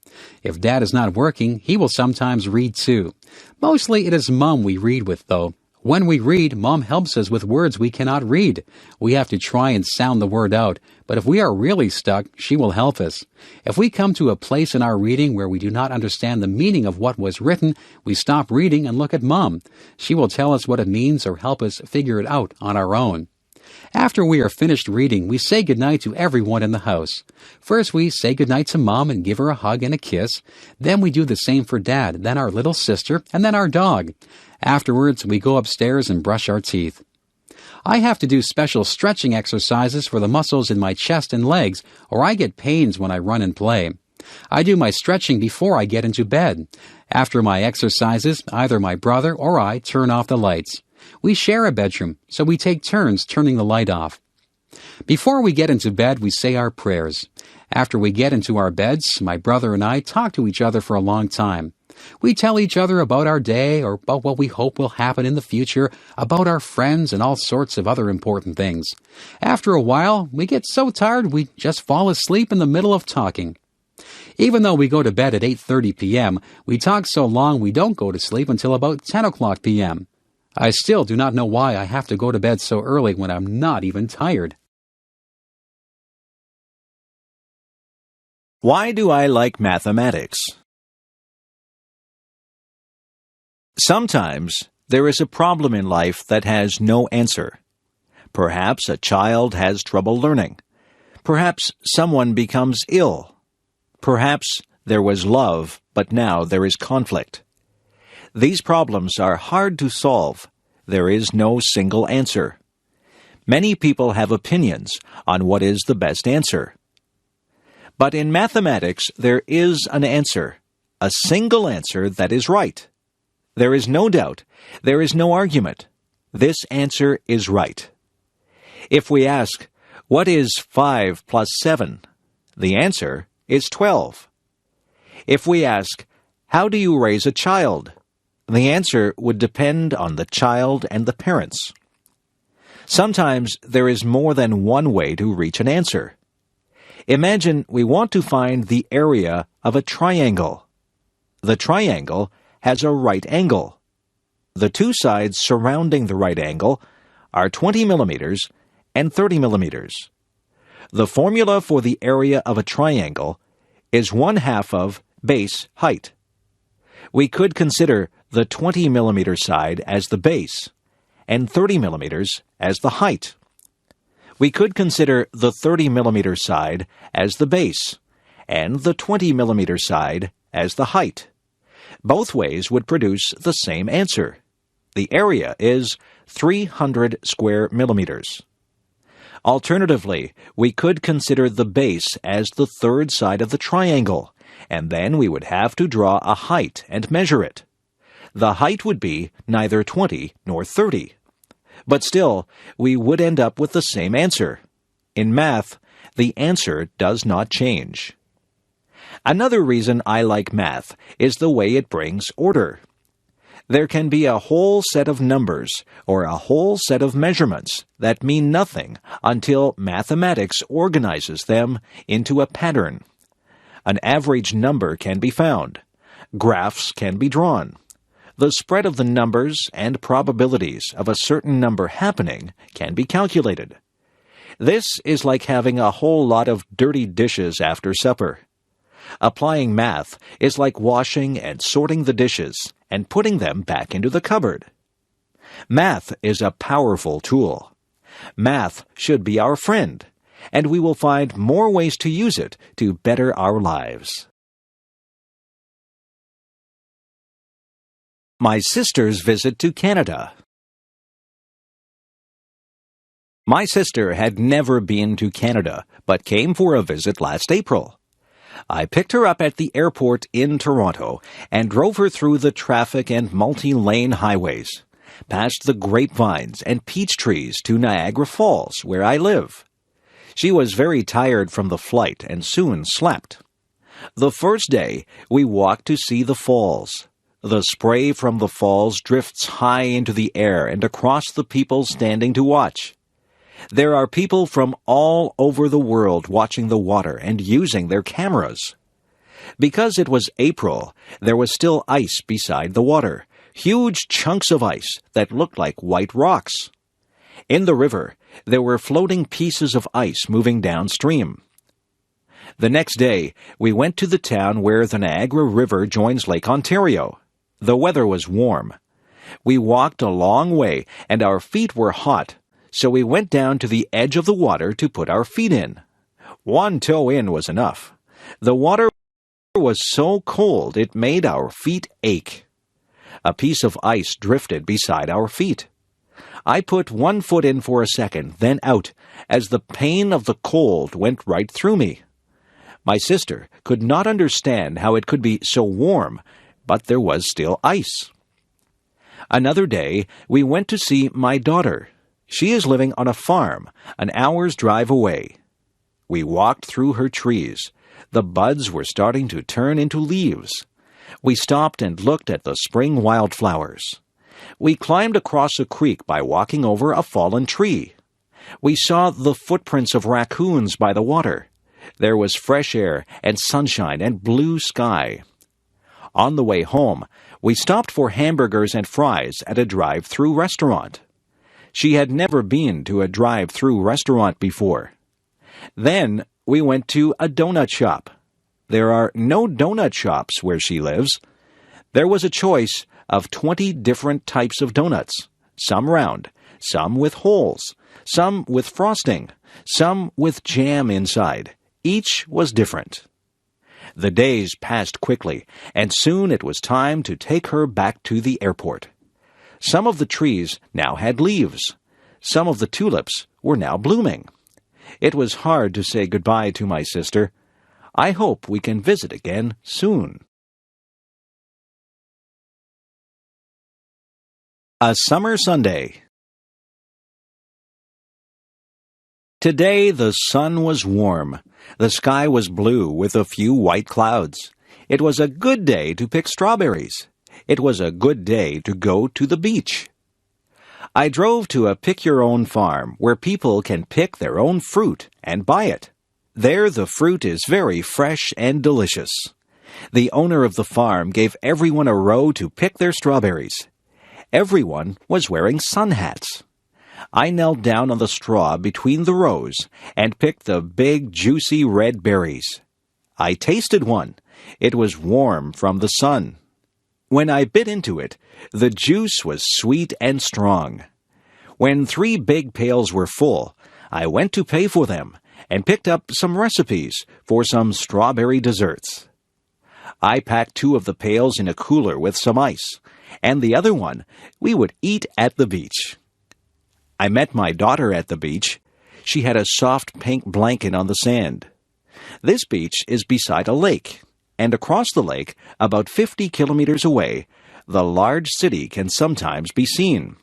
If Dad is not working, he will sometimes read too. Mostly it is Mom we read with, though. When we read, Mom helps us with words we cannot read. We have to try and sound the word out, but if we are really stuck, she will help us. If we come to a place in our reading where we do not understand the meaning of what was written, we stop reading and look at Mom. She will tell us what it means or help us figure it out on our own. After we are finished reading, we say goodnight to everyone in the house. First, we say goodnight to Mom and give her a hug and a kiss. Then we do the same for Dad, then our little sister, and then our dog. Afterwards, we go upstairs and brush our teeth. I have to do special stretching exercises for the muscles in my chest and legs, or I get pains when I run and play. I do my stretching before I get into bed. After my exercises, either my brother or I turn off the lights. We share a bedroom, so we take turns turning the light off. Before we get into bed, we say our prayers. After we get into our beds, my brother and I talk to each other for a long time. We tell each other about our day or about what we hope will happen in the future, about our friends and all sorts of other important things. After a while, we get so tired we just fall asleep in the middle of talking. Even though we go to bed at 8:30 p.m., we talk so long we don't go to sleep until about 10 o'clock p.m. I still do not know why I have to go to bed so early when I'm not even tired. Why do I like mathematics? Sometimes there is a problem in life that has no answer. Perhaps a child has trouble learning. Perhaps someone becomes ill. Perhaps there was love, but now there is conflict. These problems are hard to solve. There is no single answer. Many people have opinions on what is the best answer. But in mathematics, there is an answer, a single answer that is right. There is no doubt. There is no argument. This answer is right. If we ask, what is 5 plus 7? The answer is 12. If we ask, how do you raise a child? The answer would depend on the child and the parents. Sometimes there is more than one way to reach an answer. Imagine we want to find the area of a triangle. The triangle has a right angle. The two sides surrounding the right angle are 20 millimeters and 30 millimeters. The formula for the area of a triangle is 1/2 of base height. We could consider the 20 millimeter side as the base and 30 millimeters as the height. We could consider the 30 millimeter side as the base and the 20 millimeter side as the height. Both ways would produce the same answer. The area is 300 square millimeters. Alternatively, we could consider the base as the third side of the triangle, and then we would have to draw a height and measure it. The height would be neither 20 nor 30. But still, we would end up with the same answer. In math, the answer does not change. Another reason I like math is the way it brings order. There can be a whole set of numbers or a whole set of measurements that mean nothing until mathematics organizes them into a pattern. An average number can be found. Graphs can be drawn. The spread of the numbers and probabilities of a certain number happening can be calculated. This is like having a whole lot of dirty dishes after supper. Applying math is like washing and sorting the dishes and putting them back into the cupboard. Math is a powerful tool. Math should be our friend, and we will find more ways to use it to better our lives. My sister's visit to Canada. My sister had never been to Canada, but came for a visit last April. I picked her up at the airport in Toronto and drove her through the traffic and multi-lane highways, past the grapevines and peach trees to Niagara Falls, where I live. She was very tired from the flight and soon slept. The first day, we walked to see the falls. The spray from the falls drifts high into the air and across the people standing to watch. There are people from all over the world watching the water and using their cameras. Because it was April, there was still ice beside the water, huge chunks of ice that looked like white rocks. In the river, there were floating pieces of ice moving downstream. The next day, we went to the town where the Niagara River joins Lake Ontario. The weather was warm. We walked a long way, and our feet were hot, so we went down to the edge of the water to put our feet in. One toe in was enough. The water was so cold it made our feet ache. A piece of ice drifted beside our feet. I put one foot in for a second, then out, as the pain of the cold went right through me. My sister could not understand how it could be so warm, but there was still ice. Another day, we went to see my daughter. She is living on a farm, an hour's drive away. We walked through her trees. The buds were starting to turn into leaves. We stopped and looked at the spring wildflowers. We climbed across a creek by walking over a fallen tree. We saw the footprints of raccoons by the water. There was fresh air and sunshine and blue sky. On the way home, we stopped for hamburgers and fries at a drive-through restaurant. She had never been to a drive-through restaurant before. Then we went to a donut shop. There are no donut shops where she lives. There was a choice of 20 different types of donuts, some round, some with holes, some with frosting, some with jam inside. Each was different. The days passed quickly, and soon it was time to take her back to the airport. Some of the trees now had leaves. Some of the tulips were now blooming. It was hard to say goodbye to my sister. I hope we can visit again soon. A Summer Sunday. Today the sun was warm. The sky was blue with a few white clouds. It was a good day to pick strawberries. It was a good day to go to the beach. I drove to a pick-your-own farm where people can pick their own fruit and buy it. There the fruit is very fresh and delicious. The owner of the farm gave everyone a row to pick their strawberries. Everyone was wearing sun hats. I knelt down on the straw between the rows and picked the big, juicy red berries. I tasted one. It was warm from the sun. When I bit into it, the juice was sweet and strong. When 3 big pails were full, I went to pay for them and picked up some recipes for some strawberry desserts. I packed 2 of the pails in a cooler with some ice, and the other one we would eat at the beach. I met my daughter at the beach. She had a soft pink blanket on the sand. This beach is beside a lake, and across the lake, about 50 kilometers away, the large city can sometimes be seen.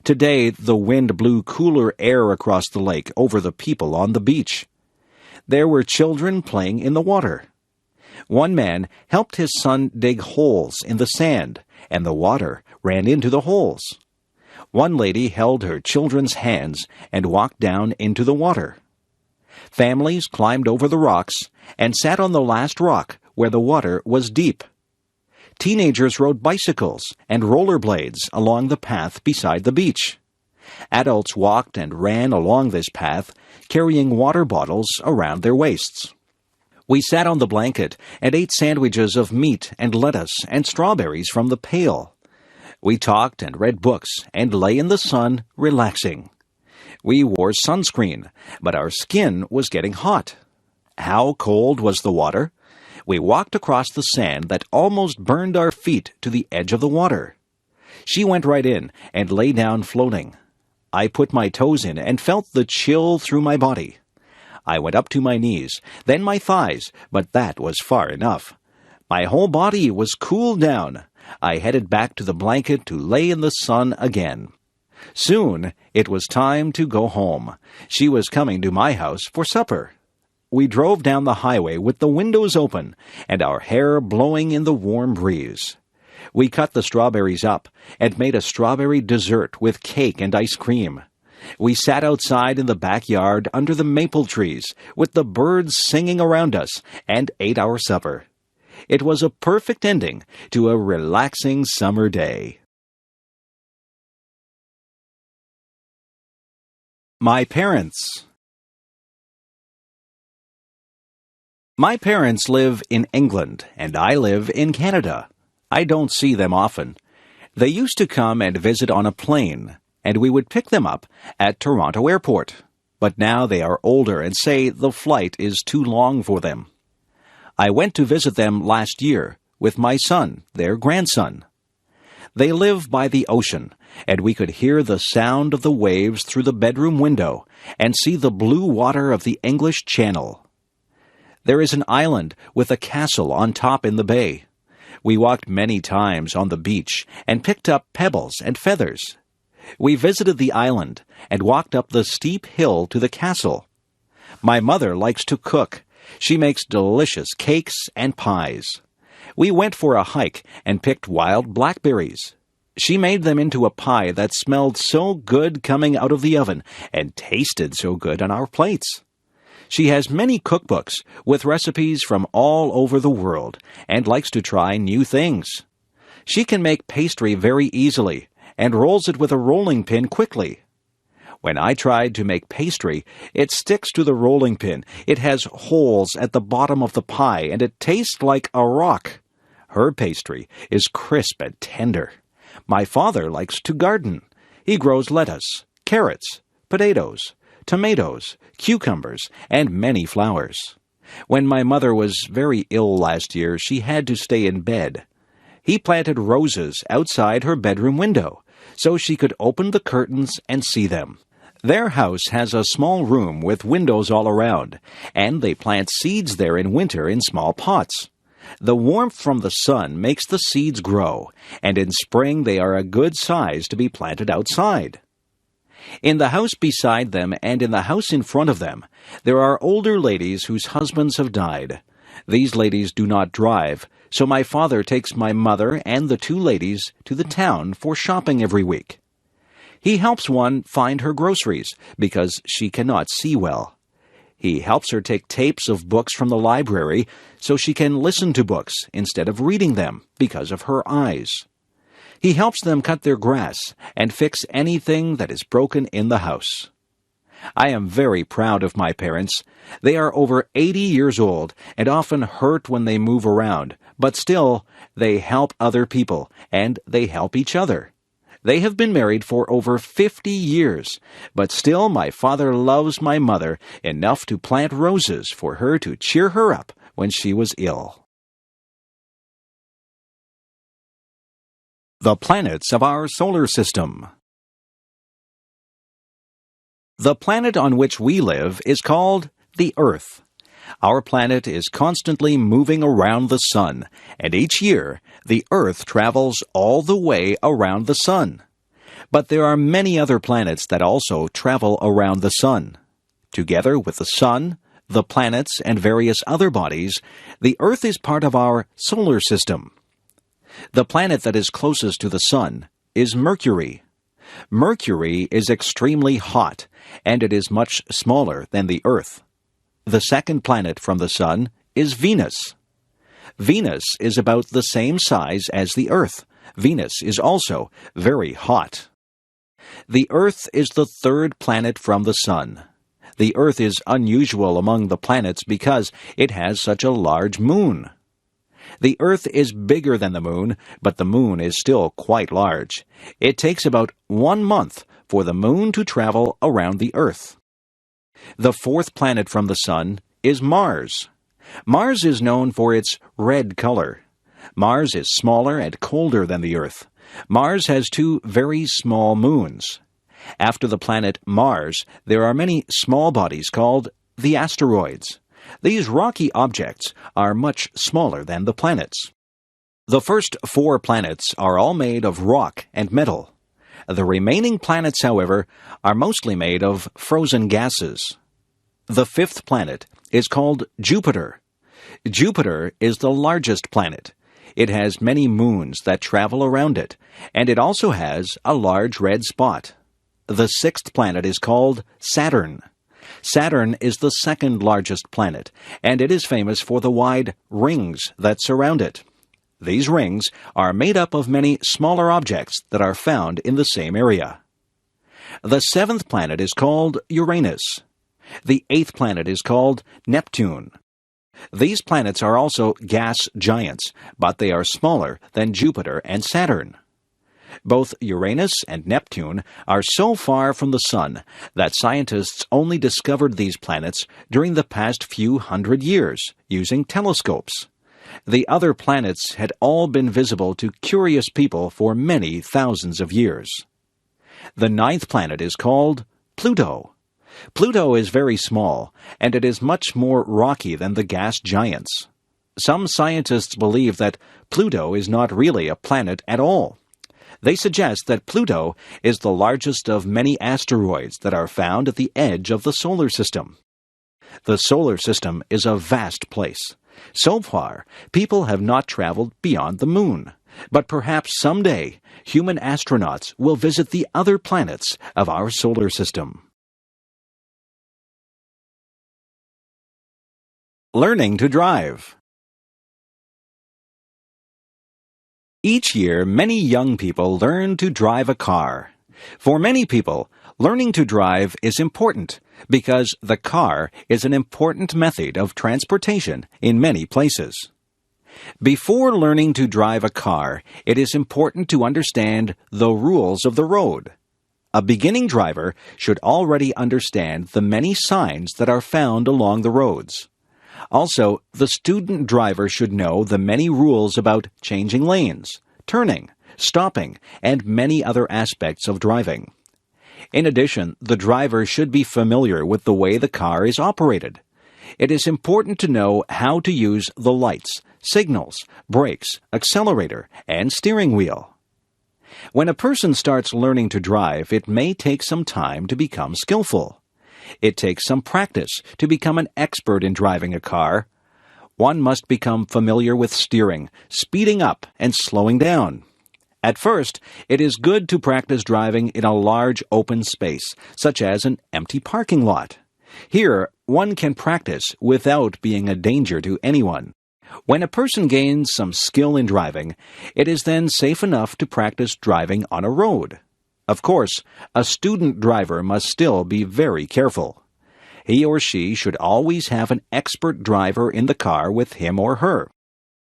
Today, the wind blew cooler air across the lake over the people on the beach. There were children playing in the water. One man helped his son dig holes in the sand, and the water ran into the holes. One lady held her children's hands and walked down into the water. Families climbed over the rocks and sat on the last rock where the water was deep. Teenagers rode bicycles and rollerblades along the path beside the beach. Adults walked and ran along this path, carrying water bottles around their waists. We sat on the blanket and ate sandwiches of meat and lettuce and strawberries from the pail. We talked and read books and lay in the sun, relaxing. We wore sunscreen, but our skin was getting hot. How cold was the water? We walked across the sand that almost burned our feet to the edge of the water. She went right in and lay down floating. I put my toes in and felt the chill through my body. I went up to my knees, then my thighs, but that was far enough. My whole body was cooled down. I headed back to the blanket to lay in the sun again. Soon it was time to go home. She was coming to my house for supper. We drove down the highway with the windows open and our hair blowing in the warm breeze. We cut the strawberries up and made a strawberry dessert with cake and ice cream. We sat outside in the backyard under the maple trees with the birds singing around us and ate our supper. It was a perfect ending to a relaxing summer day. My parents. My parents live in England, and I live in Canada. I don't see them often. They used to come and visit on a plane, and we would pick them up at Toronto Airport. But now they are older and say the flight is too long for them. I went to visit them last year with my son, their grandson. They live by the ocean, and we could hear the sound of the waves through the bedroom window and see the blue water of the English Channel. There is an island with a castle on top in the bay. We walked many times on the beach and picked up pebbles and feathers. We visited the island and walked up the steep hill to the castle. My mother likes to cook. She makes delicious cakes and pies. We went for a hike and picked wild blackberries. She made them into a pie that smelled so good coming out of the oven and tasted so good on our plates. She has many cookbooks with recipes from all over the world and likes to try new things. She can make pastry very easily and rolls it with a rolling pin quickly. When I tried to make pastry, it sticks to the rolling pin. It has holes at the bottom of the pie, and it tastes like a rock. Her pastry is crisp and tender. My father likes to garden. He grows lettuce, carrots, potatoes, tomatoes, cucumbers, and many flowers. When my mother was very ill last year, she had to stay in bed. He planted roses outside her bedroom window, so she could open the curtains and see them. Their house has a small room with windows all around, and they plant seeds there in winter in small pots. The warmth from the sun makes the seeds grow, and in spring they are a good size to be planted outside. In the house beside them and in the house in front of them, there are older ladies whose husbands have died. These ladies do not drive, so my father takes my mother and the 2 ladies to the town for shopping every week. He helps one find her groceries because she cannot see well. He helps her take tapes of books from the library so she can listen to books instead of reading them because of her eyes. He helps them cut their grass and fix anything that is broken in the house. I am very proud of my parents. They are over 80 years old and often hurt when they move around, but still, they help other people and they help each other. They have been married for over 50 years, but still my father loves my mother enough to plant roses for her to cheer her up when she was ill. The planets of our solar system. The planet on which we live is called the Earth. Our planet is constantly moving around the sun, and each year the Earth travels all the way around the sun. But there are many other planets that also travel around the sun. Together with the sun, the planets, and various other bodies, the Earth is part of our solar system. The planet that is closest to the sun is Mercury. Mercury is extremely hot, and it is much smaller than the Earth. The second planet from the sun is Venus. Venus is about the same size as the Earth. Venus is also very hot. The Earth is the third planet from the sun. The Earth is unusual among the planets because it has such a large moon. The Earth is bigger than the moon, but the moon is still quite large. It takes about 1 month for the moon to travel around the Earth. The fourth planet from the sun is Mars. Mars is known for its red color. Mars is smaller and colder than the Earth. Mars has 2 very small moons. After the planet Mars, there are many small bodies called the asteroids. These rocky objects are much smaller than the planets. The first 4 planets are all made of rock and metal. The remaining planets, however, are mostly made of frozen gases. The 5th planet is called Jupiter. Jupiter is the largest planet. It has many moons that travel around it, and it also has a large red spot. The 6th planet is called Saturn. Saturn is the second largest planet, and it is famous for the wide rings that surround it. These rings are made up of many smaller objects that are found in the same area. The 7th planet is called Uranus. The 8th planet is called Neptune. These planets are also gas giants, but they are smaller than Jupiter and Saturn. Both Uranus and Neptune are so far from the sun that scientists only discovered these planets during the past few hundred years using telescopes. The other planets had all been visible to curious people for many thousands of years. The 9th planet is called Pluto. Pluto is very small, and it is much more rocky than the gas giants. Some scientists believe that Pluto is not really a planet at all. They suggest that Pluto is the largest of many asteroids that are found at the edge of the solar system. The solar system is a vast place. So far, people have not traveled beyond the moon. But perhaps someday, human astronauts will visit the other planets of our solar system. Learning to drive. Each year, many young people learn to drive a car. For many people, learning to drive is important because the car is an important method of transportation in many places. Before learning to drive a car, it is important to understand the rules of the road. A beginning driver should already understand the many signs that are found along the roads. Also, the student driver should know the many rules about changing lanes, turning, stopping, and many other aspects of driving. In addition, the driver should be familiar with the way the car is operated. It is important to know how to use the lights, signals, brakes, accelerator, and steering wheel. When a person starts learning to drive, it may take some time to become skillful. It takes some practice to become an expert in driving a car. One must become familiar with steering, speeding up, and slowing down. At first, it is good to practice driving in a large open space, such as an empty parking lot. Here, one can practice without being a danger to anyone. When a person gains some skill in driving, it is then safe enough to practice driving on a road. Of course, a student driver must still be very careful. He or she should always have an expert driver in the car with him or her.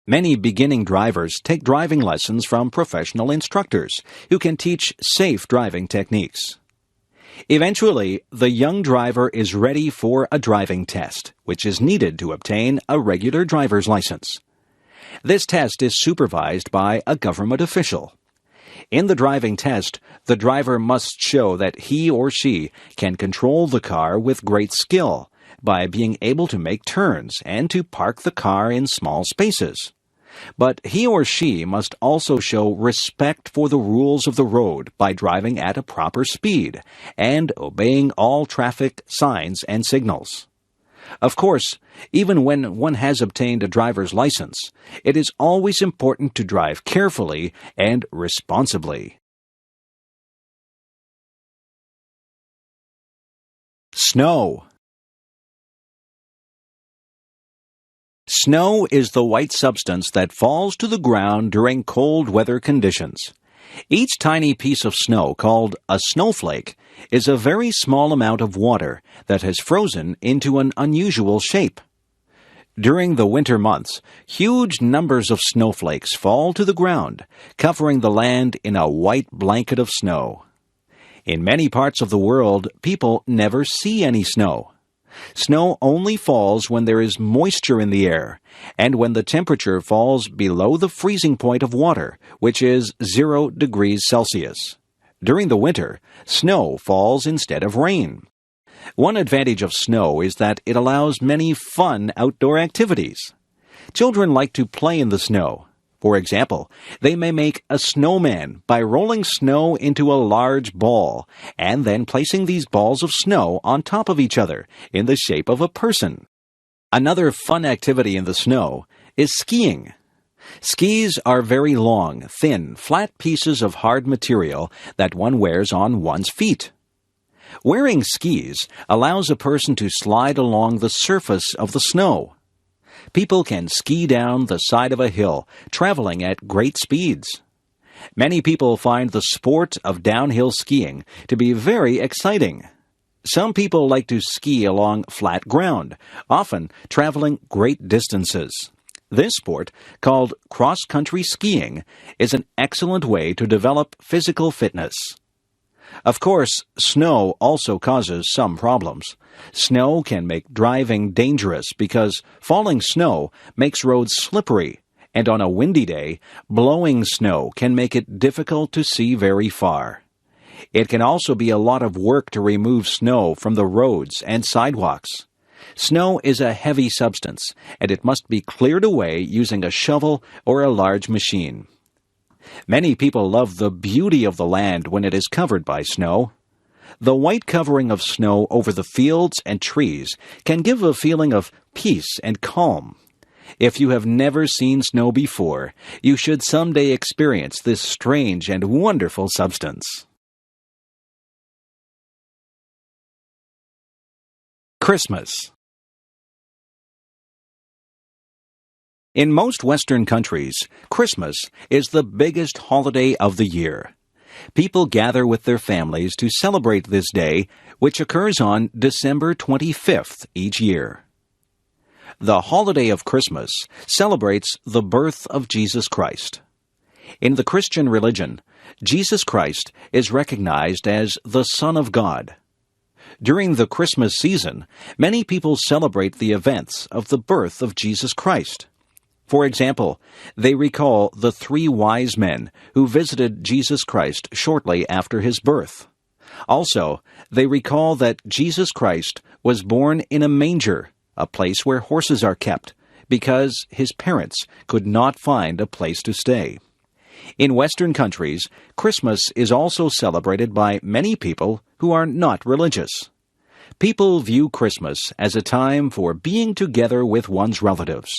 Many beginning drivers take driving lessons from professional instructors who can teach safe driving techniques. Eventually, the young driver is ready for a driving test, which is needed to obtain a regular driver's license. This test is supervised by a government official. In the driving test, the driver must show that he or she can control the car with great skill by being able to make turns and to park the car in small spaces. But he or she must also show respect for the rules of the road by driving at a proper speed and obeying all traffic signs and signals. Of course, even when one has obtained a driver's license, it is always important to drive carefully and responsibly. Snow. Snow is the white substance that falls to the ground during cold weather conditions. Each tiny piece of snow, called a snowflake, is a very small amount of water that has frozen into an unusual shape. During the winter months, huge numbers of snowflakes fall to the ground, covering the land in a white blanket of snow. In many parts of the world, people never see any snow. Snow only falls when there is moisture in the air, and when the temperature falls below the freezing point of water, which is 0 degrees Celsius. During the winter, snow falls instead of rain. One advantage of snow is that it allows many fun outdoor activities. Children like to play in the snow. For example, they may make a snowman by rolling snow into a large ball and then placing these balls of snow on top of each other in the shape of a person. Another fun activity in the snow is skiing. Skis are very long, thin, flat pieces of hard material that one wears on one's feet. Wearing skis allows a person to slide along the surface of the snow. People can ski down the side of a hill, traveling at great speeds. Many people find the sport of downhill skiing to be very exciting. Some people like to ski along flat ground, often traveling great distances. This sport, called cross-country skiing, is an excellent way to develop physical fitness. Of course, snow also causes some problems. Snow can make driving dangerous because falling snow makes roads slippery, and on a windy day, blowing snow can make it difficult to see very far. It can also be a lot of work to remove snow from the roads and sidewalks. Snow is a heavy substance, and it must be cleared away using a shovel or a large machine. Many people love the beauty of the land when it is covered by snow. The white covering of snow over the fields and trees can give a feeling of peace and calm. If you have never seen snow before, you should someday experience this strange and wonderful substance. Christmas. In most Western countries, Christmas is the biggest holiday of the year. People gather with their families to celebrate this day, which occurs on December 25th each year. The holiday of Christmas celebrates the birth of Jesus Christ. In the Christian religion, Jesus Christ is recognized as the Son of God. During the Christmas season, many people celebrate the events of the birth of Jesus Christ. For example, they recall the 3 wise men who visited Jesus Christ shortly after his birth. Also, they recall that Jesus Christ was born in a manger, a place where horses are kept, because his parents could not find a place to stay. In Western countries, Christmas is also celebrated by many people who are not religious. People view Christmas as a time for being together with one's relatives.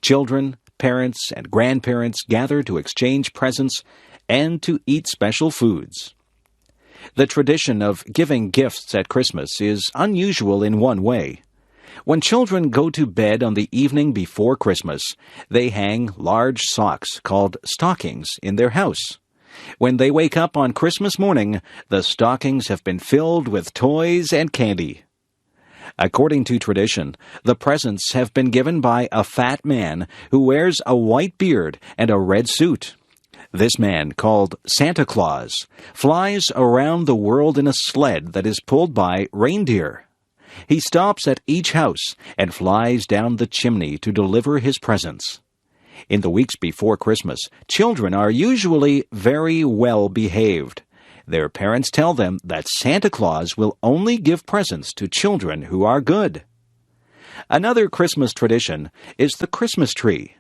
Children, parents, and grandparents gather to exchange presents and to eat special foods. The tradition of giving gifts at Christmas is unusual in one way. When children go to bed on the evening before Christmas, they hang large socks called stockings in their house. When they wake up on Christmas morning, the stockings have been filled with toys and candy. According to tradition, the presents have been given by a fat man who wears a white beard and a red suit. This man, called Santa Claus, flies around the world in a sled that is pulled by reindeer. He stops at each house and flies down the chimney to deliver his presents. In the weeks before Christmas, children are usually very well behaved. Their parents tell them that Santa Claus will only give presents to children who are good. Another Christmas tradition is the Christmas tree.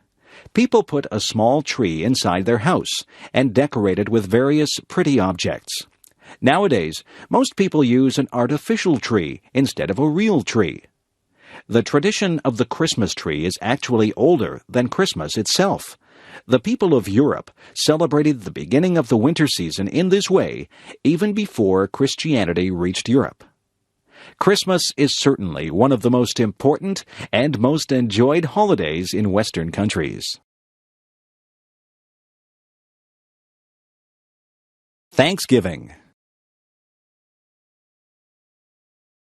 People put a small tree inside their house and decorate it with various pretty objects. Nowadays, most people use an artificial tree instead of a real tree. The tradition of the Christmas tree is actually older than Christmas itself. The people of Europe celebrated the beginning of the winter season in this way even before Christianity reached Europe. Christmas is certainly one of the most important and most enjoyed holidays in Western countries. Thanksgiving.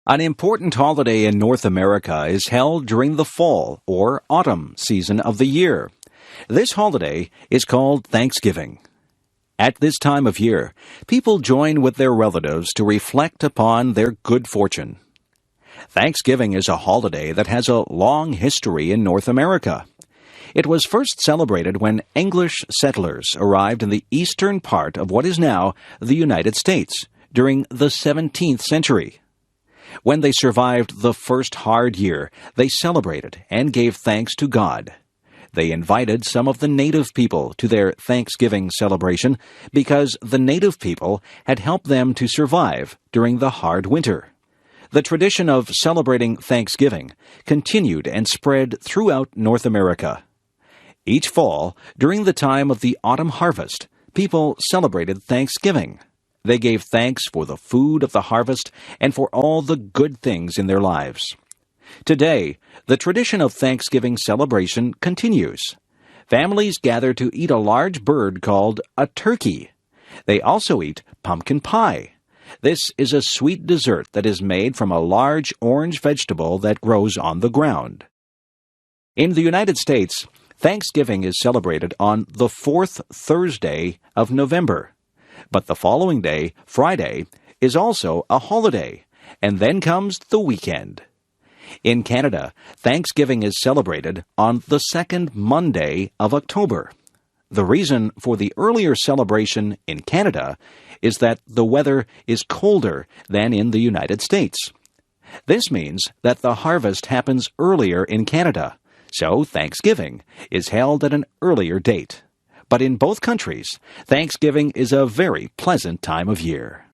An important holiday in North America is held during the fall or autumn season of the year. This holiday is called Thanksgiving. At this time of year, people join with their relatives to reflect upon their good fortune. Thanksgiving is a holiday that has a long history in North America. It was first celebrated when English settlers arrived in the eastern part of what is now the United States during the 17th century. When they survived the first hard year, they celebrated and gave thanks to God. They invited some of the native people to their Thanksgiving celebration because the native people had helped them to survive during the hard winter. The tradition of celebrating Thanksgiving continued and spread throughout North America. Each fall, during the time of the autumn harvest, people celebrated Thanksgiving. They gave thanks for the food of the harvest and for all the good things in their lives. Today, the tradition of Thanksgiving celebration continues. Families gather to eat a large bird called a turkey. They also eat pumpkin pie. This is a sweet dessert that is made from a large orange vegetable that grows on the ground. In the United States, Thanksgiving is celebrated on the fourth Thursday of November. But the following day, Friday, is also a holiday, and then comes the weekend. In Canada, Thanksgiving is celebrated on the second Monday of October. The reason for the earlier celebration in Canada is that the weather is colder than in the United States. This means that the harvest happens earlier in Canada, so Thanksgiving is held at an earlier date. But in both countries, Thanksgiving is a very pleasant time of year.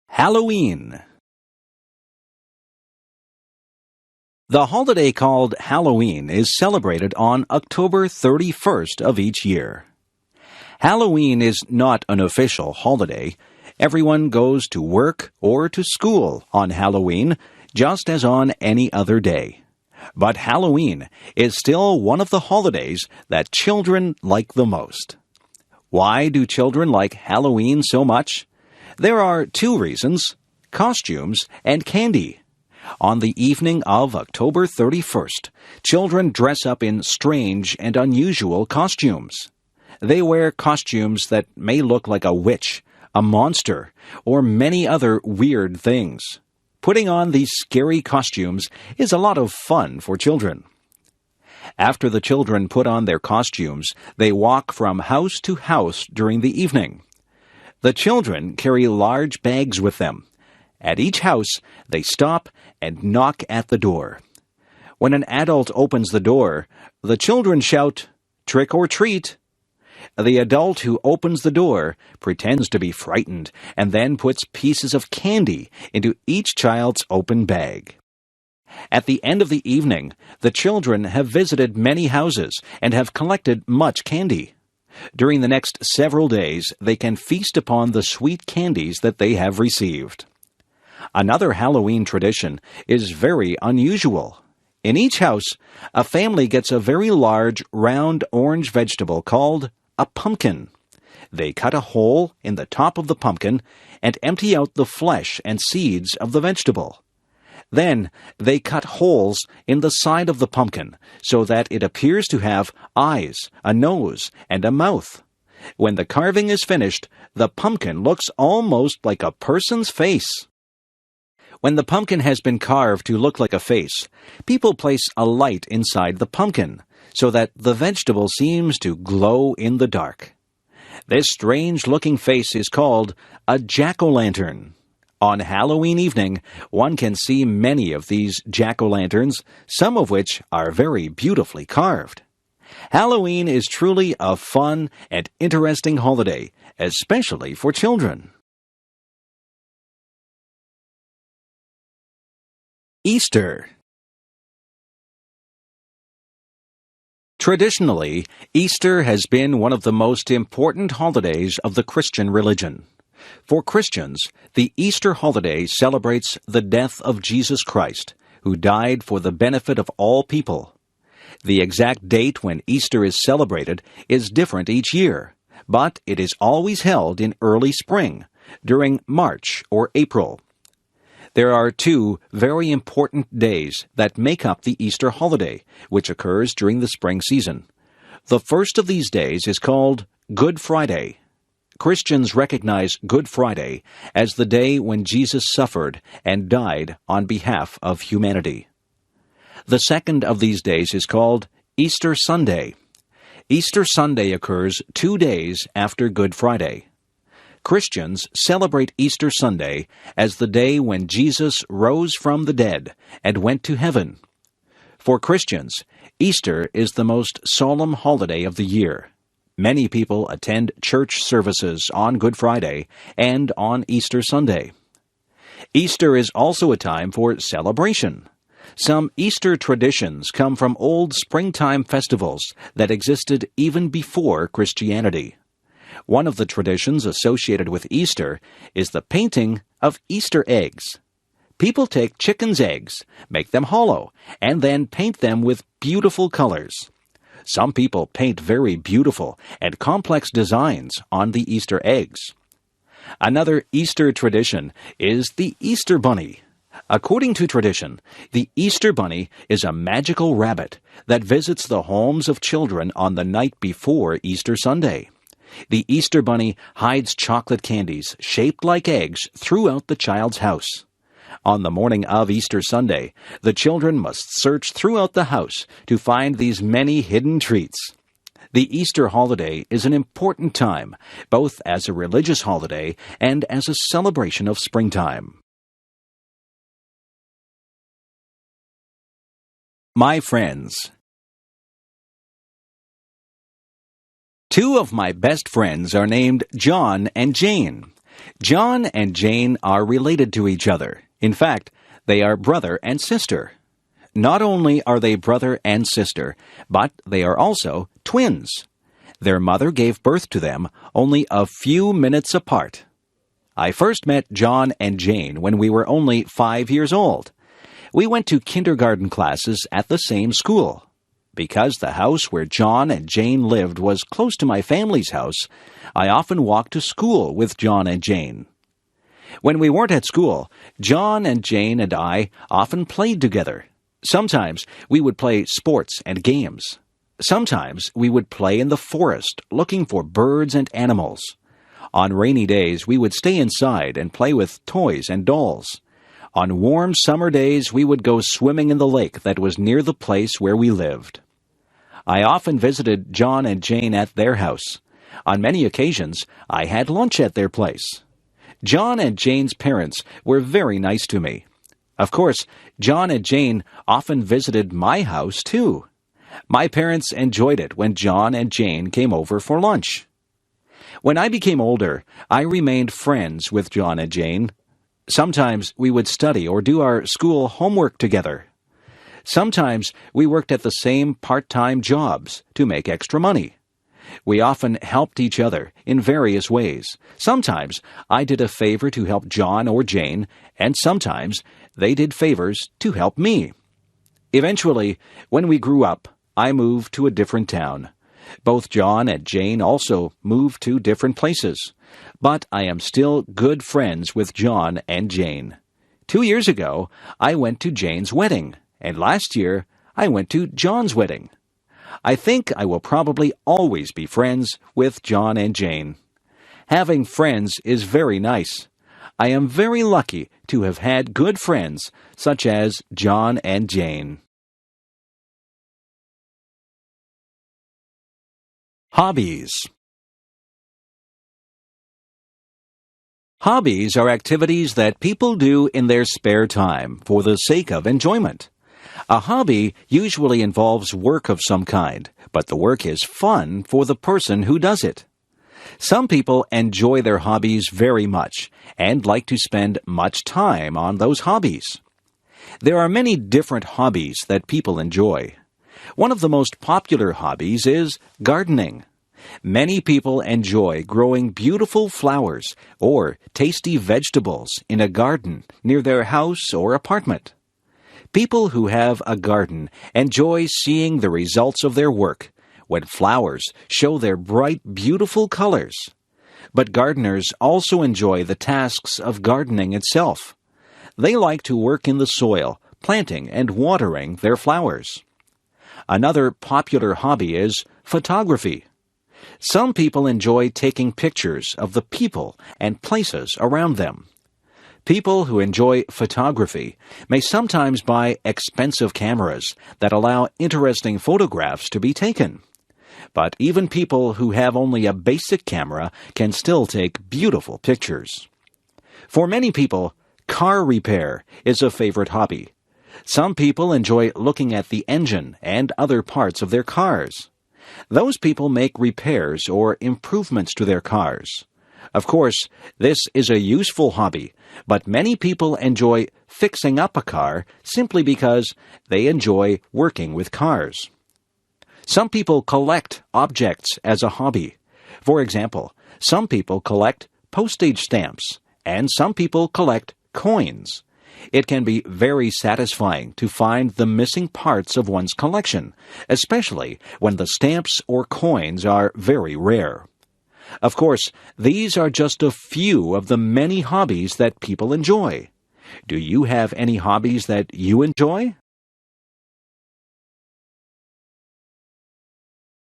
Halloween. The holiday called Halloween is celebrated on October 31st of each year. Halloween is not an official holiday. Everyone goes to work or to school on Halloween, just as on any other day. But Halloween is still one of the holidays that children like the most. Why do children like Halloween so much? There are two reasons: costumes and candy. On the evening of October 31st, children dress up in strange and unusual costumes. They wear costumes that may look like a witch, a monster, or many other weird things. Putting on these scary costumes is a lot of fun for children. After the children put on their costumes, they walk from house to house during the evening. The children carry large bags with them. At each house, they stop and knock at the door. When an adult opens the door, the children shout, "Trick or treat!" The adult who opens the door pretends to be frightened and then puts pieces of candy into each child's open bag. At the end of the evening, the children have visited many houses and have collected much candy. During the next several days, they can feast upon the sweet candies that they have received. Another Halloween tradition is very unusual. In each house, a family gets a very large, round orange vegetable called a pumpkin. They cut a hole in the top of the pumpkin and empty out the flesh and seeds of the vegetable. Then they cut holes in the side of the pumpkin so that it appears to have eyes, a nose, and a mouth. When the carving is finished, the pumpkin looks almost like a person's face. When the pumpkin has been carved to look like a face, people place a light inside the pumpkin so that the vegetable seems to glow in the dark. This strange-looking face is called a jack-o'-lantern. On Halloween evening, one can see many of these jack-o'-lanterns, some of which are very beautifully carved. Halloween is truly a fun and interesting holiday, especially for children. Easter. Traditionally, Easter has been one of the most important holidays of the Christian religion. For Christians, the Easter holiday celebrates the death of Jesus Christ, who died for the benefit of all people. The exact date when Easter is celebrated is different each year, but it is always held in early spring, during March or April. There are two very important days that make up the Easter holiday, which occurs during the spring season. The first of these days is called Good Friday. Christians recognize Good Friday as the day when Jesus suffered and died on behalf of humanity. The second of these days is called Easter Sunday. Easter Sunday occurs 2 days after Good Friday. Christians celebrate Easter Sunday as the day when Jesus rose from the dead and went to heaven. For Christians, Easter is the most solemn holiday of the year. Many people attend church services on Good Friday and on Easter Sunday. Easter is also a time for celebration. Some Easter traditions come from old springtime festivals that existed even before Christianity. One of the traditions associated with Easter is the painting of Easter eggs. People take chickens' eggs, make them hollow, and then paint them with beautiful colors. Some people paint very beautiful and complex designs on the Easter eggs. Another Easter tradition is the Easter Bunny. According to tradition, the Easter Bunny is a magical rabbit that visits the homes of children on the night before Easter Sunday. The Easter Bunny hides chocolate candies shaped like eggs throughout the child's house. On the morning of Easter Sunday, the children must search throughout the house to find these many hidden treats. The Easter holiday is an important time, both as a religious holiday and as a celebration of springtime. My friends. Two of my best friends are named John and Jane. John and Jane are related to each other. In fact, they are brother and sister. Not only are they brother and sister, but they are also twins. Their mother gave birth to them only a few minutes apart. I first met John and Jane when we were only 5 years old. We went to kindergarten classes at the same school. Because the house where John and Jane lived was close to my family's house, I often walked to school with John and Jane. When we weren't at school, John and Jane and I often played together. Sometimes we would play sports and games. Sometimes we would play in the forest looking for birds and animals. On rainy days, we would stay inside and play with toys and dolls. On warm summer days, we would go swimming in the lake that was near the place where we lived. I often visited John and Jane at their house. On many occasions, I had lunch at their place. John and Jane's parents were very nice to me. Of course, John and Jane often visited my house, too. My parents enjoyed it when John and Jane came over for lunch. When I became older, I remained friends with John and Jane. Sometimes we would study or do our school homework together. Sometimes we worked at the same part-time jobs to make extra money. We often helped each other in various ways. Sometimes I did a favor to help John or Jane, and sometimes they did favors to help me. Eventually, when we grew up, I moved to a different town. Both John and Jane also moved to different places. But I am still good friends with John and Jane. 2 years ago, I went to Jane's wedding, and last year, I went to John's wedding. I think I will probably always be friends with John and Jane. Having friends is very nice. I am very lucky to have had good friends such as John and Jane. Hobbies. Hobbies are activities that people do in their spare time for the sake of enjoyment. A hobby usually involves work of some kind, but the work is fun for the person who does it. Some people enjoy their hobbies very much and like to spend much time on those hobbies. There are many different hobbies that people enjoy. One of the most popular hobbies is gardening. Many people enjoy growing beautiful flowers or tasty vegetables in a garden near their house or apartment. People who have a garden enjoy seeing the results of their work when flowers show their bright, beautiful colors. But gardeners also enjoy the tasks of gardening itself. They like to work in the soil, planting and watering their flowers. Another popular hobby is photography. Some people enjoy taking pictures of the people and places around them. People who enjoy photography may sometimes buy expensive cameras that allow interesting photographs to be taken. But even people who have only a basic camera can still take beautiful pictures. For many people, car repair is a favorite hobby. Some people enjoy looking at the engine and other parts of their cars. Those people make repairs or improvements to their cars. Of course, this is a useful hobby, but many people enjoy fixing up a car simply because they enjoy working with cars. Some people collect objects as a hobby. For example, some people collect postage stamps, and some people collect coins. It can be very satisfying to find the missing parts of one's collection, especially when the stamps or coins are very rare. Of course, these are just a few of the many hobbies that people enjoy. Do you have any hobbies that you enjoy?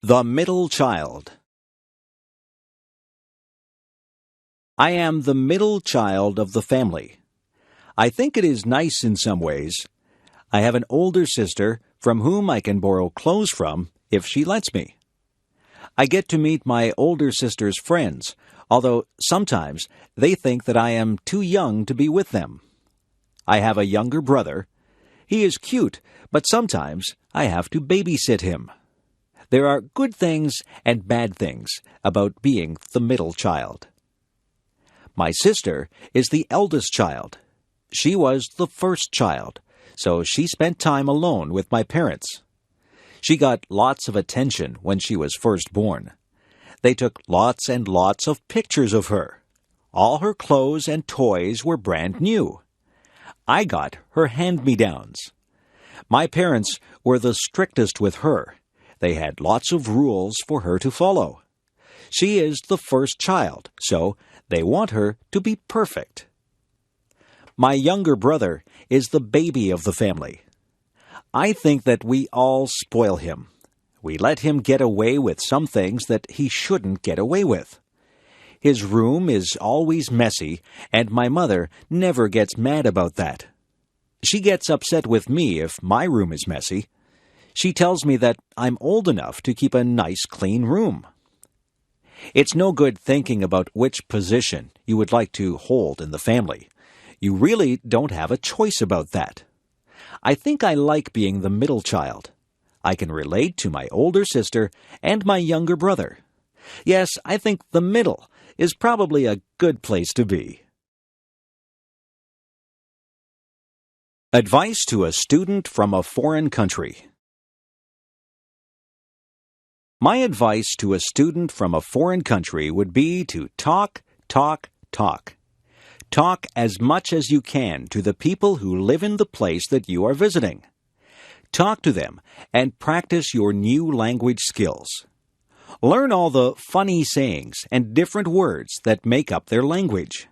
The middle child. I am the middle child of the family. I think it is nice in some ways. I have an older sister from whom I can borrow clothes from if she lets me. I get to meet my older sister's friends, although sometimes they think that I am too young to be with them. I have a younger brother. He is cute, but sometimes I have to babysit him. There are good things and bad things about being the middle child. My sister is the eldest child. She was the first child, so she spent time alone with my parents. She got lots of attention when she was first born. They took lots and lots of pictures of her. All her clothes and toys were brand new. I got her hand-me-downs. My parents were the strictest with her. They had lots of rules for her to follow. She is the first child, so they want her to be perfect. My younger brother is the baby of the family. I think that we all spoil him. We let him get away with some things that he shouldn't get away with. His room is always messy, and my mother never gets mad about that. She gets upset with me if my room is messy. She tells me that I'm old enough to keep a nice, clean room. It's no good thinking about which position you would like to hold in the family. You really don't have a choice about that. I think I like being the middle child. I can relate to my older sister and my younger brother. Yes, I think the middle is probably a good place to be. Advice to a student from a foreign country. My advice to a student from a foreign country would be to talk, talk, talk. Talk as much as you can to the people who live in the place that you are visiting. Talk to them and practice your new language skills. Learn all the funny sayings and different words that make up their language.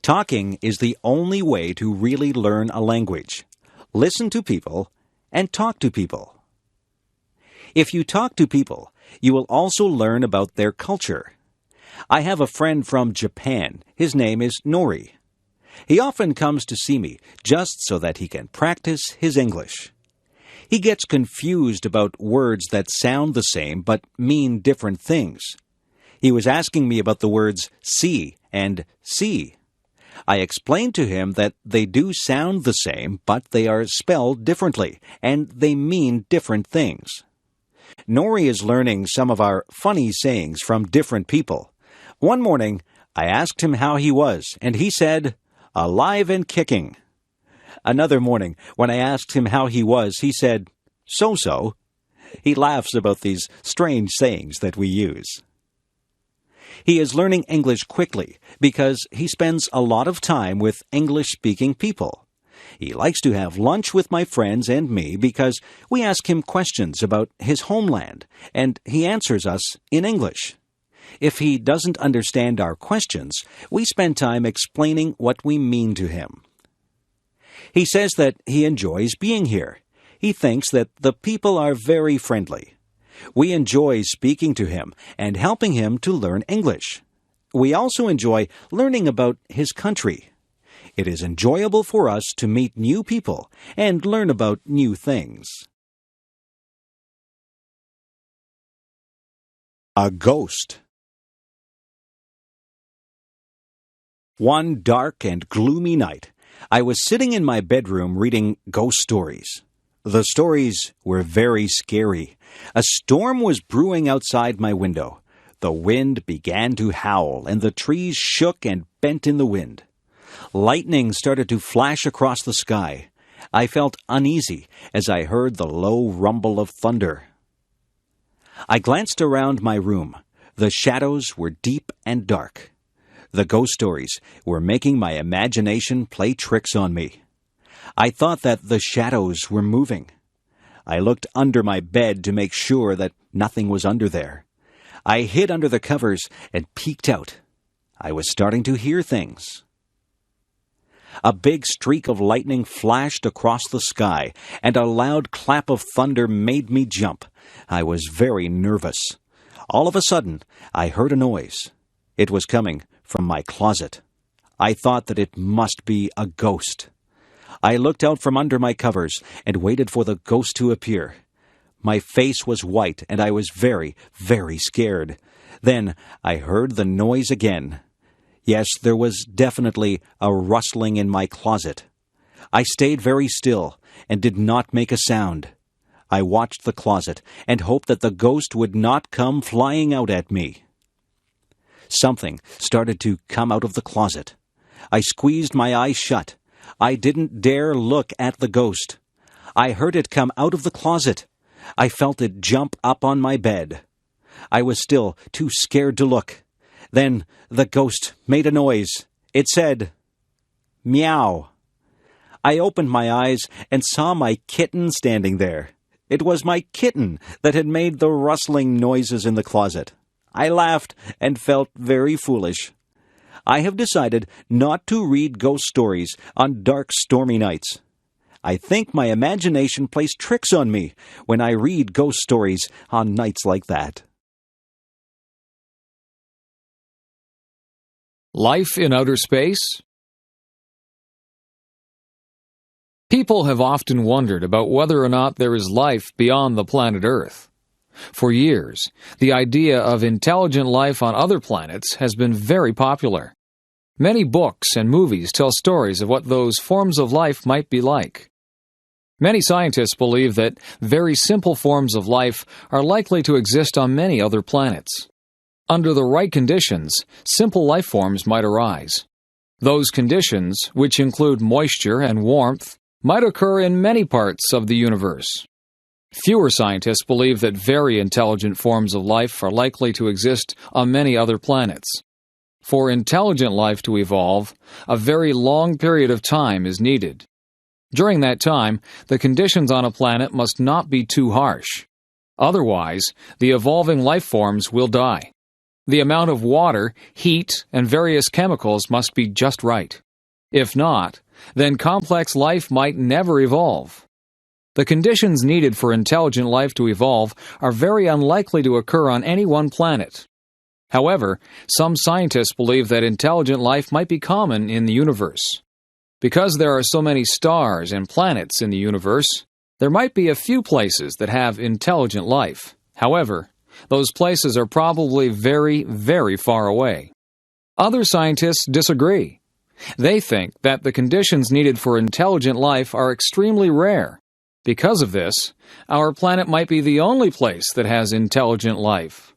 Talking is the only way to really learn a language. Listen to people and talk to people. If you talk to people, you will also learn about their culture. I have a friend from Japan. His name is Nori. He often comes to see me just so that he can practice his English. He gets confused about words that sound the same but mean different things. He was asking me about the words see and see. I explained to him that they do sound the same, but they are spelled differently, and they mean different things. Nori is learning some of our funny sayings from different people. One morning, I asked him how he was, and he said, "Alive and kicking." Another morning, when I asked him how he was, he said, "So-so." He laughs about these strange sayings that we use. He is learning English quickly because he spends a lot of time with English-speaking people. He likes to have lunch with my friends and me because we ask him questions about his homeland, and he answers us in English. If he doesn't understand our questions, we spend time explaining what we mean to him. He says that he enjoys being here. He thinks that the people are very friendly. We enjoy speaking to him and helping him to learn English. We also enjoy learning about his country. It is enjoyable for us to meet new people and learn about new things. A ghost. One dark and gloomy night, I was sitting in my bedroom reading ghost stories. The stories were very scary. A storm was brewing outside my window. The wind began to howl, and the trees shook and bent in the wind. Lightning started to flash across the sky. I felt uneasy as I heard the low rumble of thunder. I glanced around my room. The shadows were deep and dark. The ghost stories were making my imagination play tricks on me. I thought that the shadows were moving. I looked under my bed to make sure that nothing was under there. I hid under the covers and peeked out. I was starting to hear things. A big streak of lightning flashed across the sky, and a loud clap of thunder made me jump. I was very nervous. All of a sudden, I heard a noise. It was coming from my closet. I thought that it must be a ghost. I looked out from under my covers and waited for the ghost to appear. My face was white, and I was very, very scared. Then I heard the noise again. Yes, there was definitely a rustling in my closet. I stayed very still and did not make a sound. I watched the closet and hoped that the ghost would not come flying out at me. Something started to come out of the closet. I squeezed my eyes shut. I didn't dare look at the ghost. I heard it come out of the closet. I felt it jump up on my bed. I was still too scared to look. Then the ghost made a noise. It said, "Meow." I opened my eyes and saw my kitten standing there. It was my kitten that had made the rustling noises in the closet. I laughed and felt very foolish. I have decided not to read ghost stories on dark, stormy nights. I think my imagination plays tricks on me when I read ghost stories on nights like that. Life in outer space? People have often wondered about whether or not there is life beyond the planet Earth. For years, the idea of intelligent life on other planets has been very popular. Many books and movies tell stories of what those forms of life might be like. Many scientists believe that very simple forms of life are likely to exist on many other planets. Under the right conditions, simple life forms might arise. Those conditions, which include moisture and warmth, might occur in many parts of the universe. Fewer scientists believe that very intelligent forms of life are likely to exist on many other planets. For intelligent life to evolve, a very long period of time is needed. During that time, the conditions on a planet must not be too harsh. Otherwise, the evolving life forms will die. The amount of water, heat, and various chemicals must be just right. If not, then complex life might never evolve. The conditions needed for intelligent life to evolve are very unlikely to occur on any one planet. However, some scientists believe that intelligent life might be common in the universe. Because there are so many stars and planets in the universe, there might be a few places that have intelligent life. However, those places are probably very, very far away. Other scientists disagree. They think that the conditions needed for intelligent life are extremely rare. Because of this, our planet might be the only place that has intelligent life.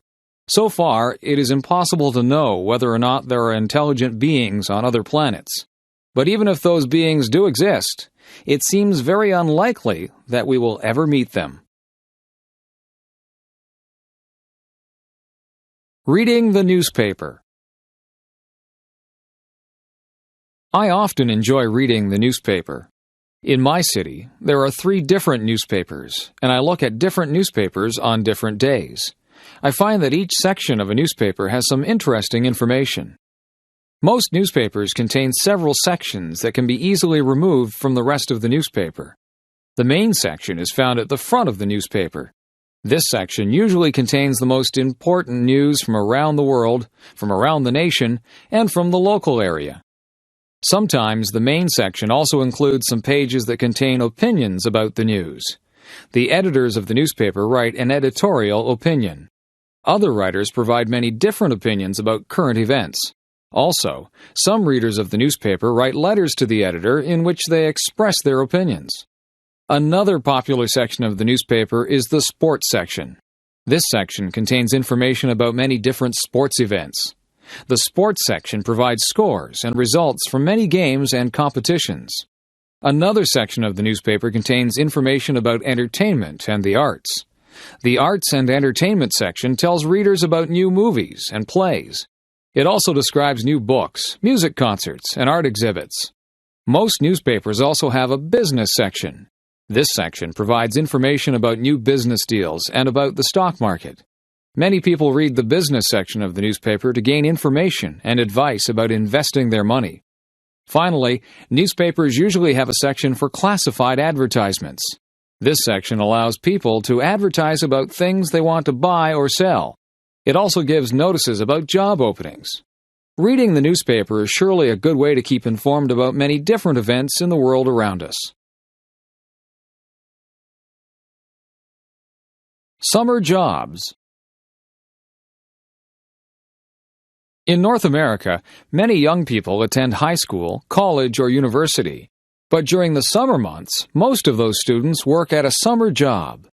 So far, it is impossible to know whether or not there are intelligent beings on other planets. But even if those beings do exist, it seems very unlikely that we will ever meet them. Reading the newspaper. I often enjoy reading the newspaper. In my city, there are 3 different newspapers, and I look at different newspapers on different days. I find that each section of a newspaper has some interesting information. Most newspapers contain several sections that can be easily removed from the rest of the newspaper. The main section is found at the front of the newspaper. This section usually contains the most important news from around the world, from around the nation, and from the local area. Sometimes the main section also includes some pages that contain opinions about the news. The editors of the newspaper write an editorial opinion. Other writers provide many different opinions about current events. Also, some readers of the newspaper write letters to the editor in which they express their opinions. Another popular section of the newspaper is the sports section. This section contains information about many different sports events. The sports section provides scores and results from many games and competitions. Another section of the newspaper contains information about entertainment and the arts. The arts and entertainment section tells readers about new movies and plays. It also describes new books, music concerts, and art exhibits. Most newspapers also have a business section. This section provides information about new business deals and about the stock market. Many people read the business section of the newspaper to gain information and advice about investing their money. Finally, newspapers usually have a section for classified advertisements. This section allows people to advertise about things they want to buy or sell. It also gives notices about job openings. Reading the newspaper is surely a good way to keep informed about many different events in the world around us. Summer jobs. In North America, many young people attend high school, college, or university. But during the summer months, most of those students work at a summer job.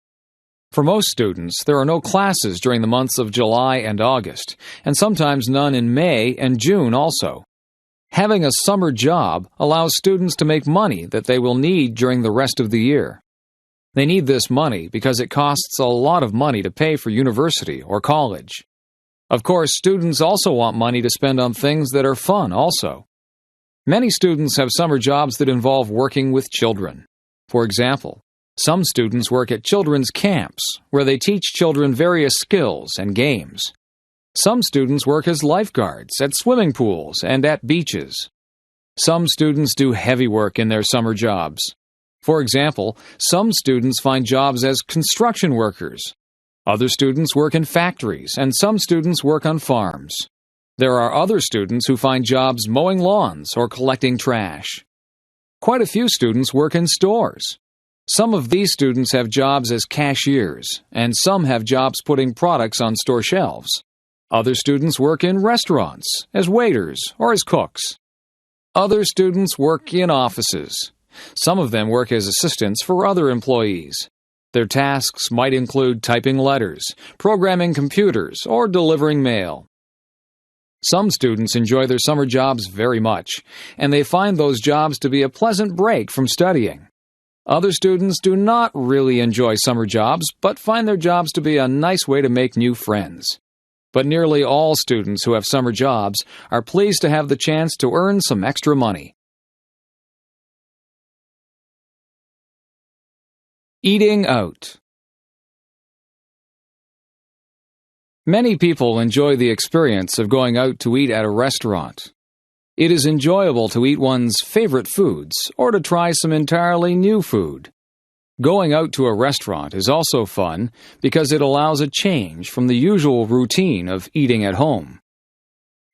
For most students, there are no classes during the months of July and August, and sometimes none in May and June also. Having a summer job allows students to make money that they will need during the rest of the year. They need this money because it costs a lot of money to pay for university or college. Of course, students also want money to spend on things that are fun also. Many students have summer jobs that involve working with children. For example, some students work at children's camps, where they teach children various skills and games. Some students work as lifeguards at swimming pools and at beaches. Some students do heavy work in their summer jobs. For example, some students find jobs as construction workers. Other students work in factories, and some students work on farms. There are other students who find jobs mowing lawns or collecting trash. Quite a few students work in stores. Some of these students have jobs as cashiers, and some have jobs putting products on store shelves. Other students work in restaurants, as waiters or as cooks. Other students work in offices. Some of them work as assistants for other employees. Their tasks might include typing letters, programming computers, or delivering mail. Some students enjoy their summer jobs very much, and they find those jobs to be a pleasant break from studying. Other students do not really enjoy summer jobs, but find their jobs to be a nice way to make new friends. But nearly all students who have summer jobs are pleased to have the chance to earn some extra money. Eating out. Many people enjoy the experience of going out to eat at a restaurant. It is enjoyable to eat one's favorite foods or to try some entirely new food. Going out to a restaurant is also fun because it allows a change from the usual routine of eating at home.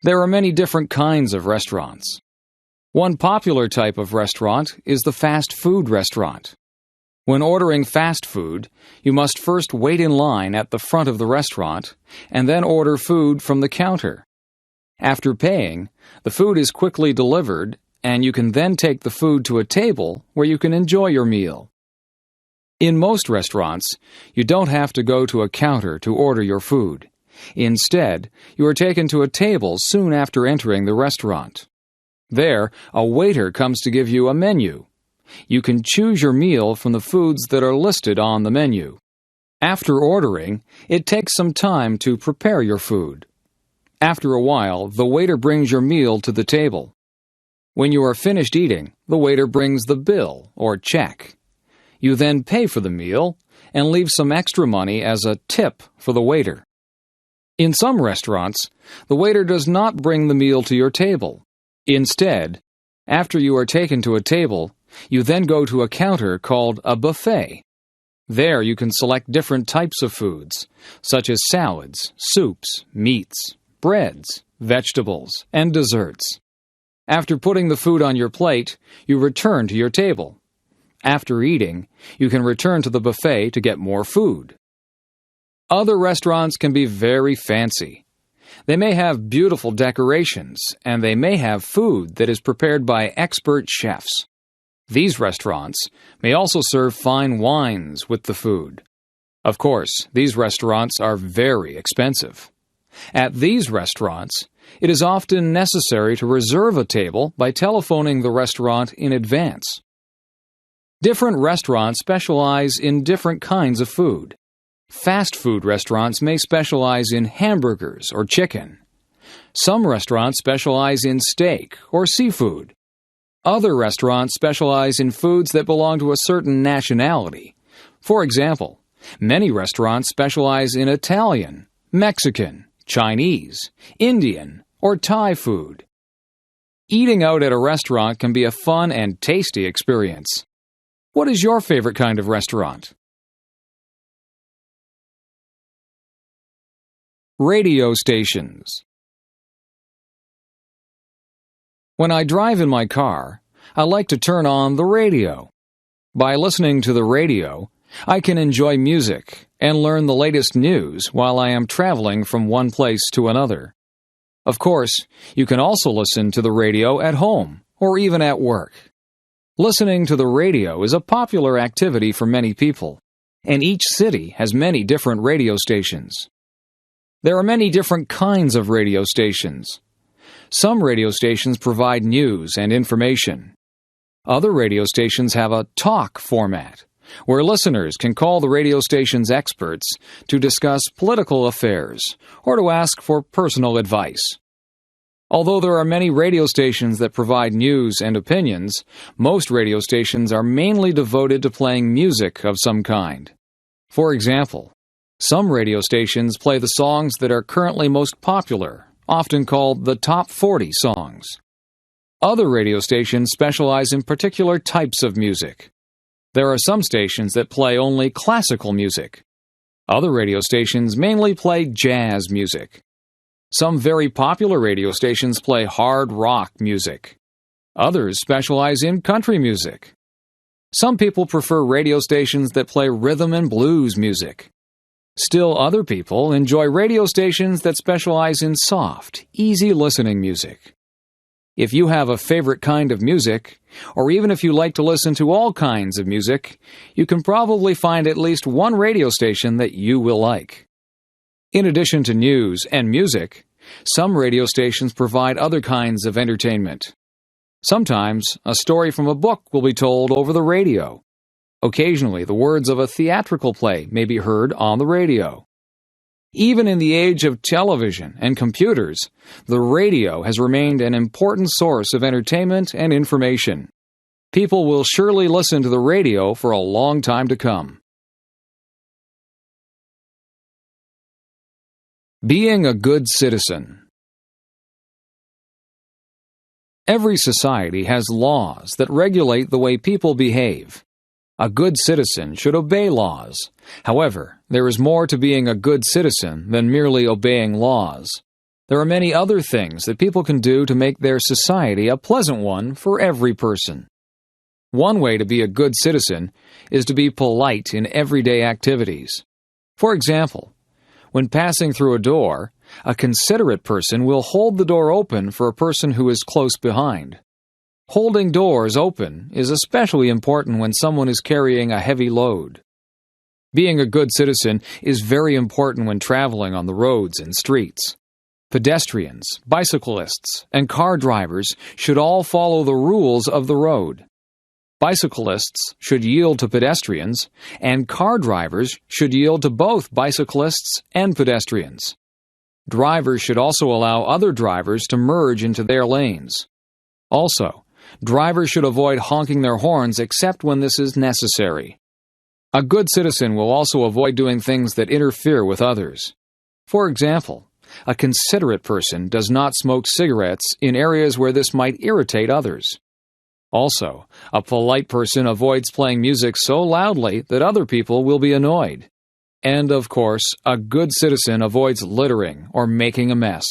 There are many different kinds of restaurants. One popular type of restaurant is the fast food restaurant. When ordering fast food, you must first wait in line at the front of the restaurant and then order food from the counter. After paying, the food is quickly delivered and you can then take the food to a table where you can enjoy your meal. In most restaurants, you don't have to go to a counter to order your food. Instead, you are taken to a table soon after entering the restaurant. There, a waiter comes to give you a menu. You can choose your meal from the foods that are listed on the menu. After ordering, it takes some time to prepare your food. After a while, the waiter brings your meal to the table. When you are finished eating, the waiter brings the bill or check. You then pay for the meal and leave some extra money as a tip for the waiter. In some restaurants, the waiter does not bring the meal to your table. Instead, after you are taken to a table, you then go to a counter called a buffet. There you can select different types of foods, such as salads, soups, meats, breads, vegetables, and desserts. After putting the food on your plate, you return to your table. After eating, you can return to the buffet to get more food. Other restaurants can be very fancy. They may have beautiful decorations, and they may have food that is prepared by expert chefs. These restaurants may also serve fine wines with the food. Of course, these restaurants are very expensive. At these restaurants, it is often necessary to reserve a table by telephoning the restaurant in advance. Different restaurants specialize in different kinds of food. Fast food restaurants may specialize in hamburgers or chicken. Some restaurants specialize in steak or seafood. Other restaurants specialize in foods that belong to a certain nationality. For example, many restaurants specialize in Italian, Mexican, Chinese, Indian, or Thai food. Eating out at a restaurant can be a fun and tasty experience. What is your favorite kind of restaurant? Radio stations. When I drive in my car, I like to turn on the radio. By listening to the radio, I can enjoy music and learn the latest news while I am traveling from one place to another. Of course, you can also listen to the radio at home or even at work. Listening to the radio is a popular activity for many people, and each city has many different radio stations. There are many different kinds of radio stations. Some radio stations provide news and information. Other radio stations have a talk format, where listeners can call the radio station's experts to discuss political affairs or to ask for personal advice. Although there are many radio stations that provide news and opinions, most radio stations are mainly devoted to playing music of some kind. For example, some radio stations play the songs that are currently most popular, often called the top 40 songs. Other radio stations specialize in particular types of music. There are some stations that play only classical music. Other radio stations mainly play jazz music. Some very popular radio stations play hard rock music. Others specialize in country music. Some people prefer radio stations that play rhythm and blues music. Still other people enjoy radio stations that specialize in soft, easy listening music. If you have a favorite kind of music, or even if you like to listen to all kinds of music, you can probably find at least one radio station that you will like. In addition to news and music, some radio stations provide other kinds of entertainment. Sometimes, a story from a book will be told over the radio. Occasionally, the words of a theatrical play may be heard on the radio. Even in the age of television and computers, the radio has remained an important source of entertainment and information. People will surely listen to the radio for a long time to come. Being a good citizen. Every society has laws that regulate the way people behave. A good citizen should obey laws. However, there is more to being a good citizen than merely obeying laws. There are many other things that people can do to make their society a pleasant one for every person. One way to be a good citizen is to be polite in everyday activities. For example, when passing through a door, a considerate person will hold the door open for a person who is close behind. Holding doors open is especially important when someone is carrying a heavy load. Being a good citizen is very important when traveling on the roads and streets. Pedestrians, bicyclists, and car drivers should all follow the rules of the road. Bicyclists should yield to pedestrians, and car drivers should yield to both bicyclists and pedestrians. Drivers should also allow other drivers to merge into their lanes. Also, drivers should avoid honking their horns except when this is necessary. A good citizen will also avoid doing things that interfere with others. For example, a considerate person does not smoke cigarettes in areas where this might irritate others. Also, a polite person avoids playing music so loudly that other people will be annoyed. And, of course, a good citizen avoids littering or making a mess.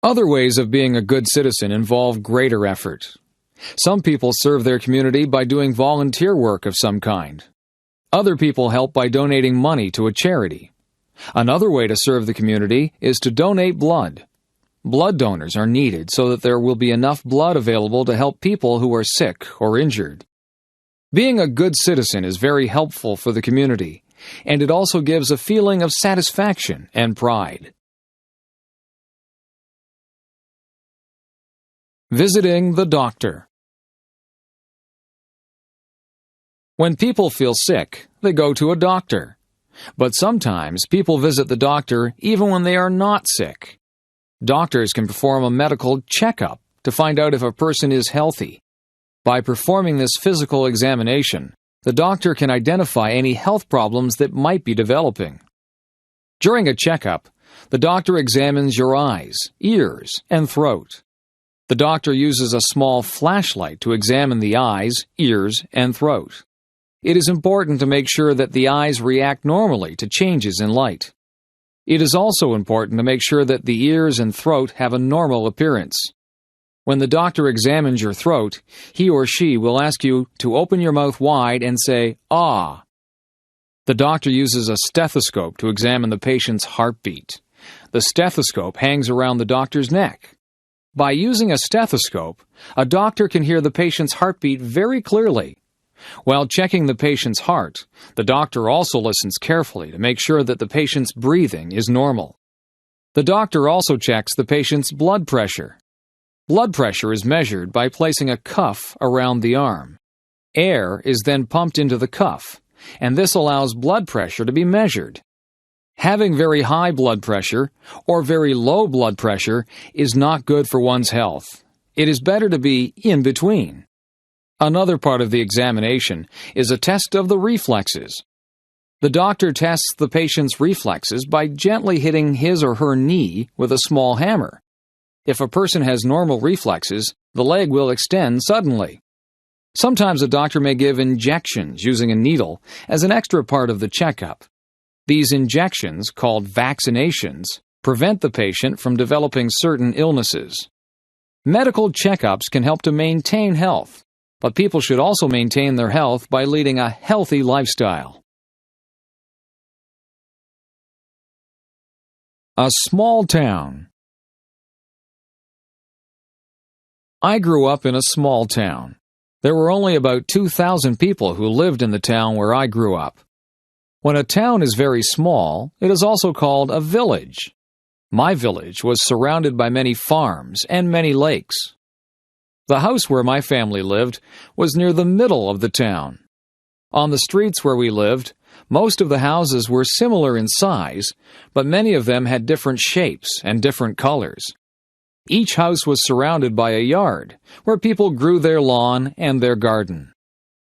Other ways of being a good citizen involve greater effort. Some people serve their community by doing volunteer work of some kind. Other people help by donating money to a charity. Another way to serve the community is to donate blood. Blood donors are needed so that there will be enough blood available to help people who are sick or injured. Being a good citizen is very helpful for the community, and it also gives a feeling of satisfaction and pride. Visiting the doctor. When people feel sick, they go to a doctor. But sometimes people visit the doctor even when they are not sick. Doctors can perform a medical checkup to find out if a person is healthy. By performing this physical examination, the doctor can identify any health problems that might be developing. During a checkup, the doctor examines your eyes, ears, and throat. The doctor uses a small flashlight to examine the eyes, ears, and throat. It is important to make sure that the eyes react normally to changes in light. It is also important to make sure that the ears and throat have a normal appearance. When the doctor examines your throat, he or she will ask you to open your mouth wide and say, "Ah." The doctor uses a stethoscope to examine the patient's heartbeat. The stethoscope hangs around the doctor's neck. By using a stethoscope, a doctor can hear the patient's heartbeat very clearly. While checking the patient's heart, the doctor also listens carefully to make sure that the patient's breathing is normal. The doctor also checks the patient's blood pressure. Blood pressure is measured by placing a cuff around the arm. Air is then pumped into the cuff, and this allows blood pressure to be measured. Having very high blood pressure or very low blood pressure is not good for one's health. It is better to be in between. Another part of the examination is a test of the reflexes. The doctor tests the patient's reflexes by gently hitting his or her knee with a small hammer. If a person has normal reflexes, the leg will extend suddenly. Sometimes a doctor may give injections using a needle as an extra part of the checkup. These injections, called vaccinations, prevent the patient from developing certain illnesses. Medical checkups can help to maintain health, but people should also maintain their health by leading a healthy lifestyle. A small town. I grew up in a small town. There were only about 2,000 people who lived in the town where I grew up. When a town is very small, it is also called a village. My village was surrounded by many farms and many lakes. The house where my family lived was near the middle of the town. On the streets where we lived, most of the houses were similar in size, but many of them had different shapes and different colors. Each house was surrounded by a yard, where people grew their lawn and their garden.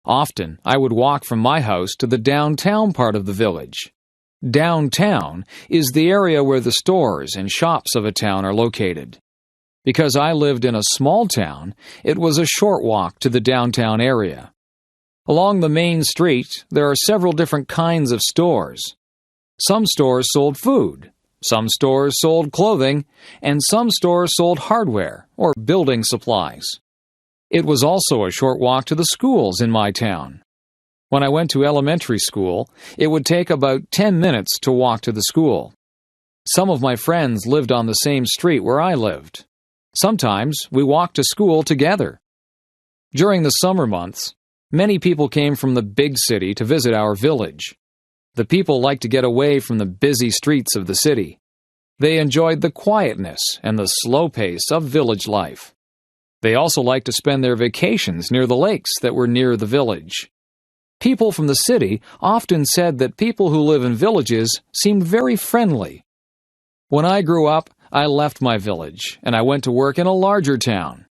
Often, I would walk from my house to the downtown part of the village. Downtown is the area where the stores and shops of a town are located. Because I lived in a small town, it was a short walk to the downtown area. Along the main street, there are several different kinds of stores. Some stores sold food, some stores sold clothing, and some stores sold hardware or building supplies. It was also a short walk to the schools in my town. When I went to elementary school, it would take about 10 minutes to walk to the school. Some of my friends lived on the same street where I lived. Sometimes we walked to school together. During the summer months, many people came from the big city to visit our village. The people liked to get away from the busy streets of the city. They enjoyed the quietness and the slow pace of village life. They also liked to spend their vacations near the lakes that were near the village. People from the city often said that people who live in villages seemed very friendly. When I grew up, I left my village and I went to work in a larger town.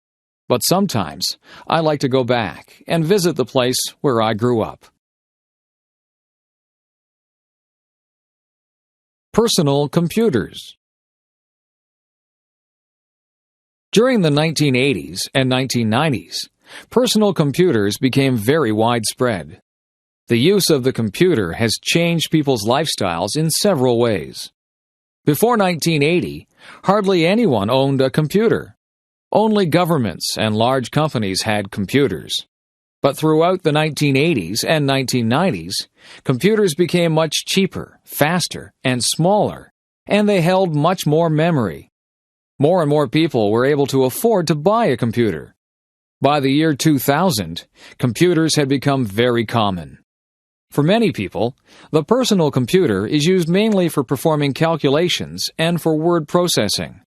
But sometimes I like to go back and visit the place where I grew up. Personal computers. During the 1980s and 1990s, personal computers became very widespread. The use of the computer has changed people's lifestyles in several ways. Before 1980, hardly anyone owned a computer. Only governments and large companies had computers. But throughout the 1980s and 1990s, computers became much cheaper, faster, and smaller, and they held much more memory. More and more people were able to afford to buy a computer. By the year 2000, computers had become very common. For many people, the personal computer is used mainly for performing calculations and for word processing.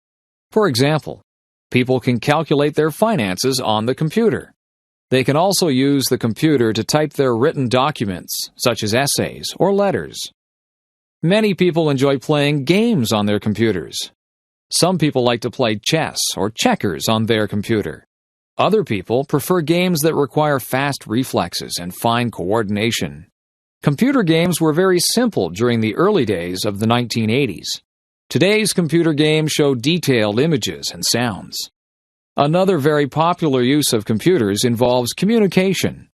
For example, people can calculate their finances on the computer. They can also use the computer to type their written documents, such as essays or letters. Many people enjoy playing games on their computers. Some people like to play chess or checkers on their computer. Other people prefer games that require fast reflexes and fine coordination. Computer games were very simple during the early days of the 1980s. Today's computer games show detailed images and sounds. Another very popular use of computers involves communication.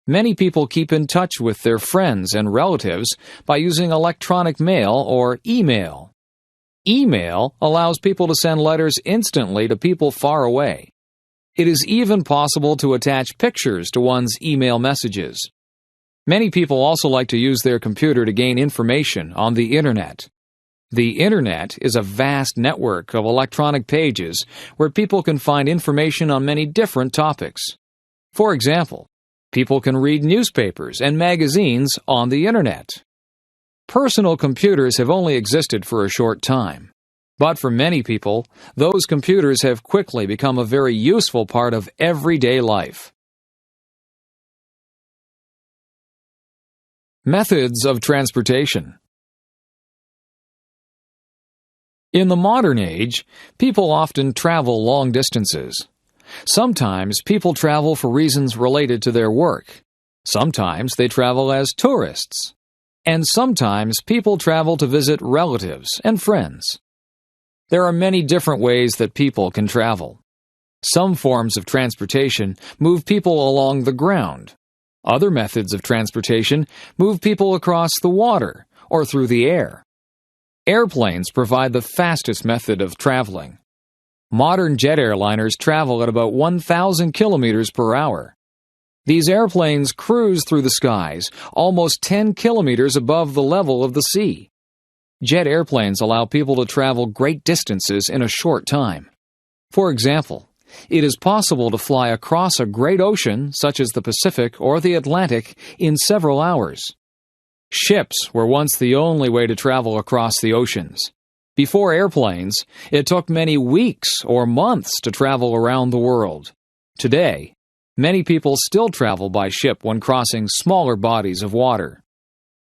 Many people keep in touch with their friends and relatives by using electronic mail or email. Email allows people to send letters instantly to people far away. It is even possible to attach pictures to one's email messages. Many people also like to use their computer to gain information on the Internet. The Internet is a vast network of electronic pages where people can find information on many different topics. For example, people can read newspapers and magazines on the Internet. Personal computers have only existed for a short time, but for many people, those computers have quickly become a very useful part of everyday life. Methods of transportation. In the modern age, people often travel long distances. Sometimes people travel for reasons related to their work. Sometimes they travel as tourists. And sometimes people travel to visit relatives and friends. There are many different ways that people can travel. Some forms of transportation move people along the ground. Other methods of transportation move people across the water or through the air. Airplanes provide the fastest method of traveling. Modern jet airliners travel at about 1,000 kilometers per hour. These airplanes cruise through the skies almost 10 kilometers above the level of the sea. Jet airplanes allow people to travel great distances in a short time. For example, it is possible to fly across a great ocean, such as the Pacific or the Atlantic, in several hours. Ships were once the only way to travel across the oceans. Before airplanes, it took many weeks or months to travel around the world. Today, Many people still travel by ship when crossing smaller bodies of water.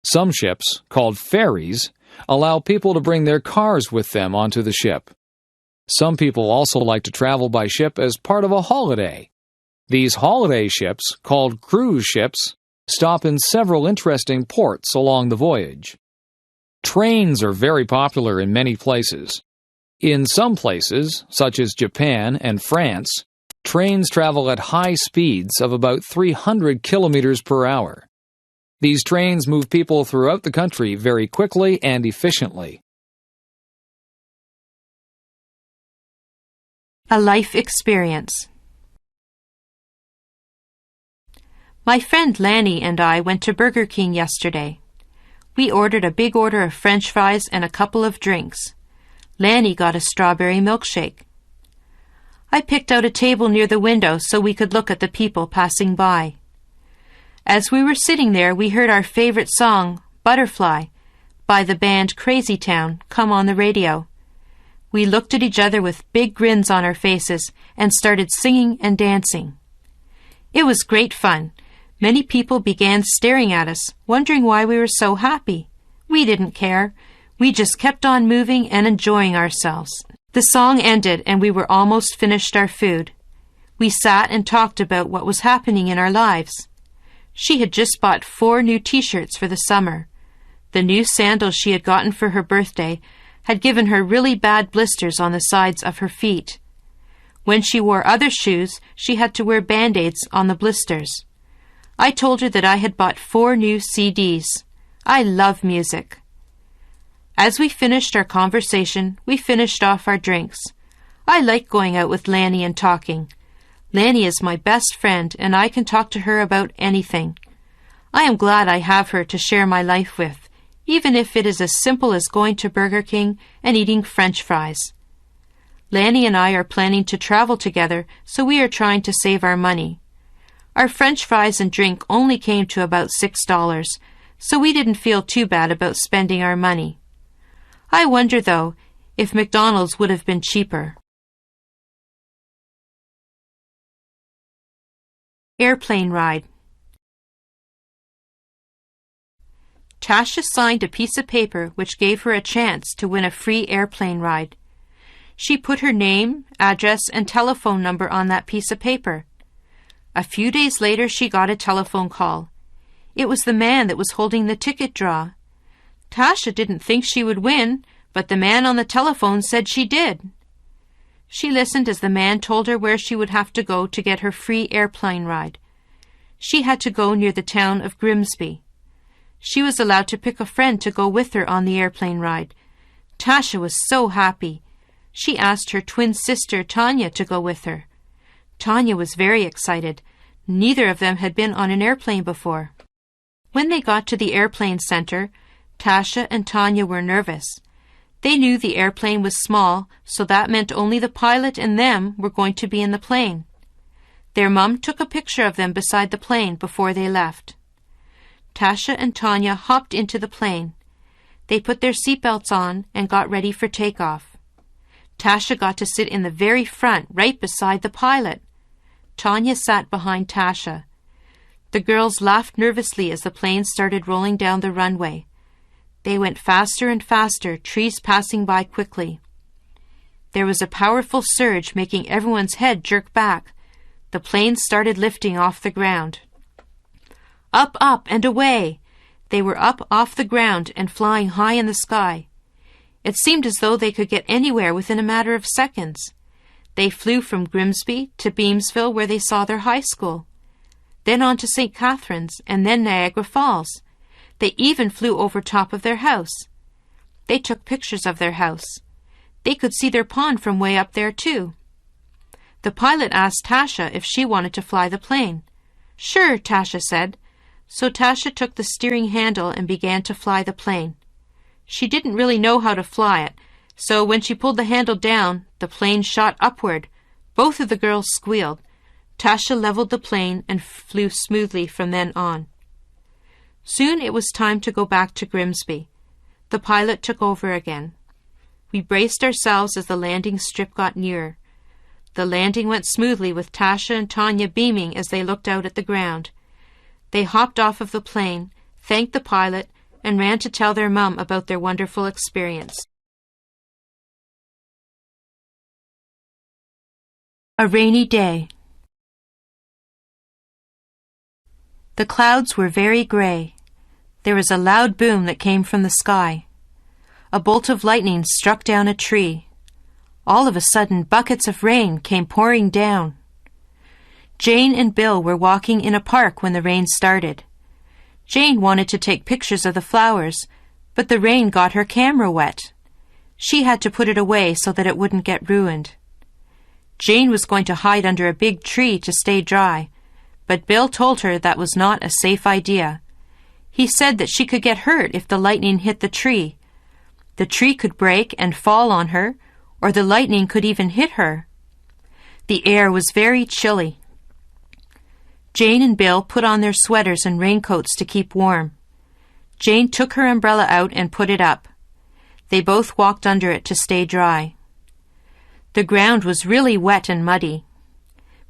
Some ships, called ferries, allow people to bring their cars with them onto the ship. Some people also like to travel by ship as part of a holiday. These holiday ships, called cruise ships, stop in several interesting ports along the voyage. Trains are very popular in many places. In some places, such as Japan and France, trains travel at high speeds of about 300 kilometers per hour. These trains move people throughout the country very quickly and efficiently. A life experience. My friend Lanny and I went to Burger King yesterday. We ordered a big order of French fries and a couple of drinks. Lanny got a strawberry milkshake. I picked out a table near the window so we could look at the people passing by. As we were sitting there, we heard our favorite song, Butterfly, by the band Crazy Town, come on the radio. We looked at each other with big grins on our faces and started singing and dancing. It was great fun. Many people began staring at us, wondering why we were so happy. We didn't care. We just kept on moving and enjoying ourselves. The song ended and we were almost finished our food. We sat and talked about what was happening in our lives. She had just bought 4 new t-shirts for the summer. The new sandals she had gotten for her birthday had given her really bad blisters on the sides of her feet. When she wore other shoes, she had to wear band-aids on the blisters. I told her that I had bought 4 new CDs. I love music. As we finished our conversation, we finished off our drinks. I like going out with Lanny and talking. Lanny is my best friend, and I can talk to her about anything. I am glad I have her to share my life with, even if it is as simple as going to Burger King and eating French fries. Lanny and I are planning to travel together, so we are trying to save our money. Our French fries and drink only came to about $6, so we didn't feel too bad about spending our money. I wonder, though, if McDonald's would have been cheaper. Airplane ride. Tasha signed a piece of paper which gave her a chance to win a free airplane ride. She put her name, address, and telephone number on that piece of paper. A few days later, she got a telephone call. It was the man that was holding the ticket draw. Tasha didn't think she would win, but the man on the telephone said she did. She listened as the man told her where she would have to go to get her free airplane ride. She had to go near the town of Grimsby. She was allowed to pick a friend to go with her on the airplane ride. Tasha was so happy. She asked her twin sister Tanya to go with her. Tanya was very excited. Neither of them had been on an airplane before. When they got to the airplane center, Tasha and Tanya were nervous. They knew the airplane was small, so that meant only the pilot and them were going to be in the plane. Their mum took a picture of them beside the plane before they left. Tasha and Tanya hopped into the plane. They put their seatbelts on and got ready for takeoff. Tasha got to sit in the very front, right beside the pilot. Tanya sat behind Tasha. The girls laughed nervously as the plane started rolling down the runway. They went faster and faster, trees passing by quickly. There was a powerful surge making everyone's head jerk back. The plane started lifting off the ground. Up, up, and away! They were up off the ground and flying high in the sky. It seemed as though they could get anywhere within a matter of seconds. They flew from Grimsby to Beamsville, where they saw their high school. Then on to St. Catharines, and then Niagara Falls. They even flew over top of their house. They took pictures of their house. They could see their pond from way up there, too. The pilot asked Tasha if she wanted to fly the plane. Sure, Tasha said. So Tasha took the steering handle and began to fly the plane. She didn't really know how to fly it, so when she pulled the handle down, the plane shot upward. Both of the girls squealed. Tasha leveled the plane and flew smoothly from then on. Soon it was time to go back to Grimsby. The pilot took over again. We braced ourselves as the landing strip got nearer. The landing went smoothly with Tasha and Tanya beaming as they looked out at the ground. They hopped off of the plane, thanked the pilot, and ran to tell their mum about their wonderful experience. A rainy day. The clouds were very gray. There was a loud boom that came from the sky. A bolt of lightning struck down a tree. All of a sudden, buckets of rain came pouring down. Jane and Bill were walking in a park when the rain started. Jane wanted to take pictures of the flowers, but the rain got her camera wet. She had to put it away so that it wouldn't get ruined. Jane was going to hide under a big tree to stay dry, but Bill told her that was not a safe idea. He said that she could get hurt if the lightning hit the tree. The tree could break and fall on her, or the lightning could even hit her. The air was very chilly. Jane and Bill put on their sweaters and raincoats to keep warm. Jane took her umbrella out and put it up. They both walked under it to stay dry. The ground was really wet and muddy.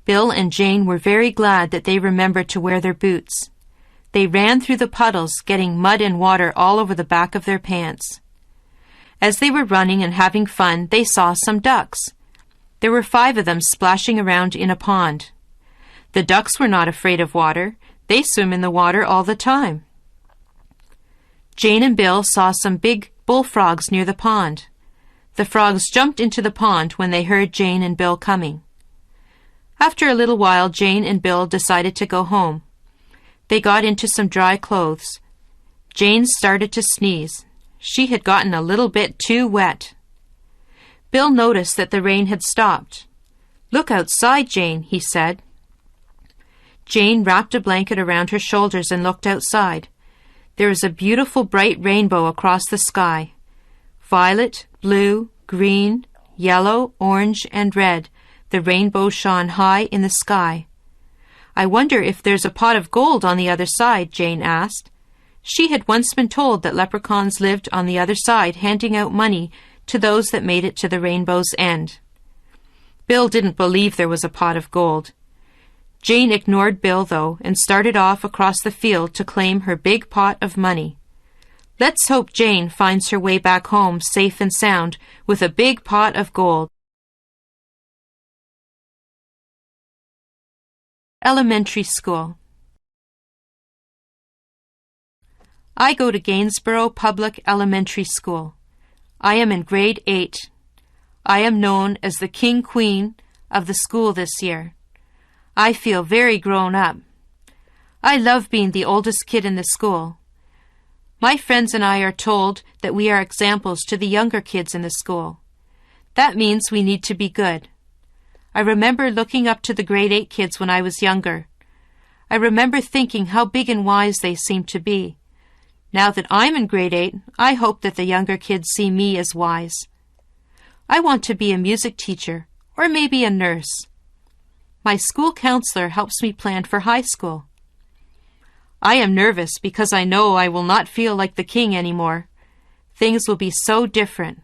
Bill and Jane were very glad that they remembered to wear their boots. They ran through the puddles, getting mud and water all over the back of their pants. As they were running and having fun, they saw some ducks. There were 5 of them splashing around in a pond. The ducks were not afraid of water. They swim in the water all the time. Jane and Bill saw some big bullfrogs near the pond. The frogs jumped into the pond when they heard Jane and Bill coming. After a little while, Jane and Bill decided to go home. They got into some dry clothes. Jane started to sneeze. She had gotten a little bit too wet. Bill noticed that the rain had stopped. "Look outside, Jane," he said. Jane wrapped a blanket around her shoulders and looked outside. There was a beautiful bright rainbow across the sky. Violet, blue, green, yellow, orange, and red, the rainbow shone high in the sky. "I wonder if there's a pot of gold on the other side," Jane asked. She had once been told that leprechauns lived on the other side, handing out money to those that made it to the rainbow's end. Bill didn't believe there was a pot of gold. Jane ignored Bill, though, and started off across the field to claim her big pot of money. Let's hope Jane finds her way back home safe and sound with a big pot of gold. Elementary School. I go to Gainsborough Public Elementary School. I am in grade 8. I am known as the King Queen of the school this year. I feel very grown up. I love being the oldest kid in the school. My friends and I are told that we are examples to the younger kids in the school. That means we need to be good. I remember looking up to the grade 8 kids when I was younger. I remember thinking how big and wise they seemed to be. Now that I'm in grade 8, I hope that the younger kids see me as wise. I want to be a music teacher or maybe a nurse. My school counselor helps me plan for high school. I am nervous because I know I will not feel like the king anymore. Things will be so different.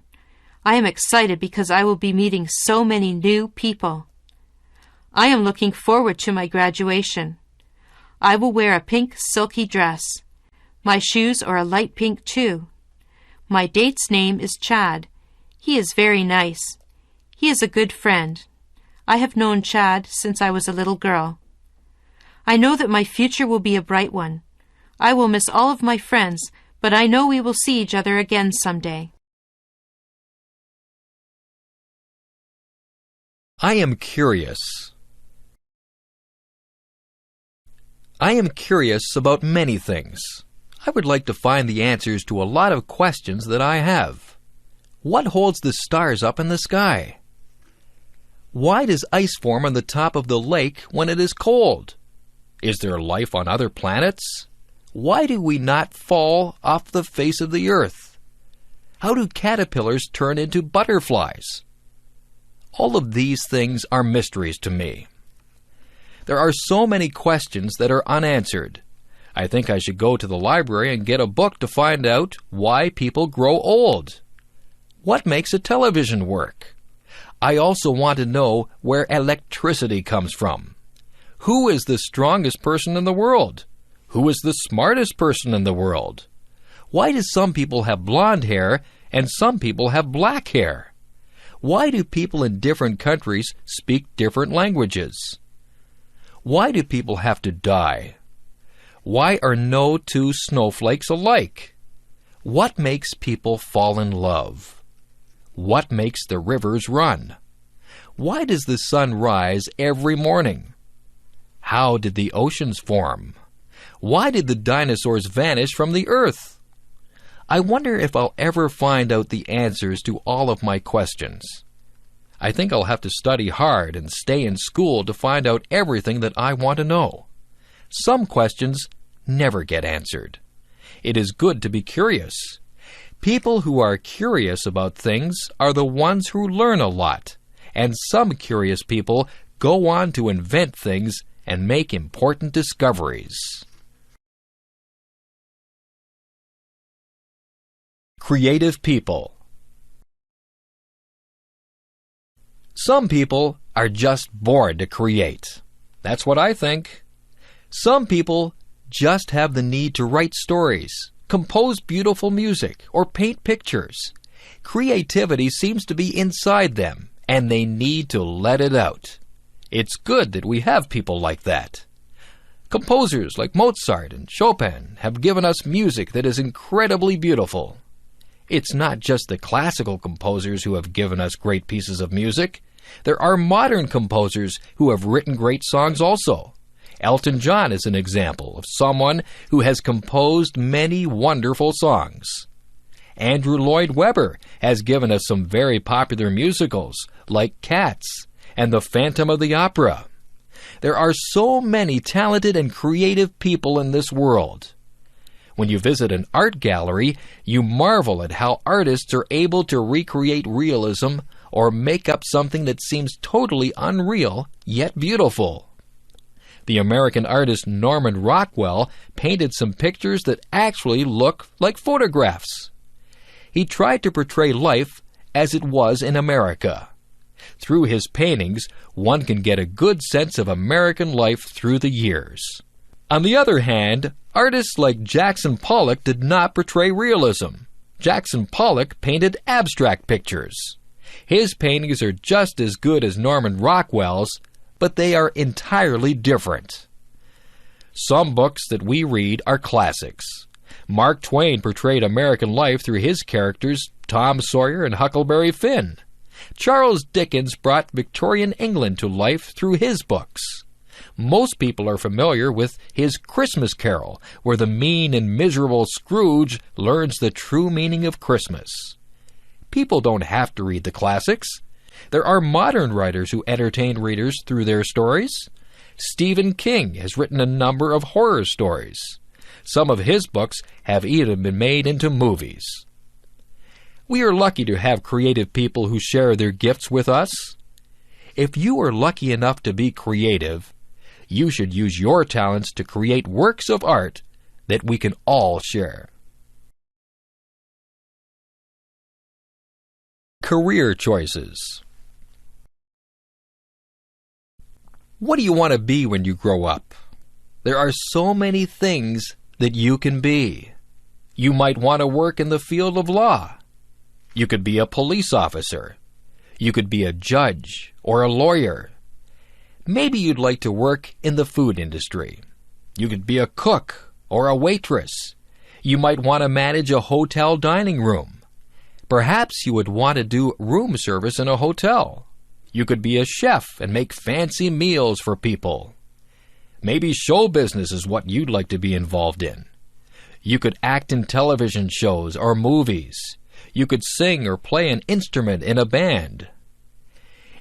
I am excited because I will be meeting so many new people. I am looking forward to my graduation. I will wear a pink silky dress. My shoes are a light pink too. My date's name is Chad. He is very nice. He is a good friend. I have known Chad since I was a little girl. I know that my future will be a bright one. I will miss all of my friends, but I know we will see each other again someday. I am curious. I am curious about many things. I would like to find the answers to a lot of questions that I have. What holds the stars up in the sky? Why does ice form on the top of the lake when it is cold? Is there life on other planets? Why do we not fall off the face of the earth? How do caterpillars turn into butterflies? All of these things are mysteries to me. There are so many questions that are unanswered. I think I should go to the library and get a book to find out why people grow old. What makes a television work? I also want to know where electricity comes from. Who is the strongest person in the world? Who is the smartest person in the world? Why do some people have blonde hair and some people have black hair? Why do people in different countries speak different languages? Why do people have to die? Why are no two snowflakes alike? What makes people fall in love? What makes the rivers run? Why does the sun rise every morning? How did the oceans form? Why did the dinosaurs vanish from the earth? I wonder if I'll ever find out the answers to all of my questions. I think I'll have to study hard and stay in school to find out everything that I want to know. Some questions never get answered. It is good to be curious. People who are curious about things are the ones who learn a lot, and some curious people go on to invent things and make important discoveries. Creative people. Some people are just born to create. That's what I think. Some people just have the need to write stories, compose beautiful music, or paint pictures. Creativity seems to be inside them, and they need to let it out. It's good that we have people like that. Composers like Mozart and Chopin have given us music that is incredibly beautiful. It's not just the classical composers who have given us great pieces of music. There are modern composers who have written great songs also. Elton John is an example of someone who has composed many wonderful songs. Andrew Lloyd Webber has given us some very popular musicals like Cats and The Phantom of the Opera. There are so many talented and creative people in this world. When you visit an art gallery, you marvel at how artists are able to recreate realism or make up something that seems totally unreal yet beautiful. The American artist Norman Rockwell painted some pictures that actually look like photographs. He tried to portray life as it was in America. Through his paintings, one can get a good sense of American life through the years. On the other hand, artists like Jackson Pollock did not portray realism. Jackson Pollock painted abstract pictures. His paintings are just as good as Norman Rockwell's, but they are entirely different. Some books that we read are classics. Mark Twain portrayed American life through his characters Tom Sawyer and Huckleberry Finn. Charles Dickens brought Victorian England to life through his books. Most people are familiar with his Christmas Carol, where the mean and miserable Scrooge learns the true meaning of Christmas. People don't have to read the classics. There are modern writers who entertain readers through their stories. Stephen King has written a number of horror stories. Some of his books have even been made into movies. We are lucky to have creative people who share their gifts with us. If you are lucky enough to be creative, you should use your talents to create works of art that we can all share. Career choices. What do you want to be when you grow up? There are so many things that you can be. You might want to work in the field of law. You could be a police officer. You could be a judge or a lawyer. Maybe you'd like to work in the food industry. You could be a cook or a waitress. You might want to manage a hotel dining room. Perhaps you would want to do room service in a hotel. You could be a chef and make fancy meals for people. Maybe show business is what you'd like to be involved in. You could act in television shows or movies. You could sing or play an instrument in a band.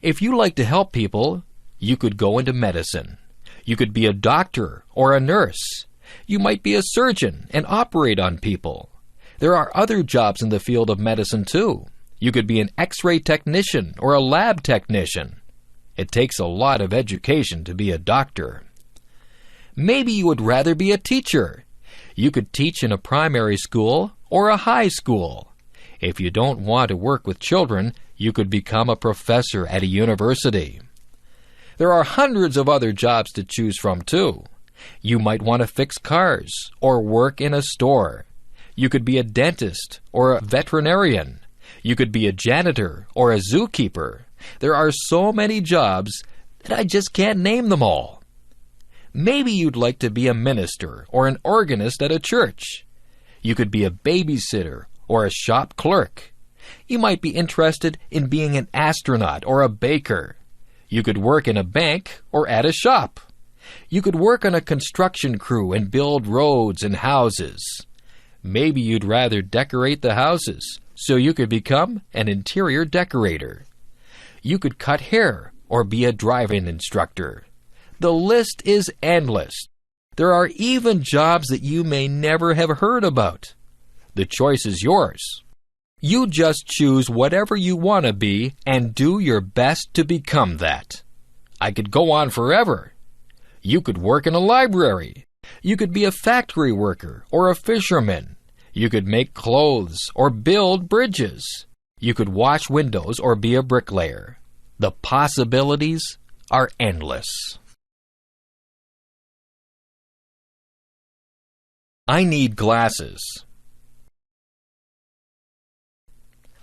If you like to help people, you could go into medicine. You could be a doctor or a nurse. You might be a surgeon and operate on people. There are other jobs in the field of medicine too. You could be an X-ray technician or a lab technician. It takes a lot of education to be a doctor. Maybe you would rather be a teacher. You could teach in a primary school or a high school. If you don't want to work with children, you could become a professor at a university. There are hundreds of other jobs to choose from, too. You might want to fix cars or work in a store. You could be a dentist or a veterinarian. You could be a janitor or a zookeeper. There are so many jobs that I just can't name them all. Maybe you'd like to be a minister or an organist at a church. You could be a babysitter or a shop clerk. You might be interested in being an astronaut or a baker. You could work in a bank or at a shop. You could work on a construction crew and build roads and houses. Maybe you'd rather decorate the houses, so you could become an interior decorator. You could cut hair or be a driving instructor. The list is endless. There are even jobs that you may never have heard about. The choice is yours. You just choose whatever you want to be and do your best to become that. I could go on forever. You could work in a library. You could be a factory worker or a fisherman. You could make clothes or build bridges. You could wash windows or be a bricklayer. The possibilities are endless. I need glasses.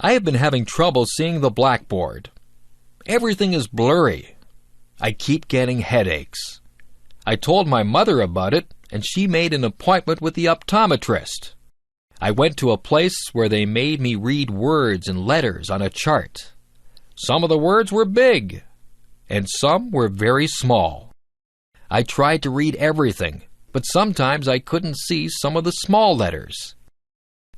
I have been having trouble seeing the blackboard. Everything is blurry. I keep getting headaches. I told my mother about it, and she made an appointment with the optometrist. I went to a place where they made me read words and letters on a chart. Some of the words were big, and some were very small. I tried to read everything, but sometimes I couldn't see some of the small letters.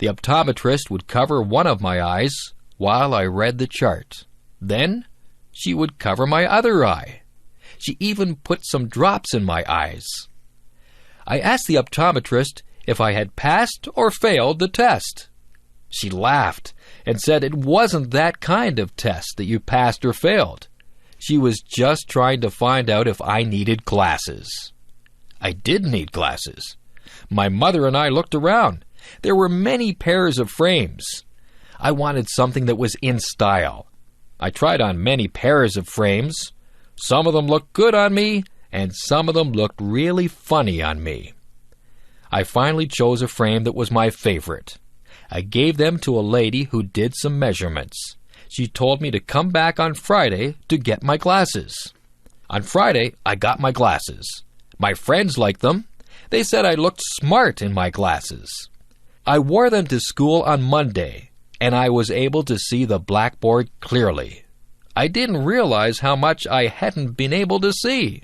The optometrist would cover one of my eyes while I read the chart. Then she would cover my other eye. She even put some drops in my eyes. I asked the optometrist if I had passed or failed the test. She laughed and said it wasn't that kind of test that you passed or failed. She was just trying to find out if I needed glasses. I did need glasses. My mother and I looked around. There were many pairs of frames. I wanted something that was in style. I tried on many pairs of frames. Some of them looked good on me, and some of them looked really funny on me. I finally chose a frame that was my favorite. I gave them to a lady who did some measurements. She told me to come back on Friday to get my glasses. On Friday, I got my glasses. My friends liked them. They said I looked smart in my glasses. I wore them to school on Monday, and I was able to see the blackboard clearly. I didn't realize how much I hadn't been able to see.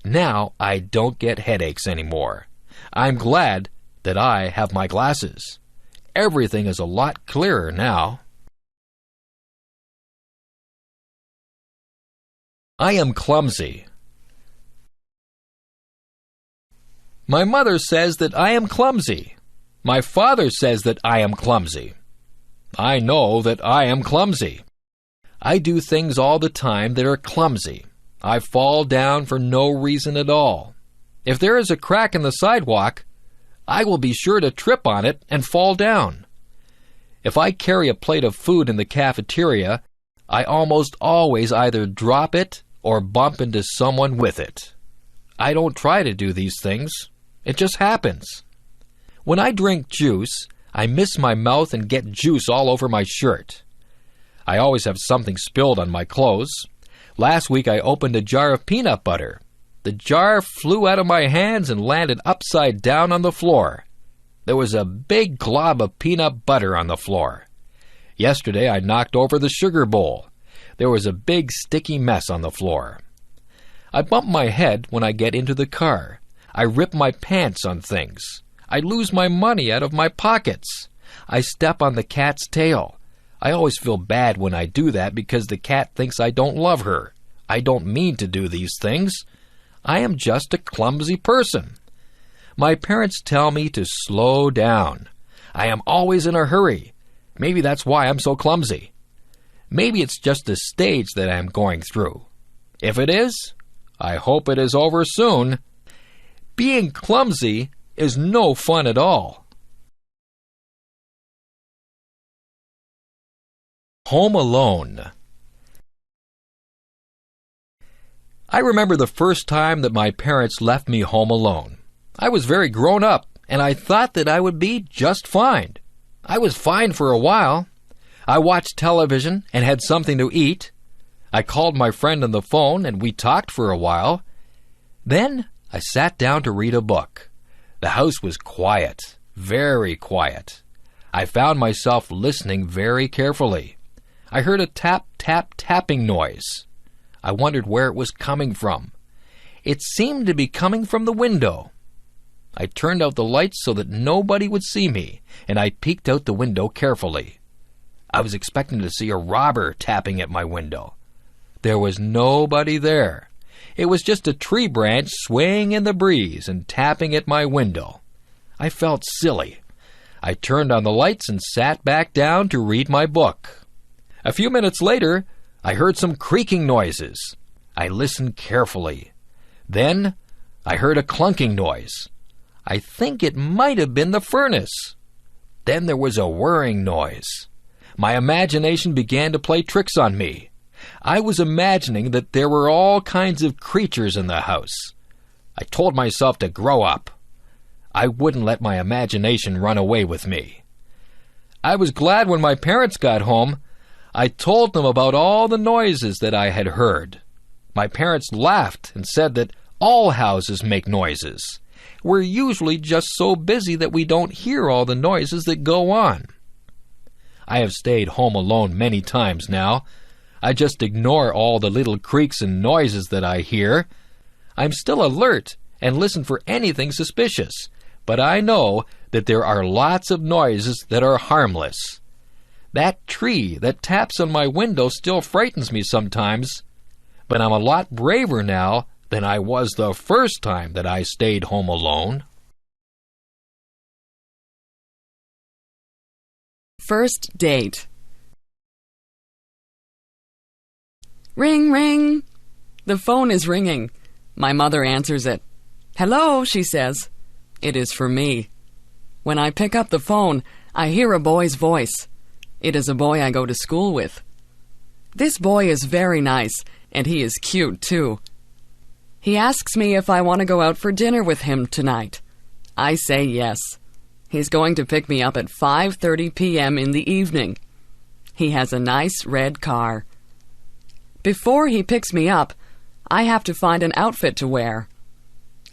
Now I don't get headaches anymore. I'm glad that I have my glasses. Everything is a lot clearer now. I am clumsy. My mother says that I am clumsy. My father says that I am clumsy. I know that I am clumsy. I do things all the time that are clumsy. I fall down for no reason at all. If there is a crack in the sidewalk, I will be sure to trip on it and fall down. If I carry a plate of food in the cafeteria, I almost always either drop it or bump into someone with it. I don't try to do these things. It just happens. When I drink juice, I miss my mouth and get juice all over my shirt. I always have something spilled on my clothes. Last week I opened a jar of peanut butter. The jar flew out of my hands and landed upside down on the floor. There was a big glob of peanut butter on the floor. Yesterday I knocked over the sugar bowl. There was a big sticky mess on the floor. I bump my head when I get into the car. I rip my pants on things. I lose my money out of my pockets. I step on the cat's tail. I always feel bad when I do that because the cat thinks I don't love her. I don't mean to do these things. I am just a clumsy person. My parents tell me to slow down. I am always in a hurry. Maybe that's why I'm so clumsy. Maybe it's just a stage that I am going through. If it is, I hope it is over soon. Being clumsy is no fun at all. Home Alone. I remember the first time that my parents left me home alone. I was very grown up, and I thought that I would be just fine. I was fine for a while. I watched television and had something to eat. I called my friend on the phone, and we talked for a while. Then I sat down to read a book. The house was quiet, very quiet. I found myself listening very carefully. I heard a tap, tap, tapping noise. I wondered where it was coming from. It seemed to be coming from the window. I turned out the lights so that nobody would see me, and I peeked out the window carefully. I was expecting to see a robber tapping at my window. There was nobody there. It was just a tree branch swaying in the breeze and tapping at my window. I felt silly. I turned on the lights and sat back down to read my book. A few minutes later, I heard some creaking noises. I listened carefully. Then I heard a clunking noise. I think it might have been the furnace. Then there was a whirring noise. My imagination began to play tricks on me. I was imagining that there were all kinds of creatures in the house. I told myself to grow up. I wouldn't let my imagination run away with me. I was glad when my parents got home. I told them about all the noises that I had heard. My parents laughed and said that all houses make noises. We're usually just so busy that we don't hear all the noises that go on. I have stayed home alone many times now. I just ignore all the little creaks and noises that I hear. I'm still alert and listen for anything suspicious, but I know that there are lots of noises that are harmless. That tree that taps on my window still frightens me sometimes, but I'm a lot braver now than I was the first time that I stayed home alone. First date. Ring, ring. The phone is ringing. My mother answers it. Hello, she says. It is for me. When I pick up the phone, I hear a boy's voice. It is a boy I go to school with. This boy is very nice, and he is cute, too. He asks me if I want to go out for dinner with him tonight. I say yes. He's going to pick me up at 5:30 p.m. in the evening. He has a nice red car. Before he picks me up, I have to find an outfit to wear.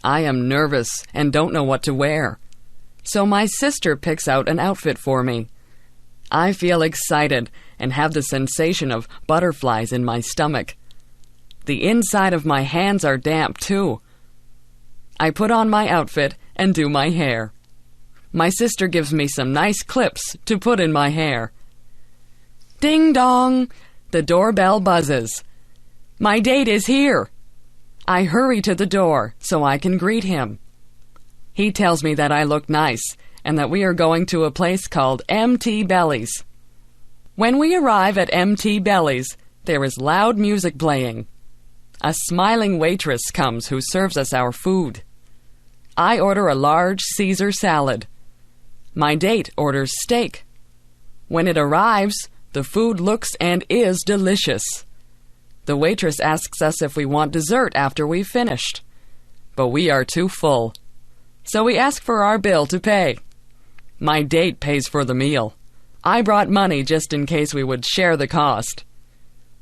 I am nervous and don't know what to wear. So my sister picks out an outfit for me. I feel excited and have the sensation of butterflies in my stomach. The inside of my hands are damp, too. I put on my outfit and do my hair. My sister gives me some nice clips to put in my hair. Ding dong! The doorbell buzzes. My date is here. I hurry to the door so I can greet him. He tells me that I look nice and that we are going to a place called MT Belly's. When we arrive at MT Belly's, there is loud music playing. A smiling waitress comes who serves us our food. I order a large Caesar salad. My date orders steak. When it arrives, the food looks and is delicious. The waitress asks us if we want dessert after we've finished. But we are too full. So we ask for our bill to pay. My date pays for the meal. I brought money just in case we would share the cost.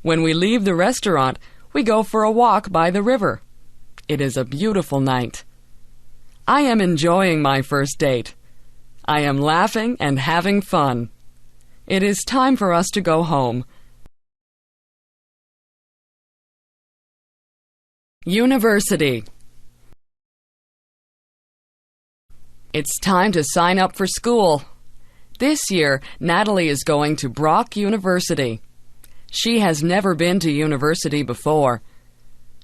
When we leave the restaurant, we go for a walk by the river. It is a beautiful night. I am enjoying my first date. I am laughing and having fun. It is time for us to go home. University. It's time to sign up for school. This year, Natalie is going to Brock University. She has never been to university before.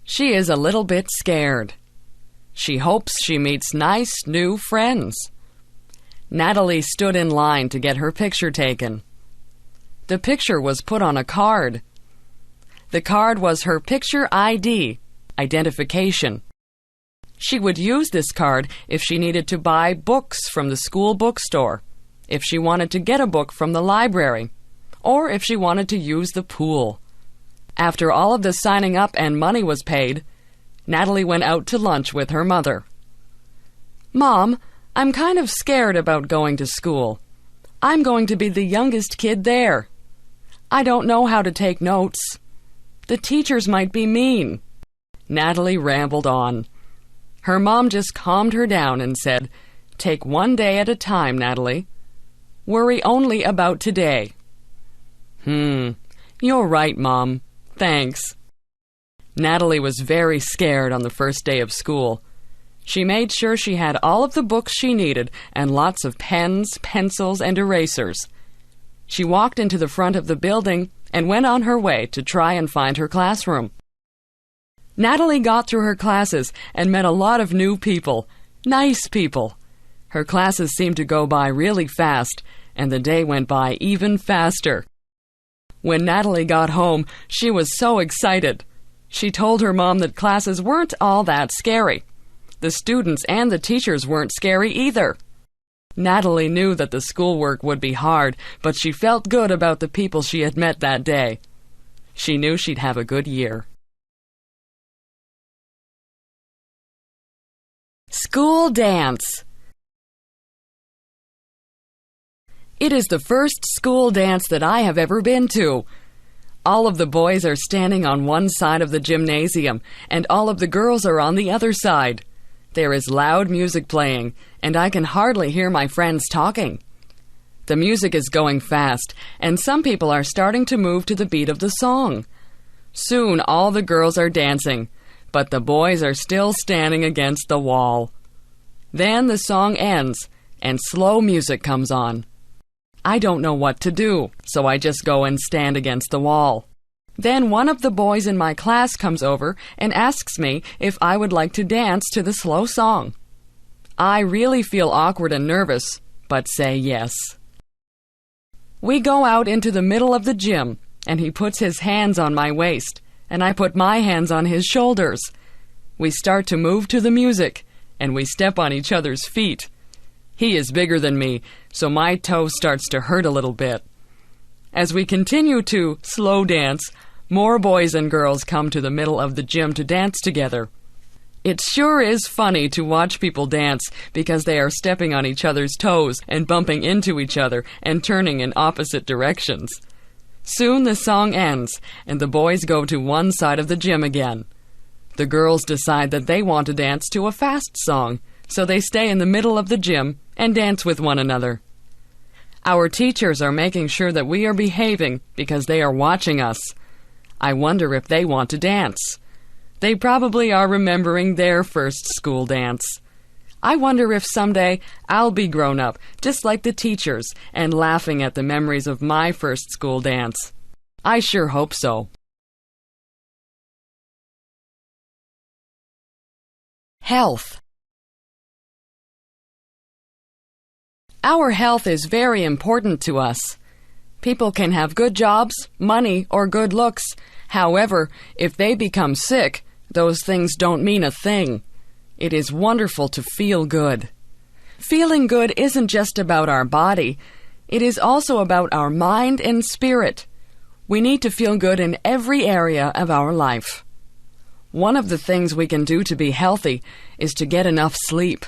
She is a little bit scared. She hopes she meets nice new friends. Natalie stood in line to get her picture taken. The picture was put on a card. The card was her picture ID, identification. She would use this card if she needed to buy books from the school bookstore, if she wanted to get a book from the library, or if she wanted to use the pool. After all of the signing up and money was paid, Natalie went out to lunch with her mother. "Mom, I'm kind of scared about going to school. I'm going to be the youngest kid there. I don't know how to take notes. The teachers might be mean." Natalie rambled on. Her mom just calmed her down and said, "Take one day at a time, Natalie. Worry only about today." You're right, Mom. Thanks." Natalie was very scared on the first day of school. She made sure she had all of the books she needed and lots of pens, pencils, and erasers. She walked into the front of the building and went on her way to try and find her classroom. Natalie got through her classes and met a lot of new people, nice people. Her classes seemed to go by really fast, and the day went by even faster. When Natalie got home, she was so excited. She told her mom that classes weren't all that scary. The students and the teachers weren't scary either. Natalie knew that the schoolwork would be hard, but she felt good about the people she had met that day. She knew she'd have a good year. School dance. It is the first school dance that I have ever been to. All of the boys are standing on one side of the gymnasium, and all of the girls are on the other side. There is loud music playing, and I can hardly hear my friends talking. The music is going fast, and some people are starting to move to the beat of the song. Soon all the girls are dancing, but the boys are still standing against the wall. Then the song ends, and slow music comes on. I don't know what to do, so I just go and stand against the wall. Then one of the boys in my class comes over and asks me if I would like to dance to the slow song. I really feel awkward and nervous, but say yes. We go out into the middle of the gym, and he puts his hands on my waist, and I put my hands on his shoulders. We start to move to the music, and we step on each other's feet. He is bigger than me, so my toe starts to hurt a little bit. As we continue to slow dance, more boys and girls come to the middle of the gym to dance together. It sure is funny to watch people dance because they are stepping on each other's toes and bumping into each other and turning in opposite directions. Soon the song ends, and the boys go to one side of the gym again. The girls decide that they want to dance to a fast song, so they stay in the middle of the gym and dance with one another. Our teachers are making sure that we are behaving because they are watching us. I wonder if they want to dance. They probably are remembering their first school dance. I wonder if someday I'll be grown up, just like the teachers, and laughing at the memories of my first school dance. I sure hope so. Health. Our health is very important to us. People can have good jobs, money, or good looks. However, if they become sick, those things don't mean a thing. It is wonderful to feel good. Feeling good isn't just about our body. It is also about our mind and spirit. We need to feel good in every area of our life. One of the things we can do to be healthy is to get enough sleep.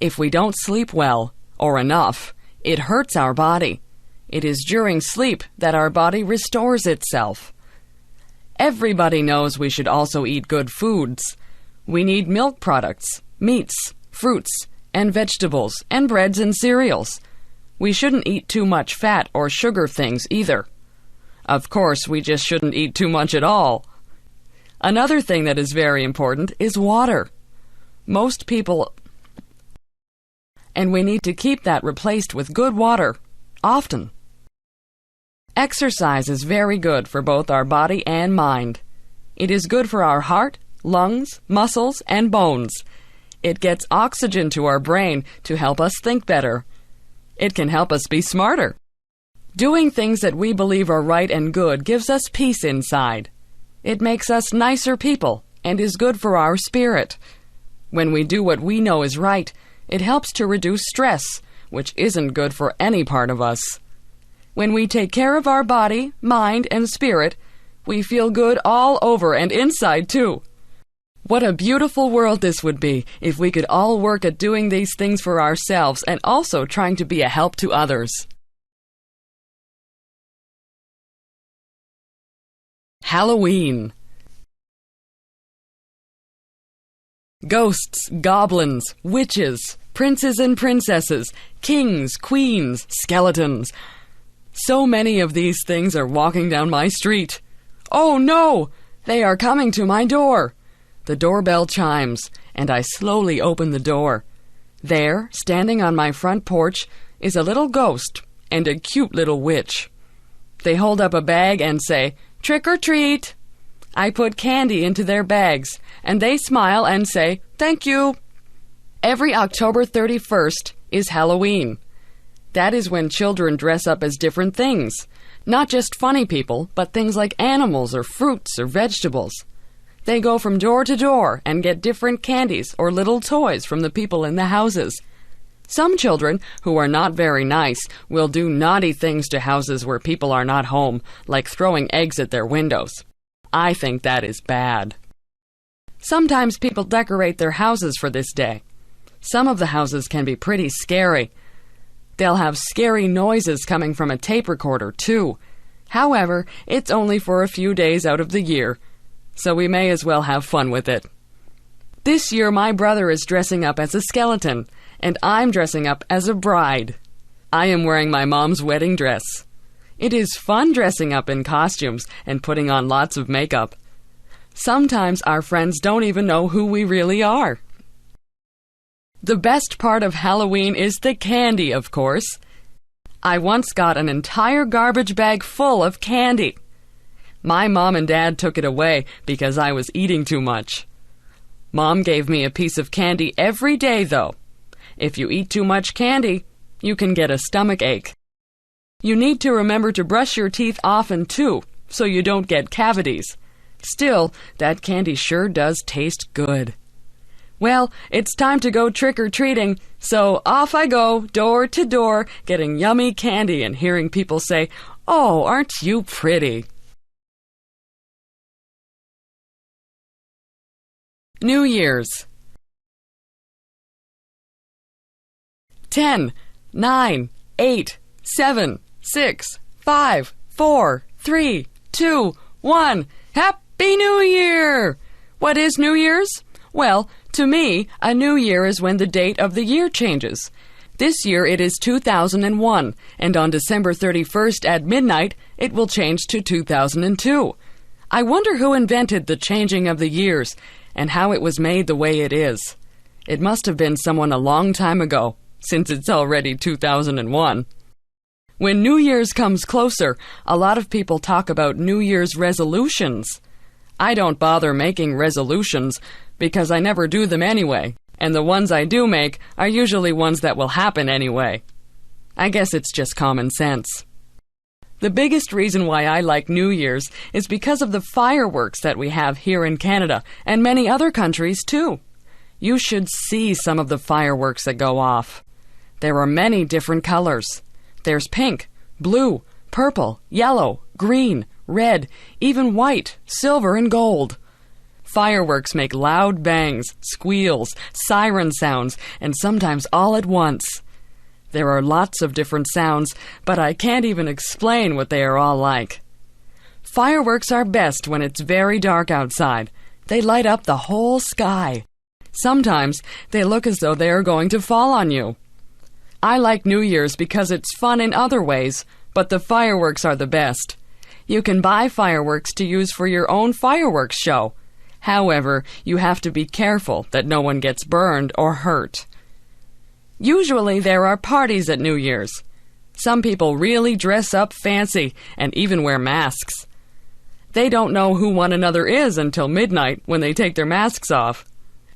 If we don't sleep well, or enough, it hurts our body. It is during sleep that our body restores itself. Everybody knows we should also eat good foods. We need milk products, meats, fruits, and vegetables, and breads and cereals. We shouldn't eat too much fat or sugar things either. Of course, we just shouldn't eat too much at all. Another thing that is very important is water. Most people... And we need to keep that replaced with good water, often. Exercise is very good for both our body and mind. It is good for our heart, lungs, muscles, and bones. It gets oxygen to our brain to help us think better. It can help us be smarter. Doing things that we believe are right and good gives us peace inside. It makes us nicer people and is good for our spirit. When we do what we know is right, it helps to reduce stress, which isn't good for any part of us. When we take care of our body, mind, and spirit, we feel good all over and inside, too. What a beautiful world this would be if we could all work at doing these things for ourselves and also trying to be a help to others. Halloween. Ghosts, goblins, witches, princes and princesses, kings, queens, skeletons. So many of these things are walking down my street. Oh no! They are coming to my door. The doorbell chimes, and I slowly open the door. There, standing on my front porch, is a little ghost and a cute little witch. They hold up a bag and say, "Trick or treat." I put candy into their bags, and they smile and say, "Thank you." Every October 31st is Halloween. That is when children dress up as different things. Not just funny people, but things like animals or fruits or vegetables. They go from door to door and get different candies or little toys from the people in the houses. Some children, who are not very nice, will do naughty things to houses where people are not home, like throwing eggs at their windows. I think that is bad. Sometimes people decorate their houses for this day. Some of the houses can be pretty scary. They'll have scary noises coming from a tape recorder, too. However, it's only for a few days out of the year, so we may as well have fun with it. This year my brother is dressing up as a skeleton, and I'm dressing up as a bride. I am wearing my mom's wedding dress. It is fun dressing up in costumes and putting on lots of makeup. Sometimes our friends don't even know who we really are. The best part of Halloween is the candy, of course. I once got an entire garbage bag full of candy. My mom and dad took it away because I was eating too much. Mom gave me a piece of candy every day, though. If you eat too much candy, you can get a stomach ache. You need to remember to brush your teeth often, too, so you don't get cavities. Still, that candy sure does taste good. Well, it's time to go trick-or-treating, so off I go, door to door, getting yummy candy and hearing people say, "Oh, aren't you pretty?" New Year's. 10, 9, 8, 7, 6, 5, 4, 3, 2, 1. Happy New Year! What is New Year's? Well, to me, a new year is when the date of the year changes. This year it is 2001, and on December 31st at midnight, it will change to 2002. I wonder who invented the changing of the years, and how it was made the way it is. It must have been someone a long time ago, since it's already 2001. When New Year's comes closer, a lot of people talk about New Year's resolutions. I don't bother making resolutions because I never do them anyway, and the ones I do make are usually ones that will happen anyway. I guess it's just common sense. The biggest reason why I like New Year's is because of the fireworks that we have here in Canada and many other countries too. You should see some of the fireworks that go off. There are many different colors. There's pink, blue, purple, yellow, green, red, even white, silver, and gold. Fireworks make loud bangs, squeals, siren sounds, and sometimes all at once. There are lots of different sounds, but I can't even explain what they are all like. Fireworks are best when it's very dark outside. They light up the whole sky. Sometimes they look as though they are going to fall on you. I like New Year's because it's fun in other ways, but the fireworks are the best. You can buy fireworks to use for your own fireworks show. However, you have to be careful that no one gets burned or hurt. Usually there are parties at New Year's. Some people really dress up fancy and even wear masks. They don't know who one another is until midnight when they take their masks off.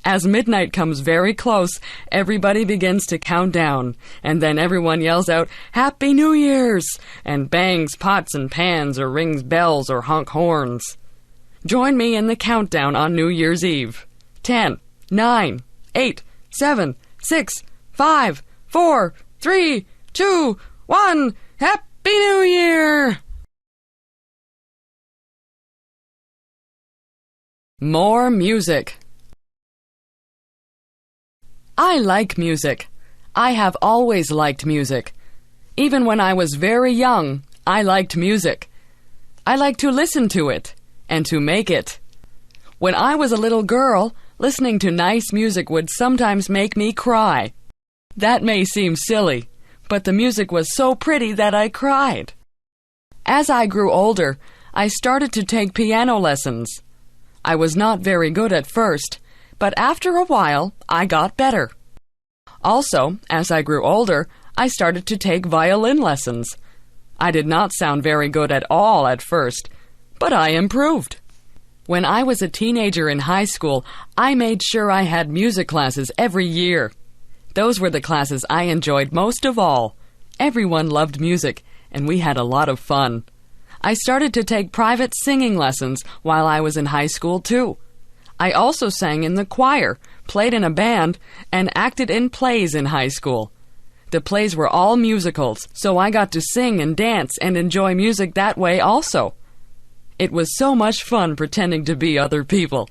As midnight comes very close, everybody begins to count down, and then everyone yells out, "Happy New Year's!" and bangs pots and pans or rings bells or honk horns. Join me in the countdown on New Year's Eve. 10, 9, 8, 7, 6, 5, 4, 3, 2, 1. Happy Happy New Year! More music. I like music. I have always liked music. Even when I was very young, I liked music. I like to listen to it and to make it. When I was a little girl, listening to nice music would sometimes make me cry. That may seem silly, but the music was so pretty that I cried. As I grew older, I started to take piano lessons. I was not very good at first, but after a while, I got better. Also, as I grew older, I started to take violin lessons. I did not sound very good at all at first, but I improved. When I was a teenager in high school, I made sure I had music classes every year. Those were the classes I enjoyed most of all. Everyone loved music, and we had a lot of fun. I started to take private singing lessons while I was in high school, too. I also sang in the choir, played in a band, and acted in plays in high school. The plays were all musicals, so I got to sing and dance and enjoy music that way also. It was so much fun pretending to be other people.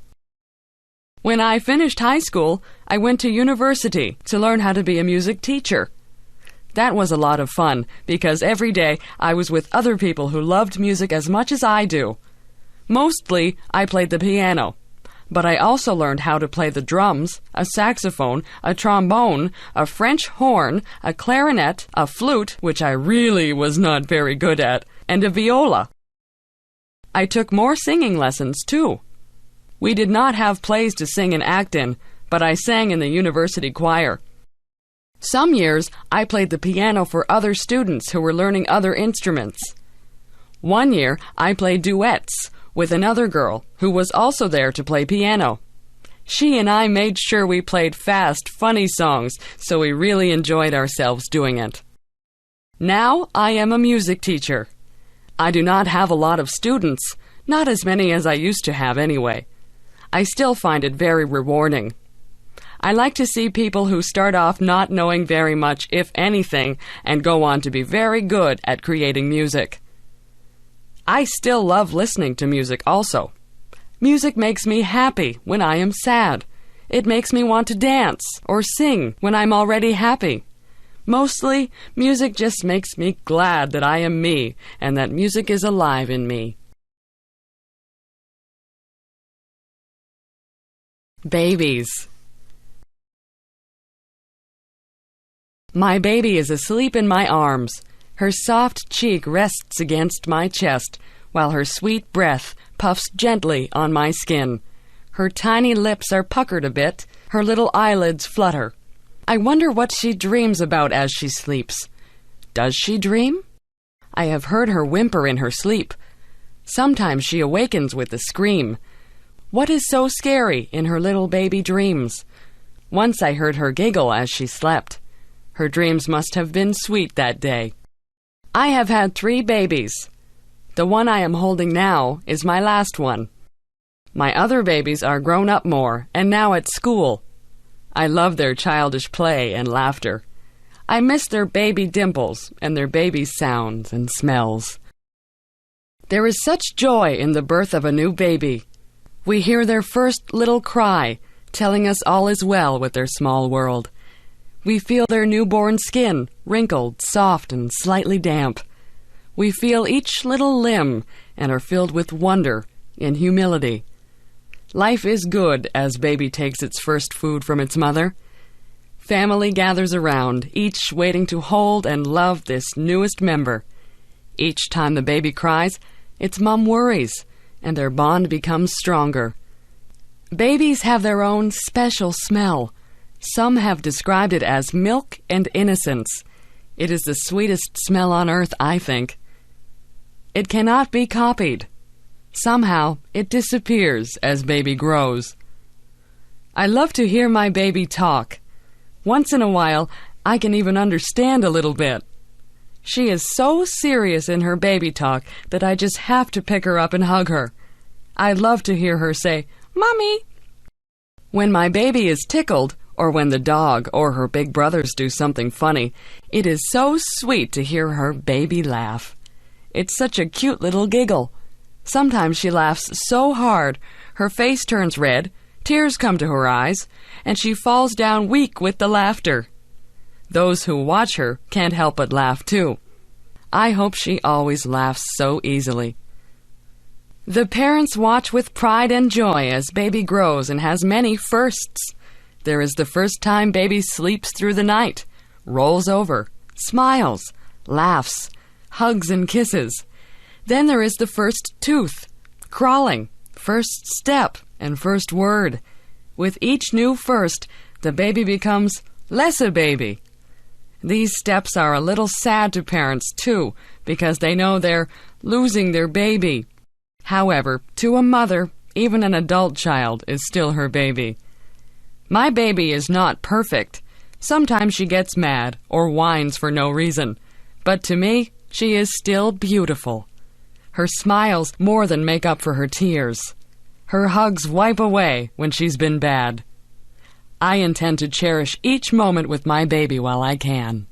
When I finished high school, I went to university to learn how to be a music teacher. That was a lot of fun because every day I was with other people who loved music as much as I do. Mostly, I played the piano, but I also learned how to play the drums, a saxophone, a trombone, a French horn, a clarinet, a flute, which I really was not very good at, and a viola. I took more singing lessons, too. We did not have plays to sing and act in, but I sang in the university choir. Some years, I played the piano for other students who were learning other instruments. One year, I played duets with another girl who was also there to play piano. She and I made sure we played fast, funny songs, so we really enjoyed ourselves doing it. Now, I am a music teacher. I do not have a lot of students, not as many as I used to have anyway. I still find it very rewarding. I like to see people who start off not knowing very much, if anything, and go on to be very good at creating music. I still love listening to music also. Music makes me happy when I am sad. It makes me want to dance or sing when I'm already happy. Mostly, music just makes me glad that I am me and that music is alive in me. Babies. My baby is asleep in my arms. Her soft cheek rests against my chest, while her sweet breath puffs gently on my skin. Her tiny lips are puckered a bit, her little eyelids flutter. I wonder what she dreams about as she sleeps. Does she dream? I have heard her whimper in her sleep. Sometimes she awakens with a scream. What is so scary in her little baby dreams? Once I heard her giggle as she slept. Her dreams must have been sweet that day. I have had 3 babies. The one I am holding now is my last one. My other babies are grown up more and now at school. I love their childish play and laughter. I miss their baby dimples and their baby sounds and smells. There is such joy in the birth of a new baby. We hear their first little cry, telling us all is well with their small world. We feel their newborn skin, wrinkled, soft, and slightly damp. We feel each little limb and are filled with wonder and humility. Life is good as baby takes its first food from its mother. Family gathers around, each waiting to hold and love this newest member. Each time the baby cries, its mom worries, and their bond becomes stronger. Babies have their own special smell. Some have described it as milk and innocence. It is the sweetest smell on earth, I think. It cannot be copied. Somehow, it disappears as baby grows. I love to hear my baby talk. Once in a while, I can even understand a little bit. She is so serious in her baby talk that I just have to pick her up and hug her. I love to hear her say, "Mommy." When my baby is tickled or when the dog or her big brothers do something funny, it is so sweet to hear her baby laugh. It's such a cute little giggle. Sometimes she laughs so hard, her face turns red, tears come to her eyes, and she falls down weak with the laughter. Those who watch her can't help but laugh too. I hope she always laughs so easily. The parents watch with pride and joy as baby grows and has many firsts. There is the first time baby sleeps through the night, rolls over, smiles, laughs, hugs and kisses. Then there is the first tooth, crawling, first step, and first word. With each new first, the baby becomes less a baby. These steps are a little sad to parents, too, because they know they're losing their baby. However, to a mother, even an adult child is still her baby. My baby is not perfect. Sometimes she gets mad or whines for no reason. But to me, she is still beautiful. Her smiles more than make up for her tears. Her hugs wipe away when she's been bad. I intend to cherish each moment with my baby while I can.